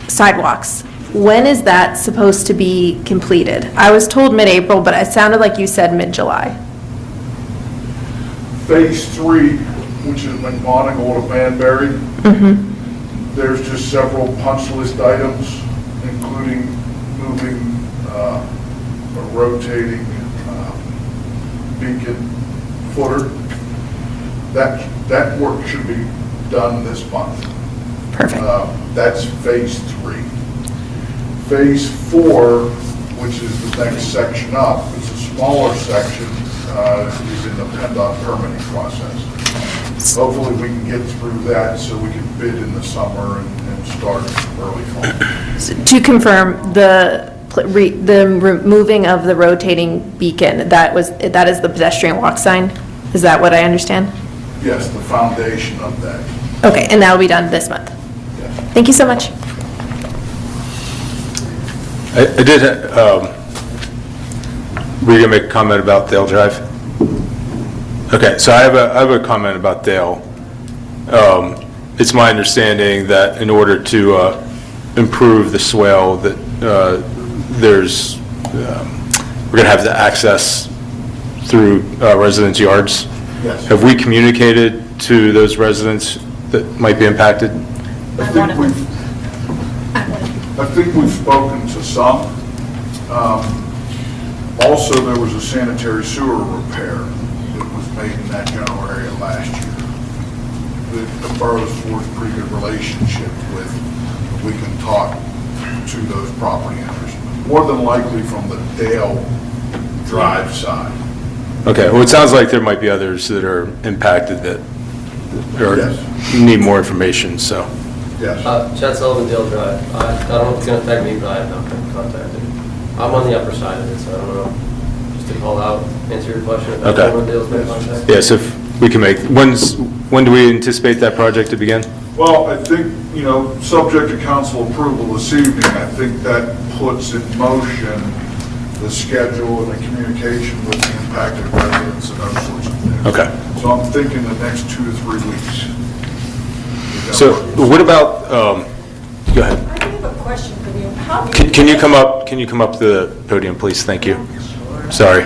sidewalks, when is that supposed to be completed? I was told mid-April, but it sounded like you said mid-July. Phase 3, which is McMonigle to Banbury, there's just several punch list items, including moving a rotating beacon footer. That work should be done this month. Perfect. That's phase 3. Phase 4, which is the next section up, it's a smaller section, is in the PennDOT permitting process. Hopefully we can get through that so we can bid in the summer and start early fall. To confirm, the removing of the rotating beacon, that is the pedestrian walk sign? Is that what I understand? Yes, the foundation of that. Okay, and that'll be done this month? Yes. Thank you so much. I did, were you going to make a comment about Dale Drive? Okay, so I have a comment about Dale. It's my understanding that in order to improve the swale, that we're going to have the access through residents' yards. Yes. Have we communicated to those residents that might be impacted? I think we've spoken to some. Also, there was a sanitary sewer repair that was made in that general area last year. The borough's forged a pretty good relationship with, we can talk to those property owners, more than likely from the Dale Drive side. Okay, well, it sounds like there might be others that are impacted that Yes. need more information, so. Yes. Chad Sullivan, Dale Drive. I don't know if it's going to affect me, but I have not been contacted. I'm on the upper side of it, so I don't know. Just to call out, answer your question. If Okay. anyone Dale's been contacted. Yes, if we can make, when do we anticipate that project to begin? Well, I think, subject to council approval this evening, I think that puts in motion the schedule and the communication with the impacted residents and those sorts of things. Okay. So I'm thinking the next 2 to 3 weeks. So what about, go ahead. I have a question for you. How do Can you come up to the podium, please? Thank you. Sorry.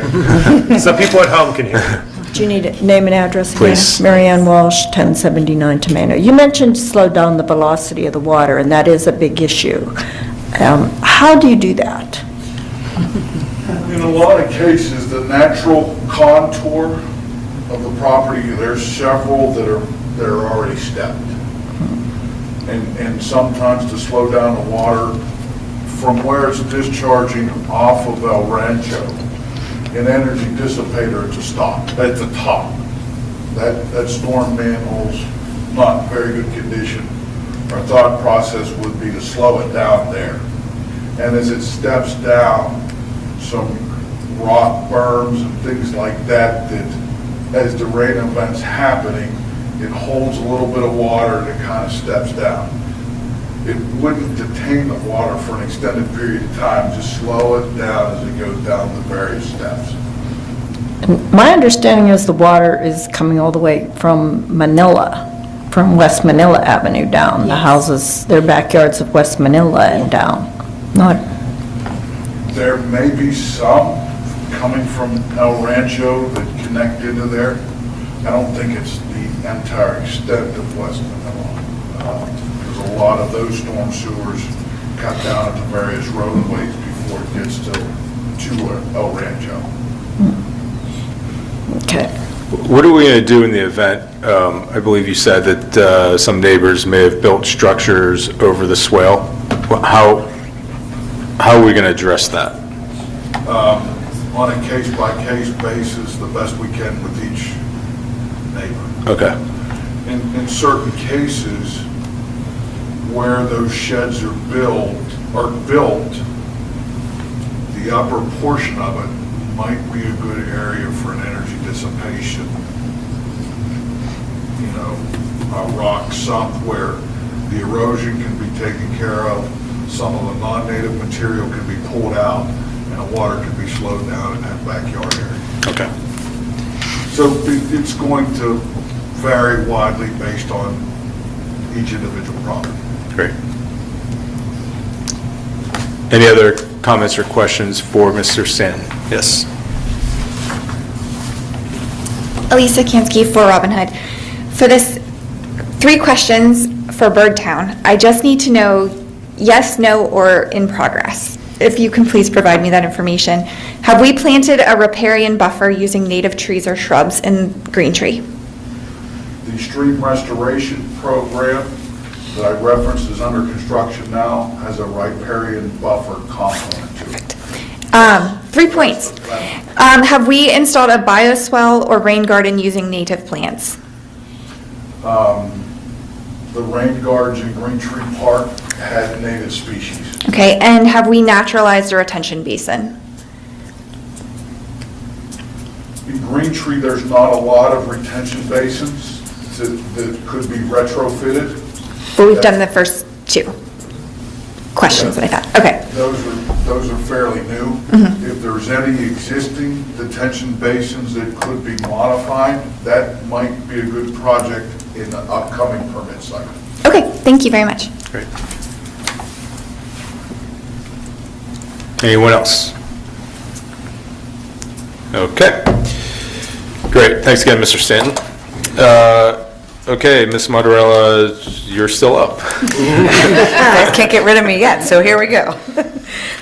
So people at home can hear. Do you need a name and address again? Please. Mary Ann Walsh, 1079 Tomato. You mentioned slow down the velocity of the water, and that is a big issue. How do you do that? In a lot of cases, the natural contour of the property, there's several that are already stepped. And sometimes to slow down the water from where it's discharging off of El Rancho, an energy dissipator at the top. That storm manhole's not in very good condition. Our thought process would be to slow it down there. And as it steps down, some rock berms and things like that as the rain event's happening, it holds a little bit of water and it kind of steps down. It wouldn't detain the water for an extended period of time, just slow it down as it goes down the various steps. My understanding is the water is coming all the way from Manila, from West Manila Avenue down. The houses, their backyards of West Manila and down. There may be some coming from El Rancho that connect into there. I don't think it's the entire extent of West Manila. There's a lot of those storm sewers cut down at the various roadways before it gets to El Rancho. Okay. What are we going to do in the event, I believe you said that some neighbors may have built structures over the swale? How are we going to address that? On a case-by-case basis, the best we can with each neighbor. Okay. In certain cases, where those sheds are built, the upper portion of it might be a good area for an energy dissipation. A rock sump where the erosion can be taken care of, some of the non-native material can be pulled out, and the water can be slowed down in that backyard area. Okay. So it's going to vary widely based on each individual property. Great. Any other comments or questions for Mr. Stanton? Yes. Elisa Kansky for Robin Hood. For this, 3 questions for Birdtown. I just need to know yes, no, or in progress. If you can please provide me that information. Have we planted a riparian buffer using native trees or shrubs in Green Tree? The stream restoration program that I referenced is under construction now, has a riparian buffer component to it. 3 points. Have we installed a bioswale or rain garden using native plants? The rain gardens in Green Tree Park had native species. Okay, and have we naturalized a retention basin? In Green Tree, there's not a lot of retention basins that could be retrofitted. But we've done the first 2 questions that I thought. Okay. Those are fairly new. Mhm. If there's any existing detention basins that could be modified, that might be a good project in the upcoming permit cycle. Okay, thank you very much. Great. Anyone else? Okay. Great. Thanks again, Mr. Stanton. Okay, Ms. Martorella, you're still up. You guys can't get rid of me yet, so here we go.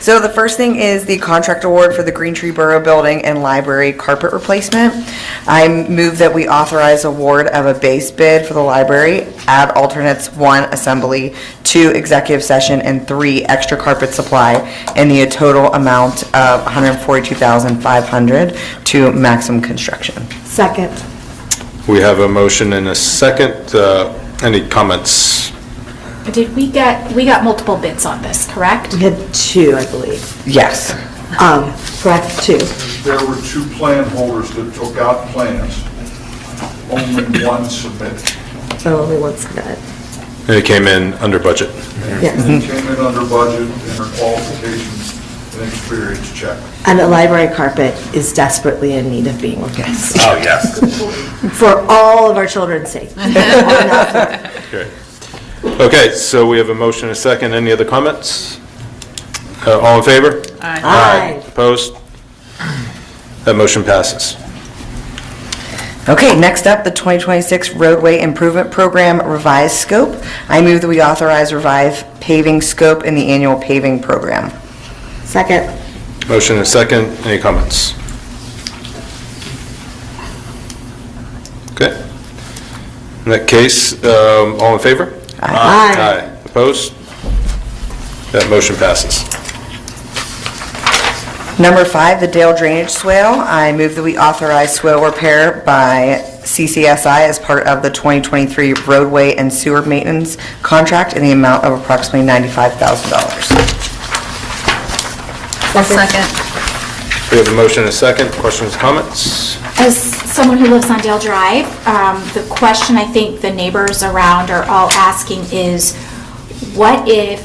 So the first thing is the contract award for the Green Tree Borough Building and Library carpet replacement. I move that we authorize award of a base bid for the library, add alternates 1 assembly, 2 executive session, and 3 extra carpet supply in the total amount of $142,500 to Maximum Construction. Second. We have a motion and a second. Any comments? Did we got multiple bids on this, correct? We had 2, I believe. Yes. Correct, 2. There were 2 plan holders that took out plans, only 1 submitted. So only one submitted. And it came in under budget. Yes. It came in under budget and her qualifications and experience check. And the library carpet is desperately in need of being replaced. Oh, yes. For all of our children's sake. Great. Okay, so we have a motion and a second. Any other comments? All in favor? Aye. Opposed? That motion passes. Okay, next up, the 2026 Roadway Improvement Program revised scope. I move that we authorize revised paving scope in the annual paving program. Second. Motion and a second. Any comments? Okay. In that case, all in favor? Aye. Aye. Opposed? That motion passes. Number 5, the Dale Drainage Swale. I move that we authorize swale repair by CCSI as part of the 2023 roadway and sewer maintenance contract in the amount of approximately $95,000. Second. We have a motion and a second. Questions, comments? As someone who lives on Dale Drive, the question I think the neighbors around are all asking is, what if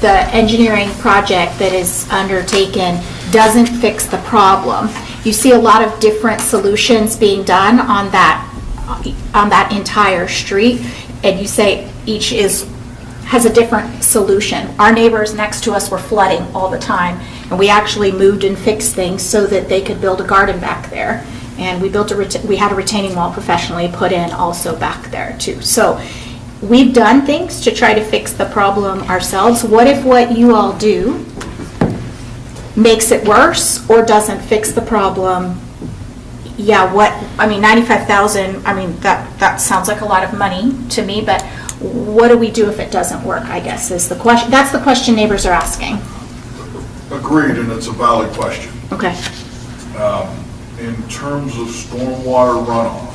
the engineering project that is undertaken doesn't fix the problem? You see a lot of different solutions being done on that entire street, and you say each has a different solution. Our neighbors next to us were flooding all the time, and we actually moved and fixed things so that they could build a garden back there. And we had a retaining wall professionally put in also back there too. So we've done things to try to fix the problem ourselves. What if what you all do makes it worse or doesn't fix the problem? Yeah, $95,000, that sounds like a lot of money to me, but what do we do if it doesn't work, I guess, is the question. That's the question neighbors are asking. Agreed, and it's a valid question. Okay. In terms of stormwater runoff,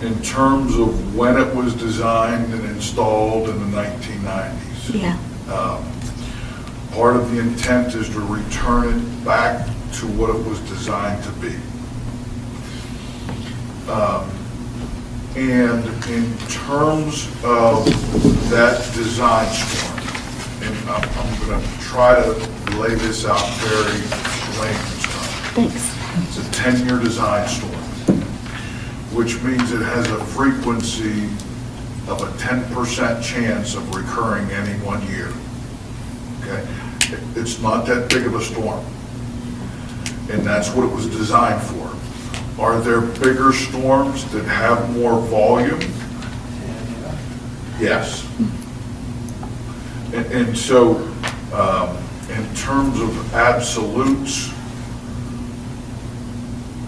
in terms of when it was designed and installed in the 1990s. Yeah. Part of the intent is to return it back to what it was designed to be. And in terms of that design storm, and I'm going to try to lay this out very layman's terms. Thanks. It's a 10-year design storm, which means it has a frequency of a 10% chance of recurring any 1 year. Okay? It's not that big of a storm, and that's what it was designed for. Are there bigger storms that have more volume? Yes. And so in terms of absolutes,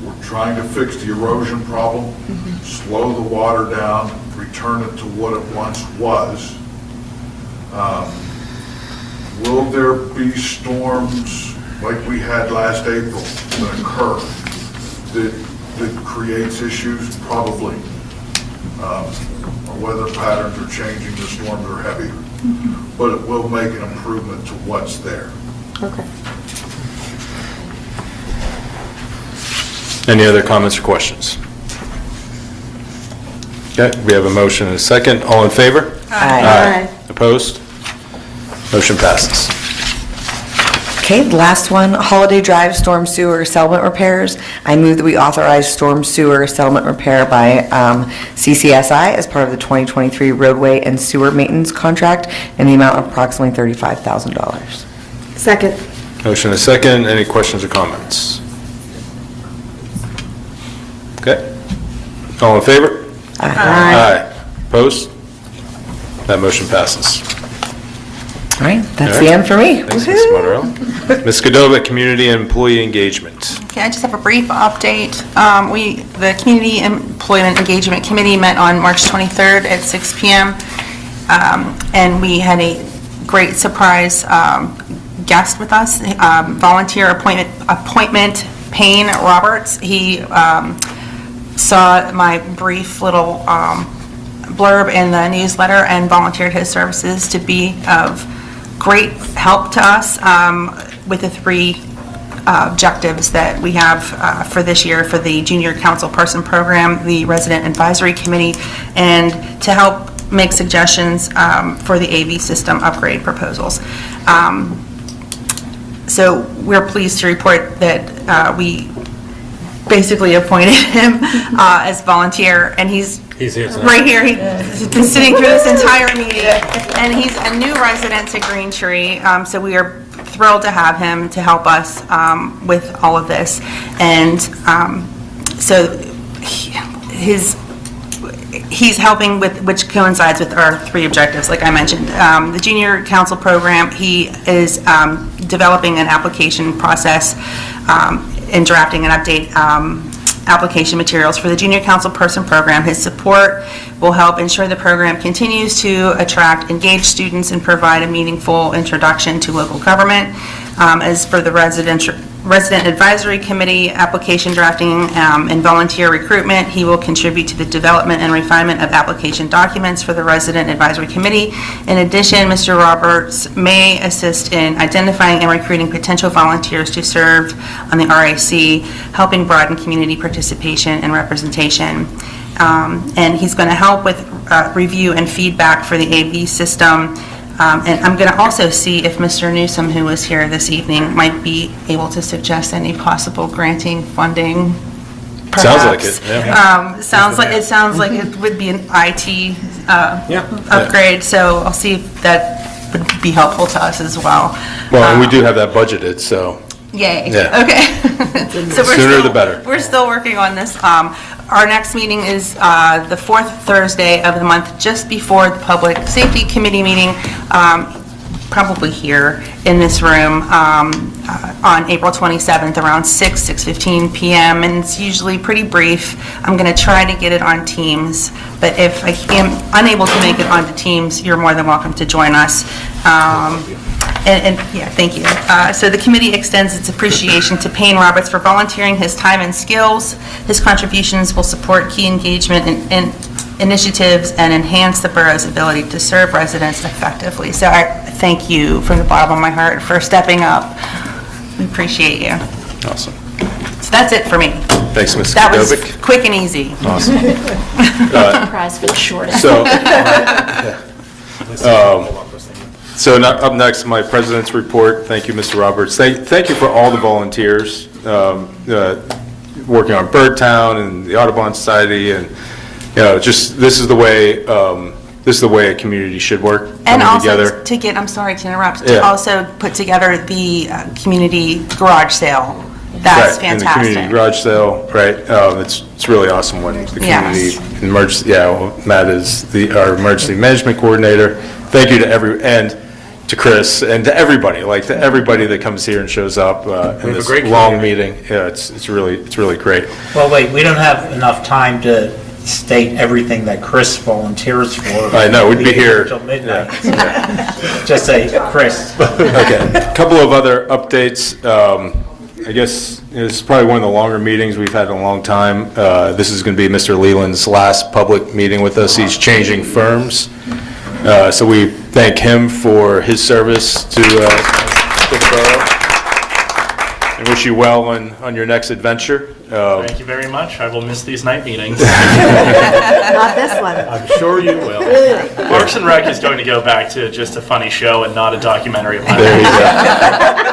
we're trying to fix the erosion problem, slow the water down, return it to what it once was. Will there be storms like we had last April that occur that creates issues? Probably. Our weather patterns are changing, the storms are heavier. But it will make an improvement to what's there. Okay. Any other comments or questions? Okay, we have a motion and a second. All in favor? Aye. Opposed? Motion passes. Okay, the last one, Holiday Drive Storm Sewer Settlement Repairs. I move that we authorize storm sewer settlement repair by CCSI as part of the 2023 roadway and sewer maintenance contract in the amount of approximately $35,000. Second. Motion and a second. Any questions or comments? Okay. All in favor? Aye. Opposed? That motion passes. All right, that's All the right. end for me. Thanks, Ms. Monterell. Ms. Godovic, Community and Employee Engagement. Okay, I just have a brief update. The Community Employment Engagement Committee met on March 23rd at 6 p.m. And we had a great surprise guest with us, volunteer appointment Payne Roberts. He saw my brief little blurb in the newsletter and volunteered his services to be of great help to us with the three objectives that we have for this year for the Junior Council Person Program, the Resident Advisory Committee, and to help make suggestions for the AV system upgrade proposals. So we're pleased to report that we basically appointed him as volunteer, and he's here tonight. right here. He's been sitting through this entire meeting, and he's a new resident to Green Tree, so we are thrilled to have him to help us with all of this. And so he's helping with, which coincides with our three objectives, like I mentioned. The Junior Council Program, he is developing an application process and drafting and update application materials for the Junior Council Person Program. His support will help ensure the program continues to attract engaged students and provide a meaningful introduction to local government. As for the Resident Advisory Committee, application drafting and volunteer recruitment, he will contribute to the development and refinement of application documents for the Resident Advisory Committee. In addition, Mr. Roberts may assist in identifying and recruiting potential volunteers to serve on the RAC, helping broaden community participation and representation. And he's going to help with review and feedback for the AV system. And I'm going to also see if Mr. Newsom, who was here this evening, might be able to suggest any possible granting funding, perhaps. Sounds like it, yeah. Sounds like it would be an IT upgrade, so I'll see if that would be helpful to us as well. Well, and we do have that budgeted, so. Yay. Yeah. Okay. So Sooner the better. We're still working on this. Our next meeting is the fourth Thursday of the month, just before the Public Safety Committee meeting, probably here in this room on April 27th around 6:15 p.m. And it's usually pretty brief. I'm going to try to get it on Teams, but if I am unable to make it onto Teams, you're more than welcome to join us. And yeah, thank you. So the committee extends its appreciation to Payne Roberts for volunteering his time and skills. His contributions will support key engagement and initiatives and enhance the borough's ability to serve residents effectively. So I thank you from the bottom of my heart for stepping up. We appreciate you. Awesome. So that's it for me. Thanks, Ms. That was Godovic. quick and easy. Awesome. Prize for the shortest. So up next, my president's report. Thank you, Mr. Roberts. Thank you for all the volunteers working on Birdtown and the Audubon Society, and just this is the way a community should work. And also together. to get, I'm sorry to interrupt, Yeah. to also put together the community garage sale. That's right, and the fantastic. community garage sale, right? It's really awesome when the community Yes. emergency. Yeah, well, Matt is our emergency management coordinator. Thank you to and to Chris and to everybody, to everybody that comes here and shows up in have a this great long meeting. Yeah, it's really great. Well, wait, we don't have enough time to state everything that Chris volunteers for. I know, we'd be here. Until midnight. Just say, Chris. Okay, a couple of other updates. I guess this is probably one of the longer meetings we've had in a long time. This is going to be Mr. Leland's last public meeting with us. He's changing firms. So we thank him for his service to the borough. And wish you well on your next adventure. Thank you very much. I will miss these night meetings. Not this one. I'm sure you will. Parks and Rec is going to go back to just a funny show and not a documentary of my There you go.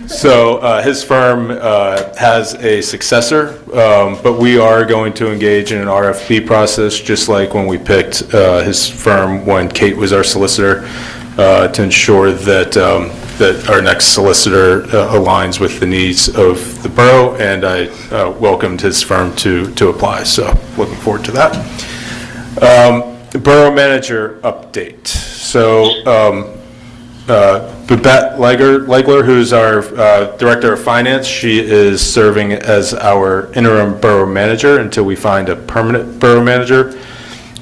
So his firm has a successor, but we are going to engage in an RFP process, just like when we picked his firm when Kate was our solicitor, to ensure that our next solicitor aligns with the needs of the borough, and I welcomed his firm to apply, so looking forward to that. The borough manager update. So Babette Legler, who's our Director of Finance, she is serving as our interim borough manager until we find a permanent borough manager.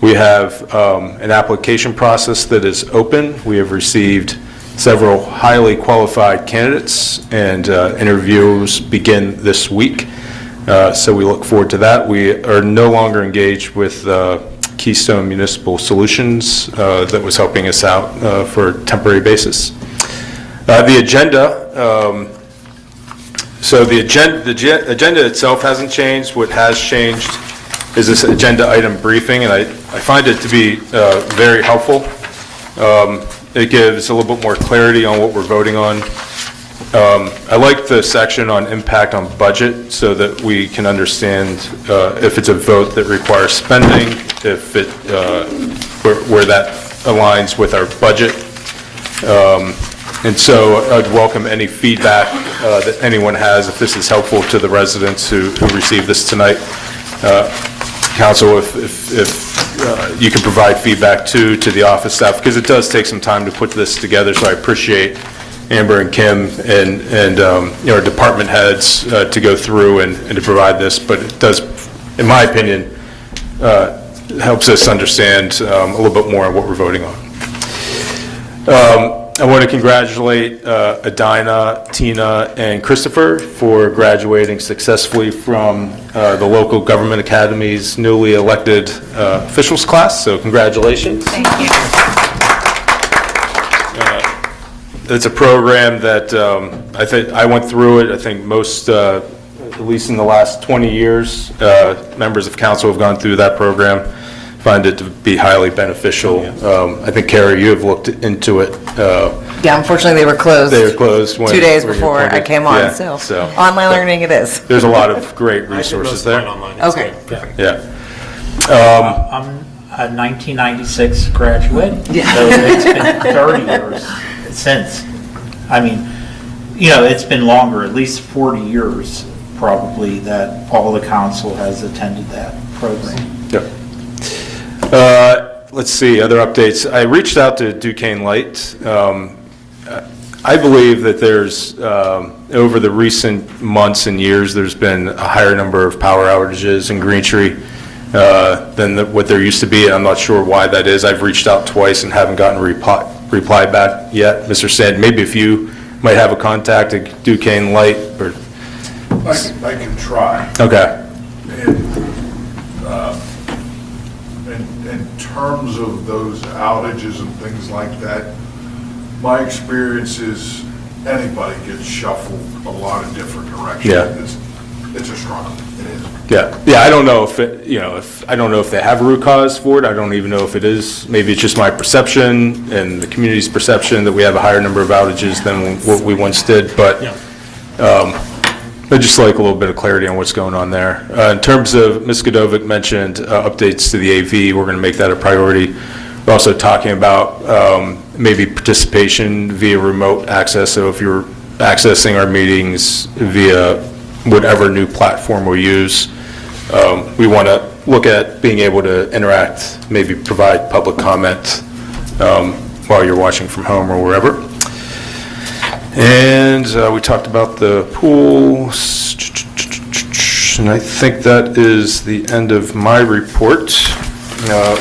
We have an application process that is open. We have received several highly qualified candidates, and interviews begin this week. So we look forward to that. We are no longer engaged with Keystone Municipal Solutions that was helping us out for a temporary basis. The agenda, so the agenda itself hasn't changed. What has changed is this agenda item briefing, and I find it to be very helpful. It gives a little bit more clarity on what we're voting on. I like the section on impact on budget so that we can understand if it's a vote that requires spending, if it where that aligns with our budget. And so I'd welcome any feedback that anyone has, if this is helpful to the residents who receive this tonight. Council, if you can provide feedback to the office staff, because it does take some time to put this together, so I appreciate Amber and Kim and our department heads to go through and to provide this, but it does, in my opinion, helps us understand a little bit more on what we're voting on. I want to congratulate Adina, Tina, and Christopher for graduating successfully from the local government academy's newly elected officials class, so congratulations. Thank you. It's a program that I think I went through it. I think most, at least in the last 20 years, members of council have gone through that program. Find it to be highly beneficial. I think, Carrie, you have looked into it. Yeah, unfortunately, they were closed. They were closed 2 days before I came on, so online learning it is. There's a lot of great resources there. Okay. Yeah. I'm a 1996 graduate, so it's been 30 years since. I mean, it's been longer, at least 40 years probably, that all the council has attended that program. Yep. Let's see, other updates. I reached out to Duquesne Light. I believe that there's, over the recent months and years, there's been a higher number of power outages in Green Tree than what there used to be. I'm not sure why that is. I've reached out twice and haven't gotten a reply back yet. Mr. Sand, maybe if you might have a contact at Duquesne Light, or... I can try. Okay. In terms of those outages and things like that, my experience is anybody gets shuffled a lot of different directions. Yeah. It's a struggle. It is. Yeah. I don't know if it, I don't know if they have a root cause for it. I don't even know if it is. Maybe it's just my perception and the community's perception that we have a higher number of outages than what we once did. But I'd just like a little bit of clarity on what's going on there. In terms of, Ms. Godovic mentioned updates to the AV, we're going to make that a priority. We're also talking about maybe participation via remote access. So if you're accessing our meetings via whatever new platform we use, we want to look at being able to interact, maybe provide public comment while you're watching from home or wherever. And we talked about the pool, and I think that is the end of my report.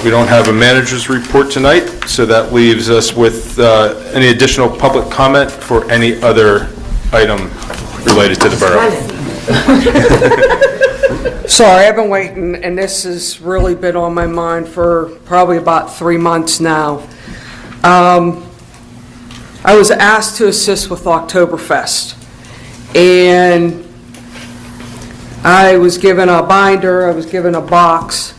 We don't have a manager's report tonight, so that leaves us with any additional public comment for any other item related to the borough. Sorry, I've been waiting, and this has really been on my mind for probably about 3 months now. I was asked to assist with Oktoberfest, and I was given a binder, I was given a box,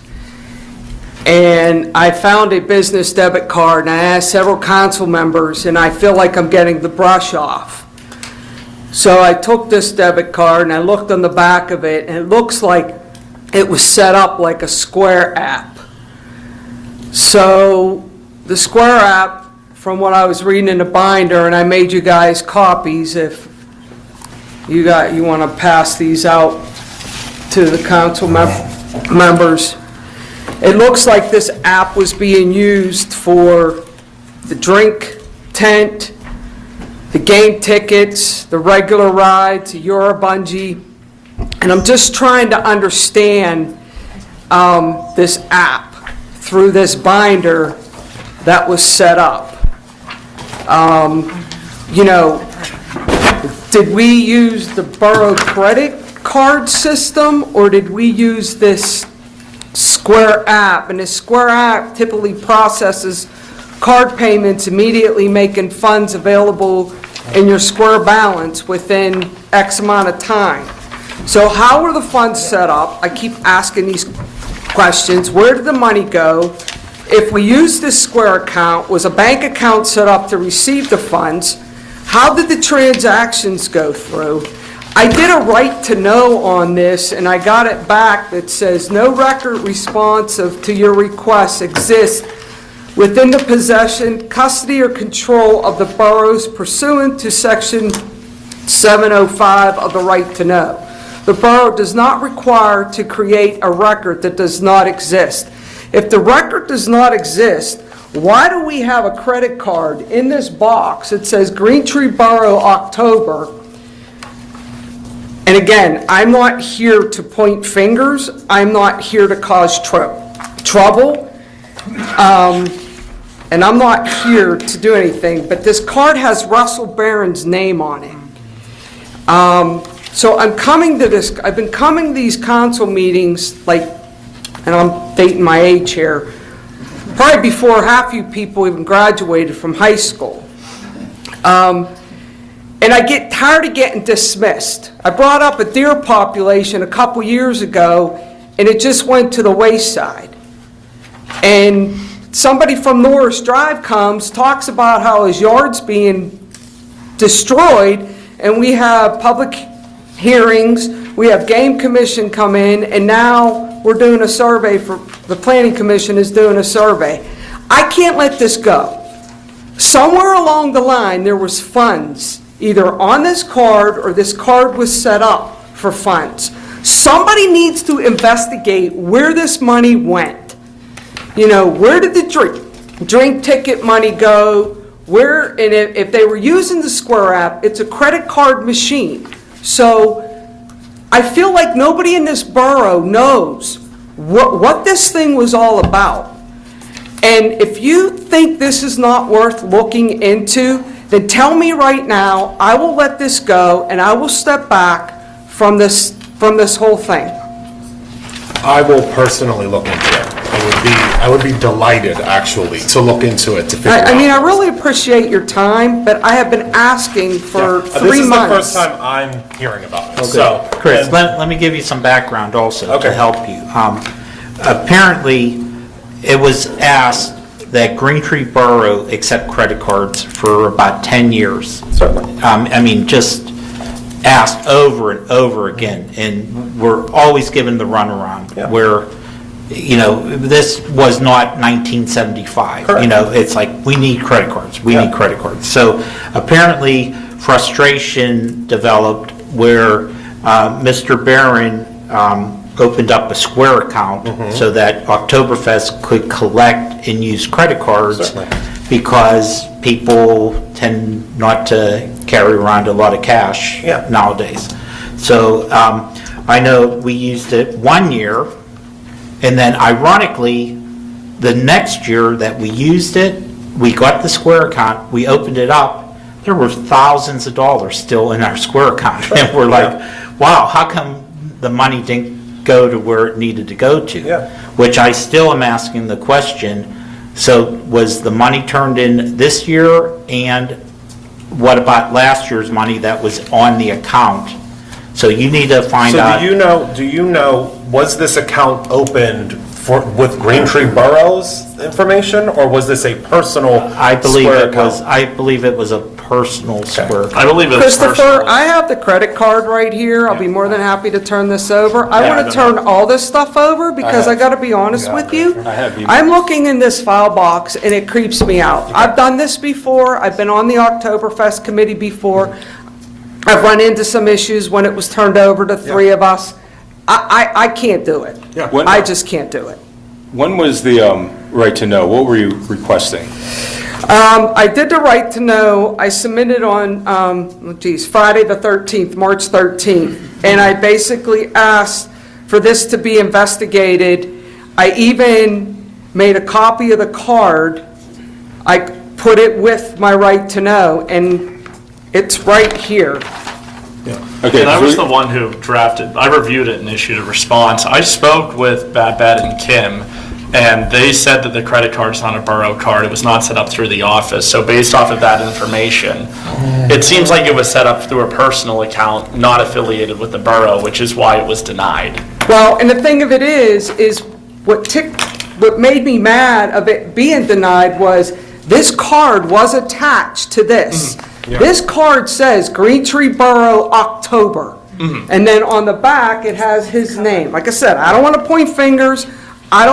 and I found a business debit card, and I asked several council members, and I feel like I'm getting the brush off. So I took this debit card and I looked on the back of it, and it looks like it was set up like a Square app. So the Square app, from what I was reading in the binder, and I made you guys copies if you want to pass these out to the council members. It looks like this app was being used for the drink tent, the game tickets, the regular rides, the Eurobungee, and I'm just trying to understand this app through this binder that was set up. Did we use the borough credit card system, or did we use this Square app? And this Square app typically processes card payments, immediately making funds available in your Square balance within X amount of time. So how were the funds set up? I keep asking these questions. Where did the money go? If we use this Square account, was a bank account set up to receive the funds? How did the transactions go through? I did a right to know on this, and I got it back that says no record responsive to your request exists within the possession, custody, or control of the boroughs pursuant to Section 705 of the right to know. The borough does not require to create a record that does not exist. If the record does not exist, why do we have a credit card in this box that says Green Tree Borough October? And again, I'm not here to point fingers. I'm not here to cause trouble. And I'm not here to do anything, but this card has Russell Barron's name on it. So I'm coming to this, I've been coming to these council meetings, and I'm dating my age here, probably before half you people even graduated from high school. And I get tired of getting dismissed. I brought up a deer population a couple years ago, and it just went to the wayside. And somebody from Norris Drive comes, talks about how his yard's being destroyed, and we have public hearings, we have game commission come in, and now we're doing a survey for, the planning commission is doing a survey. I can't let this go. Somewhere along the line, there was funds, either on this card or this card was set up for funds. Somebody needs to investigate where this money went. Where did the drink ticket money go? Where, and if they were using the Square app, it's a credit card machine. So I feel like nobody in this borough knows what this thing was all about. And if you think this is not worth looking into, then tell me right now. I will let this go, and I will step back from this whole thing. I will personally look into it. I would be delighted, actually, to look into it, to figure out. I mean, I really appreciate your time, but I have been asking for 3 months. This is the first time I'm hearing about it. Okay. So, Chris, let me give you some background also to help you. Apparently, it was asked that Green Tree Borough accept credit cards for about 10 years. Certainly. I mean, just asked over and over again, and we're always given the runaround where, this was not 1975. Correct. It's like, we need credit cards. We need credit cards. So apparently, frustration developed where Mr. Barron opened up a Square account so that Oktoberfest could collect and use credit cards. Certainly. because people tend not to carry around a lot of cash nowadays. So I know we used it one year, and then ironically, the next year that we used it, we got the Square account, we opened it up, there were thousands of dollars still in our Square account. And we're like, wow, how come the money didn't go to where it needed to go to? Which I still am asking the question, so was the money turned in this year, and what about last year's money that was on the account? So you need to find out. So do you know, was this account opened with Green Tree Borough's information, or was this a personal Square account? I believe it was a personal Square account. I believe it was Christopher, I have the credit card right here. I'll be more than happy to turn this over. I want to turn all this stuff over because I got to be honest with you. I'm looking in this file box and it creeps me out. I've done this before. I've been on the Oktoberfest committee before. I've run into some issues when it was turned over to three of us. I can't do it. I just can't do it. When was the right to know? What were you requesting? I did the right to know. I submitted on, Friday the 13th, March 13th, and I basically asked for this to be investigated. I even made a copy of the card. I put it with my right to know, and it's right here. Okay, and I was the one who drafted, I reviewed it and issued a response. I spoke with Babette and Kim, and they said that the credit card's not a borough card. It was not set up through the office. So based off of that information, it seems like it was set up through a personal account, not affiliated with the borough, which is why it was denied. Well, and the thing of it is what made me mad of it being denied was this card was attached to this. This card says Green Tree Borough October. And then on the back, it has his name. Like I said, I don't want to point fingers. I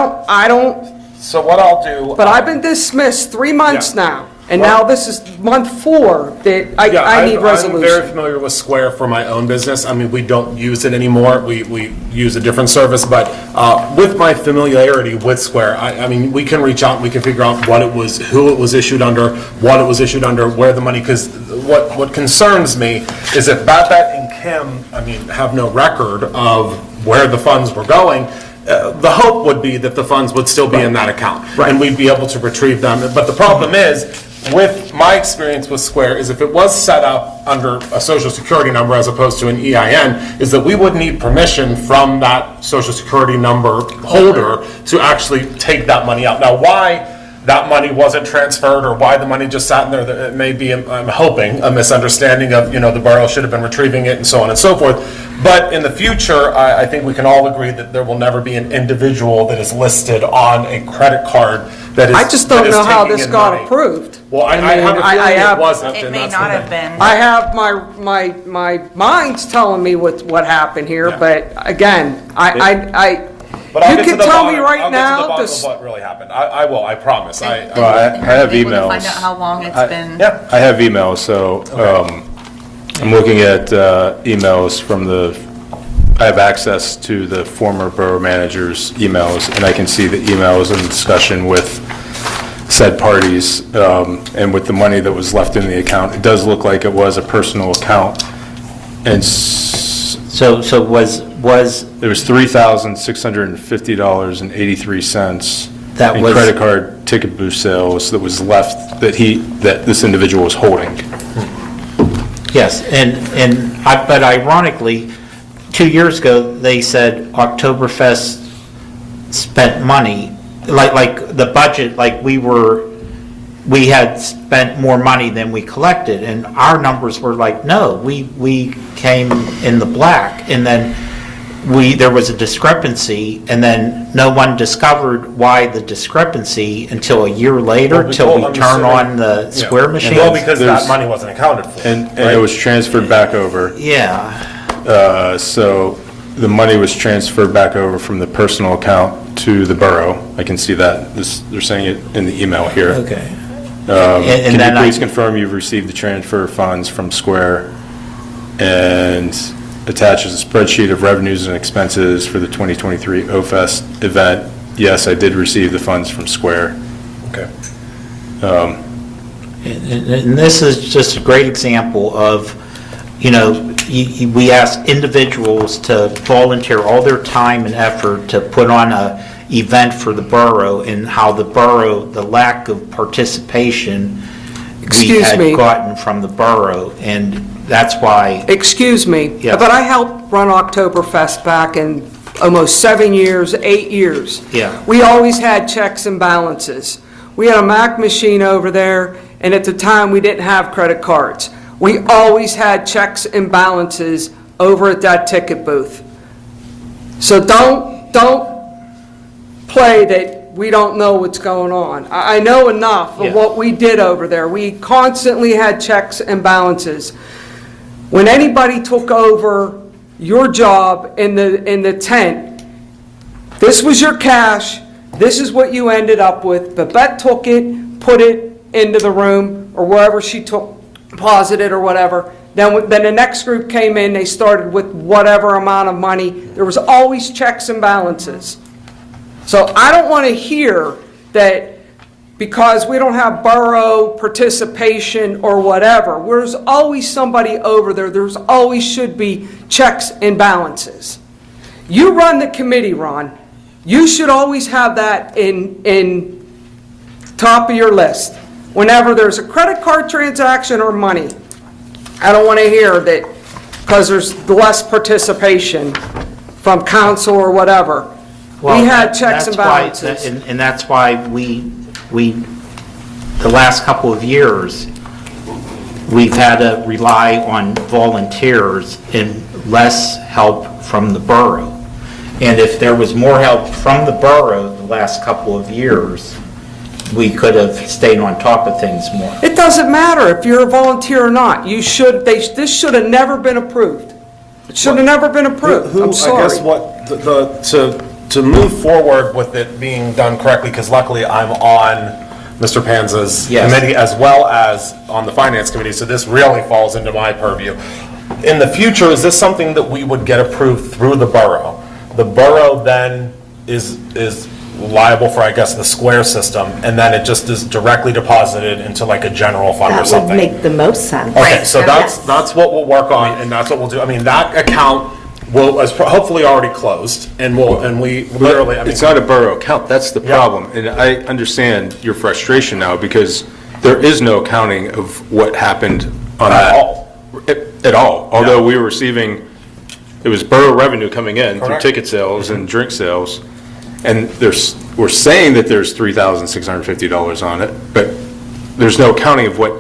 don't. So what I'll do. But I've been dismissed 3 months now. And now this is month 4 that I need resolution. I'm very familiar with Square for my own business. I mean, we don't use it anymore. We use a different service. But with my familiarity with Square, I mean, we can reach out and we can figure out what it was, who it was issued under, what it was issued under, where the money, because what concerns me is if Babette and Kim, I mean, have no record of where the funds were going, the hope would be that the funds would still be in that account, and we'd be able to retrieve them. But the problem is, with my experience with Square, is if it was set up under a social security number as opposed to an EIN, is that we would need permission from that social security number holder to actually take that money out. Now, why that money wasn't transferred or why the money just sat in there, it may be, I'm hoping, a misunderstanding of, the borough should have been retrieving it and so on and so forth. But in the future, I think we can all agree that there will never be an individual that is listed on a credit card that is I just don't know how this got money. Approved. Well, I have a feeling it wasn't. It may not have been. I have my mind's telling me what happened here, but again, But I'll you get can to the tell bottom, me right I'll now. get to the bottom of what really happened. I will, I promise. I have Maybe we'll emails. find out how long it's been. I have emails, so I'm looking at emails from I have access to the former borough manager's emails, and I can see the emails and discussion with said parties, and with the money that was left in the account. It does look like it was a personal account, and So was there was $3,650.83 That in was- credit card ticket booth sales that was left that this individual was holding. Yes, but ironically, 2 years ago, they said Oktoberfest spent money, like the budget, like we had spent more money than we collected, and our numbers were like, no, we came in the black, and then there was a discrepancy, and then no one discovered why the discrepancy until a year later, till we turn on the Square machine. Well, because that money wasn't accounted for. And it was transferred back over. Yeah. So the money was transferred back over from the personal account to the borough. I can see that. They're saying it in the email here. Okay. Can you please confirm you've received the transfer funds from Square and attaches a spreadsheet of revenues and expenses for the 2023 O-Fest event? Yes, I did receive the funds from Square. Okay. And this is just a great example of, we ask individuals to volunteer all their time and effort to put on a event for the borough, and how the borough, the lack of participation we had gotten from the borough, and that's why... Excuse me, Yes. but I helped run Oktoberfest back in almost 7 years, 8 years. Yeah. We always had checks and balances. We had a Mac machine over there, and at the time, we didn't have credit cards. We always had checks and balances over at that ticket booth. So don't play that we don't know what's going on. I know enough of what we did over there. We constantly had checks and balances. When anybody took over your job in the tent, this was your cash, this is what you ended up with. Babette took it, put it into the room, or wherever she deposited or whatever. Then the next group came in, they started with whatever amount of money. There was always checks and balances. So I don't want to hear that because we don't have borough participation or whatever. There's always somebody over there. There's always should be checks and balances. You run the committee, Ron. You should always have that in top of your list. Whenever there's a credit card transaction or money, I don't want to hear that because there's less participation from council or whatever. Well, we had checks and balances. And that's why we, the last couple of years, we've had to rely on volunteers and less help from the borough. And if there was more help from the borough the last couple of years, we could have stayed on top of things more. It doesn't matter if you're a volunteer or not. This should have never been approved. It should have never been approved. I'm sorry. I guess what, to move forward with it being done correctly, because luckily I'm on Mr. Panza's committee as well as on the finance committee, so this really falls into my purview. In the future, is this something that we would get approved through the borough? The borough then is liable for, I guess, the square system, and then it just is directly deposited into like a general fund or something? That would make the most sense. Okay, so that's what we'll work on, and that's what we'll do. I mean, that account is hopefully already closed, and we literally... It's not a borough account, that's the problem. And I understand your frustration now, because there is no accounting of what happened on that. At all. Although we were receiving, it was borough revenue coming in through ticket sales and drink sales, and we're saying that there's $3,650 on it, but there's no accounting of what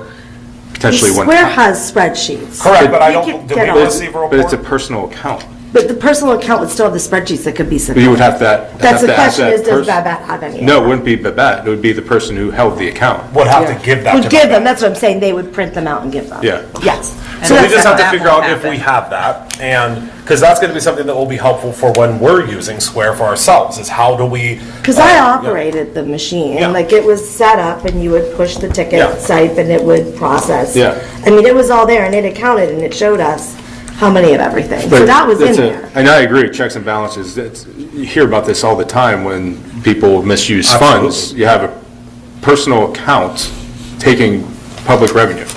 potentially went. Square has spreadsheets. Correct, but I don't, do we receive a report? But it's a personal account. But the personal account would still have the spreadsheets that could be But submitted. you would have that. That's the question is, does Babette have any? No, it wouldn't be Babette, it would be the person who held the account. Would have to give that to Would give them, that's what I'm saying, they would print them out and give them. Yeah. Yes. So we just have to figure out if we have that, and, because that's going to be something that will be helpful for when we're using Square for ourselves, is how do we... Because I operated the machine, and like it was set up, and you would push the ticket type, and it would process. Yeah. I mean, it was all there, and it accounted, and it showed us how many of everything. So But that was in that's there. And I agree, checks and balances, you hear about this all the time when people misuse funds. You have a personal account taking public revenue.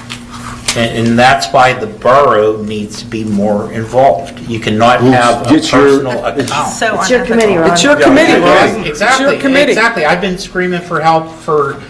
And that's why the borough needs to be more involved. You cannot have a personal account. It's your committee, Ron. It's your committee, Ron. Exactly, It's your committee. exactly. I've been screaming for help for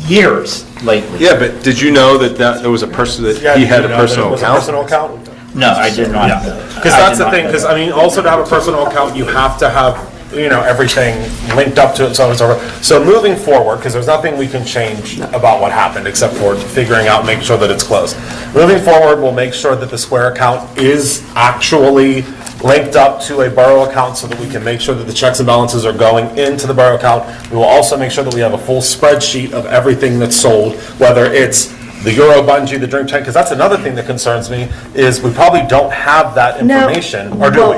years lately. Yeah, but did you know that there was a person, that he had a personal account? Personal account? No, I did not know. Because that's the thing, because, I mean, also to have a personal account, you have to have, everything linked up to it, so on and so forth. So moving forward, because there's nothing we can change about what happened, except for figuring out, making sure that it's closed. Moving forward, we'll make sure that the Square account is actually linked up to a borough account so that we can make sure that the checks and balances are going into the borough account. We will also make sure that we have a full spreadsheet of everything that's sold, whether it's the Euro Bungee, the drink tank, because that's another thing that concerns me, is we probably don't have that information, or do we?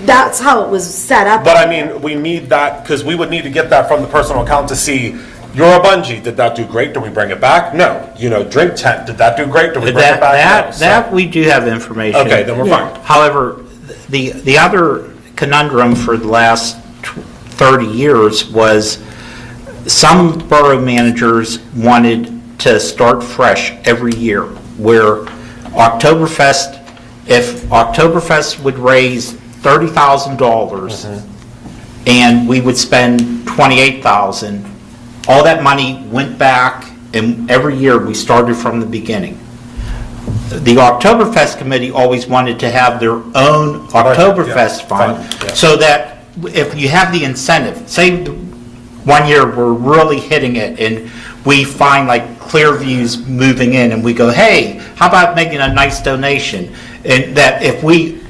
That's how it was set up. But I mean, we need that, because we would need to get that from the personal account to see, Euro Bungee, did that do great? Did we bring it back? No. Drink tent, did that do great? Did we bring it back? No. That we do have information. Okay, then we're fine. However, the other conundrum for the last 30 years was some borough managers wanted to start fresh every year, where Oktoberfest, if Oktoberfest would raise $30,000 and we would spend $28,000, all that money went back, and every year we started from the beginning. The Oktoberfest committee always wanted to have their own Oktoberfest fund, so that if you have the incentive, say one year we're really hitting it and we find like Clearview's moving in and we go, hey, how about making a nice donation? And that if we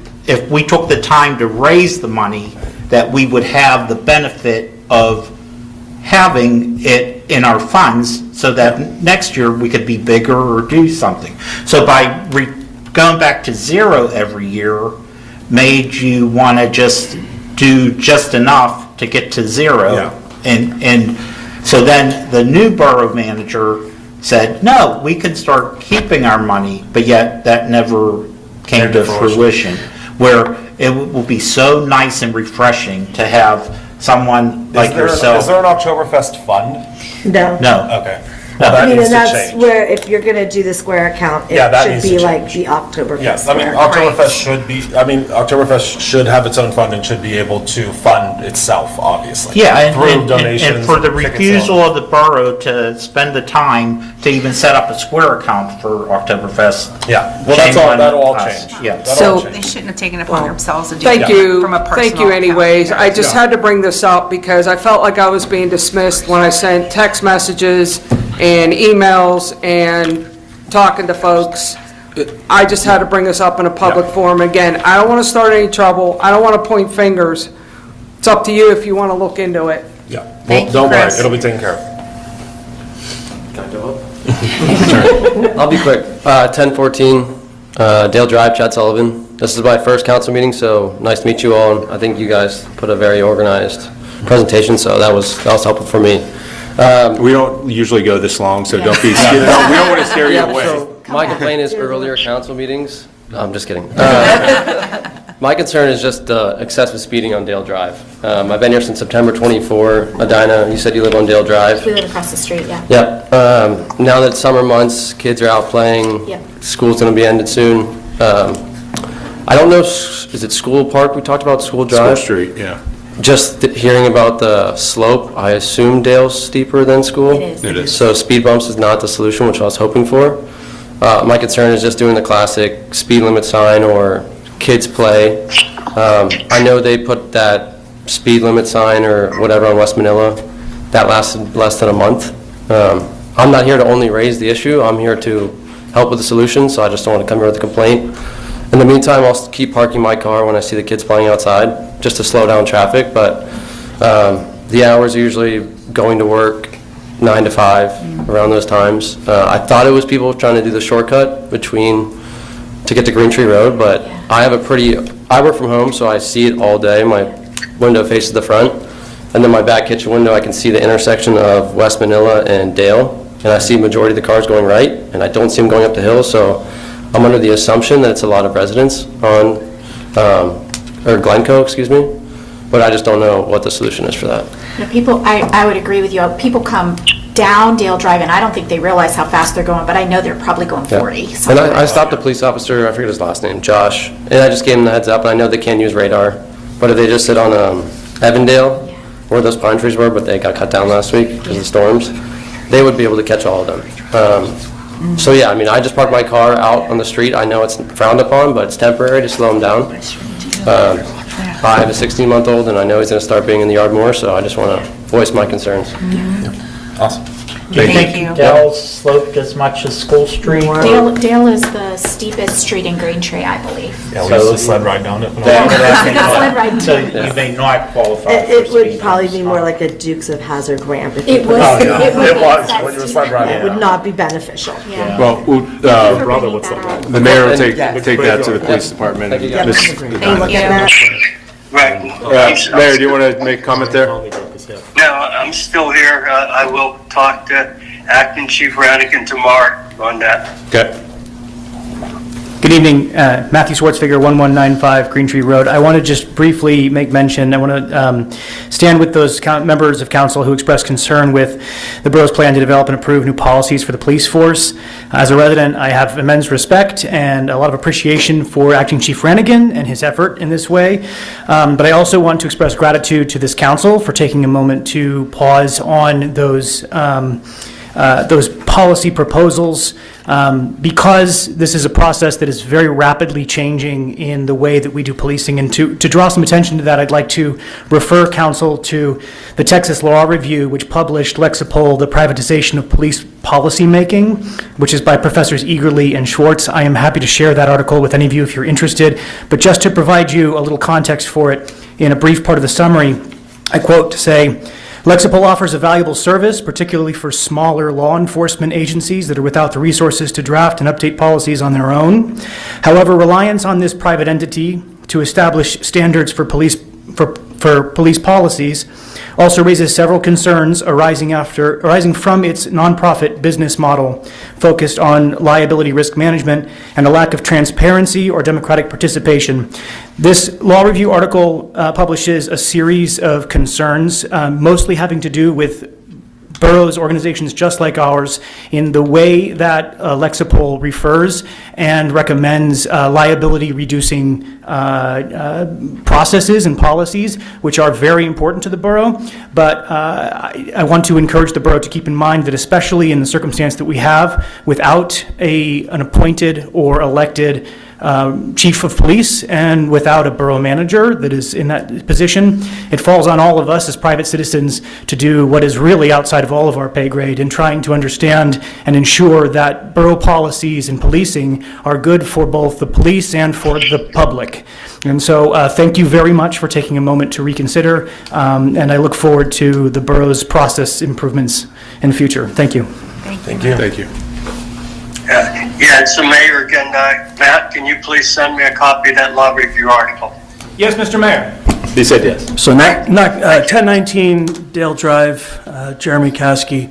took the time to raise the money, that we would have the benefit of having it in our funds so that next year we could be bigger or do something. So by going back to zero every year made you want to just do just enough to get to zero. And so then the new borough manager said, no, we can start keeping our money, but yet that never came to fruition. Where it will be so nice and refreshing to have someone like yourself. Is there an Oktoberfest fund? No. No. Okay. I Well, that mean, needs and to that's change. where, if you're going to do the square account, it Yeah, that should needs to be like change. the Oktoberfest Yes, I mean, square. Oktoberfest should be, Oktoberfest should have its own fund and should be able to fund itself, obviously. Yeah, Through and donations. for the ticket refusal of the borough to spend the time to even set up a square account for Oktoberfest. Yeah, well, that's shame all, on that'll all us. change. Yeah. So- They shouldn't have taken it upon themselves to do Thank it you, from a personal thank you anyways. I just Yeah. had to bring this up because I felt like I was being dismissed when I sent text messages and emails and talking to folks. I just had to bring this up in a public forum. Again, I don't want to start any trouble. I don't want to point fingers. It's up to you if you want to look into it. Yeah. Thank you, Don't worry, Chris. it'll be taken care of. Can I go up? I'll be quick. 1014 Dale Drive, Chad Sullivan. This is my first council meeting, so nice to meet you all. And I think you guys put a very organized presentation, so that was helpful for me. We don't usually go this long, so don't be scared. We don't want to scare you Yeah, away. so my complaint is earlier council meetings. No, I'm just kidding. My concern is just excessive speeding on Dale Drive. I've been here since September 24. Adina, you said you live on Dale Drive? We live across the street, yeah. Yep. Now that it's summer months, kids are out playing. Yep. School's going to be ended soon. I don't know, is it School Park? We talked about School Drive? School Street, yeah. Just hearing about the slope, I assume Dale's steeper than School? It is. It is. So speed bumps is not the solution, which I was hoping for. My concern is just doing the classic speed limit sign or kids play. I know they put that speed limit sign or whatever on West Manila. That lasted less than a month. I'm not here to only raise the issue. I'm here to help with the solution, so I just don't want to come here with a complaint. In the meantime, I'll keep parking my car when I see the kids playing outside, just to slow down traffic, but the hours are usually going to work 9 to 5, around those times. I thought it was people trying to do the shortcut to get to Green Tree Road, but I work from home, so I see it all day. My window faces the front, and then my back kitchen window, I can see the intersection of West Manila and Dale, and I see majority of the cars going right, and I don't see them going up the hill, so I'm under the assumption that it's a lot of residents on, or Glencoe, excuse me, but I just don't know what the solution is for that. You know, I would agree with you. People come down Dale Drive, and I don't think they realize how fast they're going, but I know they're probably going 40. Yeah. And something like I stopped a police officer, I forget his last name, Josh, and I just gave him the heads up, and I know they can't use radar, but if they just sit on Evandale, where those pine trees were, but they got cut down last week because of the storms, they would be able to catch all of them. So yeah, I mean, I just parked my car out on the street. I know it's frowned upon, but it's temporary to slow them down. I have a 16-month-old, and I know he's going to start being in the yard more, so I just want to voice my concerns. Awesome. Do you think Dale's sloped as much as School Street? Dale is the steepest street in Green Tree, I believe. Yeah, we used to sled ride down it. Sled ride. So you may not qualify for It would speed probably bumps. be more like a Dukes of Hazzard ramp. if you It put was. Oh, yeah. It It was, that when you were steep. sled riding. It would not be beneficial. Yeah. Well, Thank you for bringing that up. the mayor will take Yes. that to the police department. Thank you, and guys. Ms. Are you looking at that? Right. Mayor, do you want to make a comment there? No, I'm still here. I will talk to Acting Chief Radigan tomorrow on that. Okay. Good evening, Matthew Swartzfigger, 1195 Green Tree Road. I want to just briefly make mention, I want to stand with those members of council who expressed concern with the borough's plan to develop and approve new policies for the police force. As a resident, I have immense respect and a lot of appreciation for Acting Chief Rannigan and his effort in this way. But I also want to express gratitude to this council for taking a moment to pause on those policy proposals because this is a process that is very rapidly changing in the way that we do policing. And to draw some attention to that, I'd like to refer council to the Texas Law Review, which published Lexipol, The Privatization of Police Policymaking, which is by Professors Eagerly and Schwartz. I am happy to share that article with any of you if you're interested. But just to provide you a little context for it, in a brief part of the summary, I quote to say, Lexipol offers a valuable service, particularly for smaller law enforcement agencies that are without the resources to draft and update policies on their own. However, reliance on this private entity to establish standards for police policies also raises several concerns arising from its nonprofit business model focused on liability risk management and a lack of transparency or democratic participation. This law review article publishes a series of concerns, mostly having to do with boroughs, organizations just like ours, in the way that Lexipol refers and recommends liability-reducing processes and policies, which are very important to the borough. But I want to encourage the borough to keep in mind that, especially in the circumstance that we have, without an appointed or elected chief of police and without a borough manager that is in that position, it falls on all of us as private citizens to do what is really outside of all of our pay grade in trying to understand and ensure that borough policies and policing are good for both the police and for the public. And so thank you very much for taking a moment to reconsider, and I look forward to the borough's process improvements in the future. Thank you. Thank you. Thank you. Yeah, it's the mayor again. Matt, can you please send me a copy of that law review article? Yes, Mr. Mayor. He said yes. So 1019 Dale Drive, Jeremy Caskey.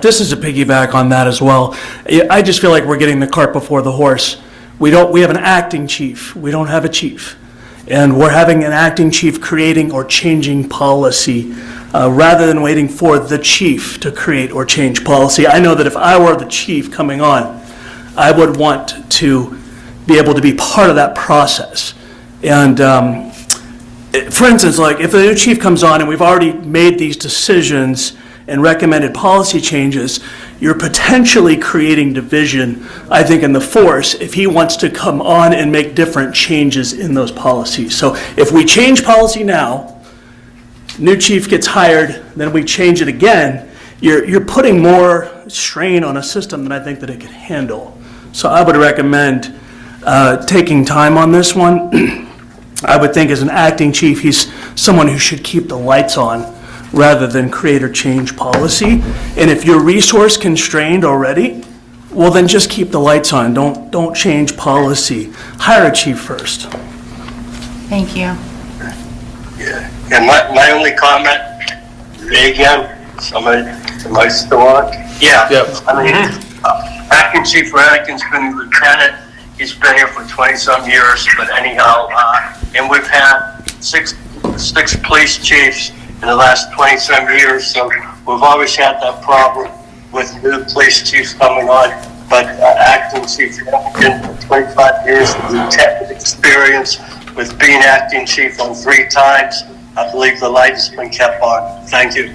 This is a piggyback on that as well. I just feel like we're getting the cart before the horse. We have an acting chief. We don't have a chief. And we're having an acting chief creating or changing policy rather than waiting for the chief to create or change policy. I know that if I were the chief coming on, I would want to be able to be part of that process. And for instance, like if the new chief comes on and we've already made these decisions and recommended policy changes, you're potentially creating division, I think, in the force if he wants to come on and make different changes in those policies. So if we change policy now, new chief gets hired, then we change it again, you're putting more strain on a system than I think that it can handle. So I would recommend taking time on this one. I would think as an acting chief, he's someone who should keep the lights on rather than create or change policy. And if you're resource constrained already, well then just keep the lights on. Don't change policy. Hire a chief first. Thank you. Yeah. And my only comment, again, somebody still on? Yeah. Yep. I mean, Acting Chief Rannigan's been lieutenant. He's been here for 20-some years, but anyhow, and we've had six police chiefs in the last 20-some years, so we've always had that problem with new police chiefs coming on. But Acting Chief Rannigan, for 25 years of lieutenant experience with being Acting Chief on 3 times, I believe the light has been kept on. Thank you.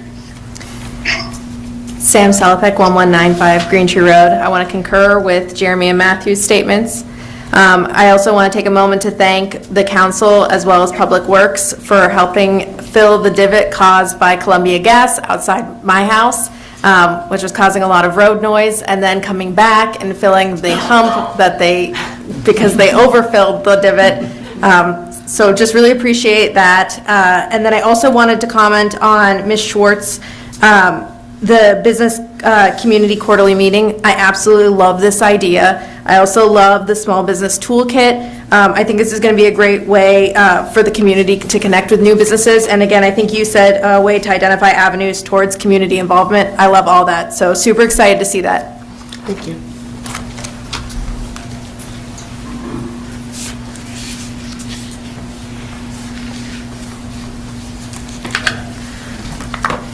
Sam Salopek, 1195 Green Tree Road. I want to concur with Jeremy and Matthew's statements. I also want to take a moment to thank the council as well as Public Works for helping fill the divot caused by Columbia Gas outside my house, which was causing a lot of road noise, and then coming back and filling the hump because they overfilled the divot. So just really appreciate that. And then I also wanted to comment on Ms. Schwartz, the business community quarterly meeting. I absolutely love this idea. I also love the small business toolkit. I think this is going to be a great way for the community to connect with new businesses. And again, I think you said a way to identify avenues towards community involvement. I love all that. So super excited to see that. Thank you.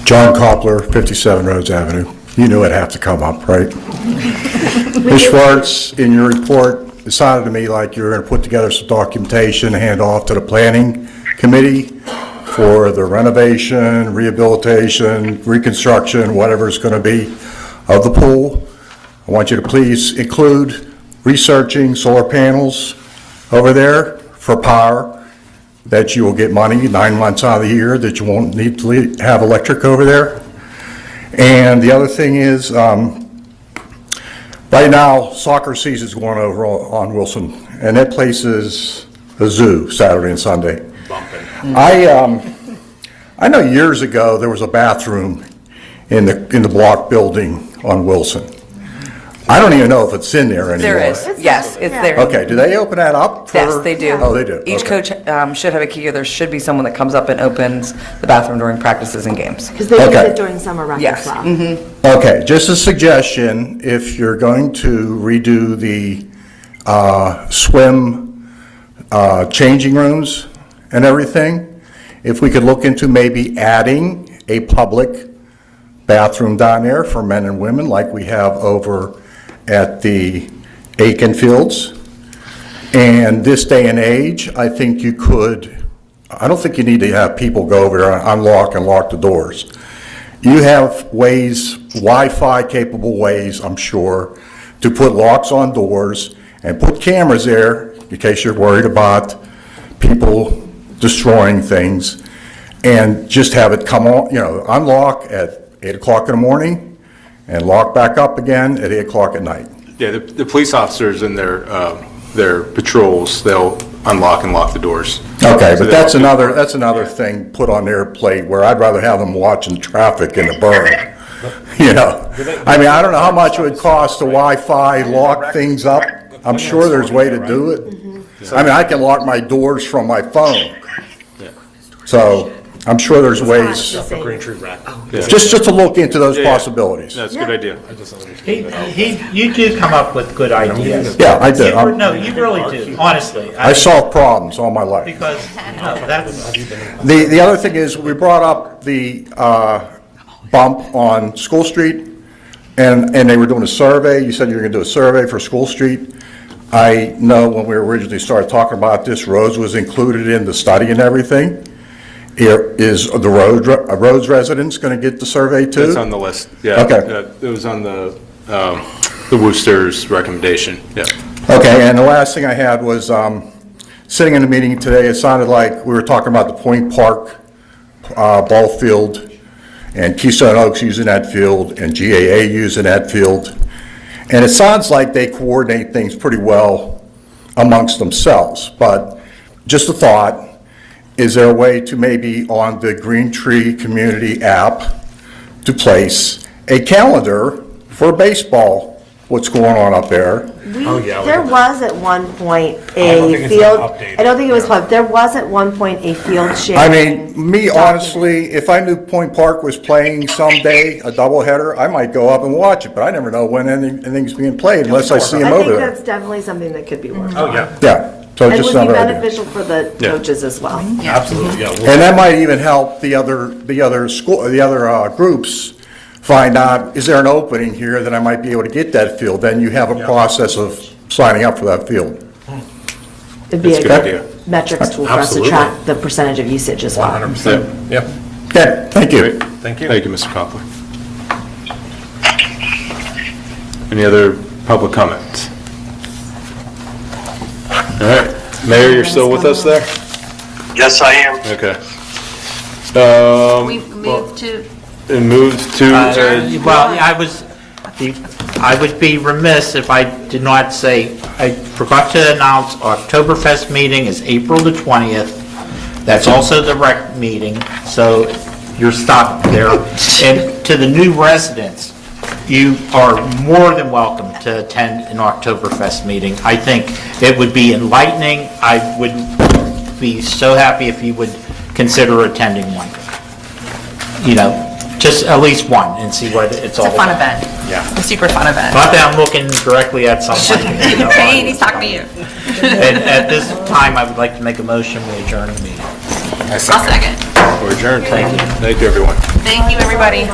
John Koppler, 57 Rhodes Avenue. You knew it'd have to come up, right? Ms. Schwartz, in your report, it sounded to me like you were going to put together some documentation, hand off to the planning committee for the renovation, rehabilitation, reconstruction, whatever it's going to be of the pool. I want you to please include researching solar panels over there for power, that you will get money 9 months out of the year, that you won't need to have electric over there. And the other thing is, right now, soccer season's going over on Wilson, and that place is a zoo Saturday and Sunday. I know years ago there was a bathroom in the block building on Wilson. I don't even know if it's in there anymore. There is, yes, it's there. Okay, do they open that up? Yes, they do. Oh, they do. Each coach should have a key, or there should be someone that comes up and opens the bathroom during practices and games. Because they use it during summer rec as well. Okay, just a suggestion, if you're going to redo the swim changing rooms and everything, if we could look into maybe adding a public bathroom down there for men and women like we have over at the Aiken Fields. And this day and age, I think you could, I don't think you need to have people go over there and unlock and lock the doors. You have ways, Wi-Fi capable ways, I'm sure, to put locks on doors and put cameras there in case you're worried about people destroying things, and just have it come on, unlock at 8 o'clock in the morning and lock back up again at 8 o'clock at night. Yeah, the police officers in their patrols, they'll unlock and lock the doors. Okay, but that's another thing put on their plate where I'd rather have them watching traffic in the borough. I mean, I don't know how much it would cost to Wi-Fi lock things up. I'm sure there's a way to do it. I mean, I can lock my doors from my phone. So I'm sure there's ways. Green Tree Rack. Just to look into those possibilities. That's a good idea. You do come up with good ideas. Yeah, I do. No, you really do, honestly. I solve problems all my life. Because, that's... The other thing is, we brought up the bump on School Street, and they were doing a survey. You said you were going to do a survey for School Street. I know when we originally started talking about this, Rhodes was included in the study and everything. Is the Rhodes residents going to get the survey too? It's on the list, yeah. Okay. It was on the Wooster's recommendation, yeah. Okay, and the last thing I had was, sitting in the meeting today, it sounded like we were talking about the Point Park ball field, and Keystone Oaks using that field, and GAA using that field. And it sounds like they coordinate things pretty well amongst themselves, but just a thought, is there a way to maybe on the Green Tree Community app to place a calendar for baseball, what's going on up there? There was at one point a field, I don't think it was public, there was at one point a field sharing. I mean, me honestly, if I knew Point Park was playing someday, a doubleheader, I might go up and watch it, but I never know when anything's being played unless I see them over I think there. that's definitely something that could be worked Oh, on. Yeah, so And just would be another idea. beneficial for the coaches as well. Absolutely, yeah. And that might even help the other groups find out, is there an opening here that I might be able to get that field? Then you have a process of signing up for that field. It'd be That's a a good idea. good metrics tool for us to Absolutely. track the percentage of usage as well. 100%. Yep. Okay, thank you. Thank you. Thank you, Mr. Copley. Any other public comments? All right, Mayor, you're still with us there? Yes, I am. Okay. We moved to... It moved to... Well, I would be remiss if I did not say, I forgot to announce Oktoberfest meeting is April the 20th. That's also the rec meeting, so you're stopped there. And to the new residents, you are more than welcome to attend an Oktoberfest meeting. I think it would be enlightening. I would be so happy if you would consider attending one. Just at least one and see what it's all about. It's a fun event. Yeah. A super fun event. Not that I'm looking directly at someone. Payne, he's talking to you. And at this time, I would like to make a motion, we adjourn the meeting. I'll second. We're adjourned. Thank you. Thank you, everyone. Thank you, everybody.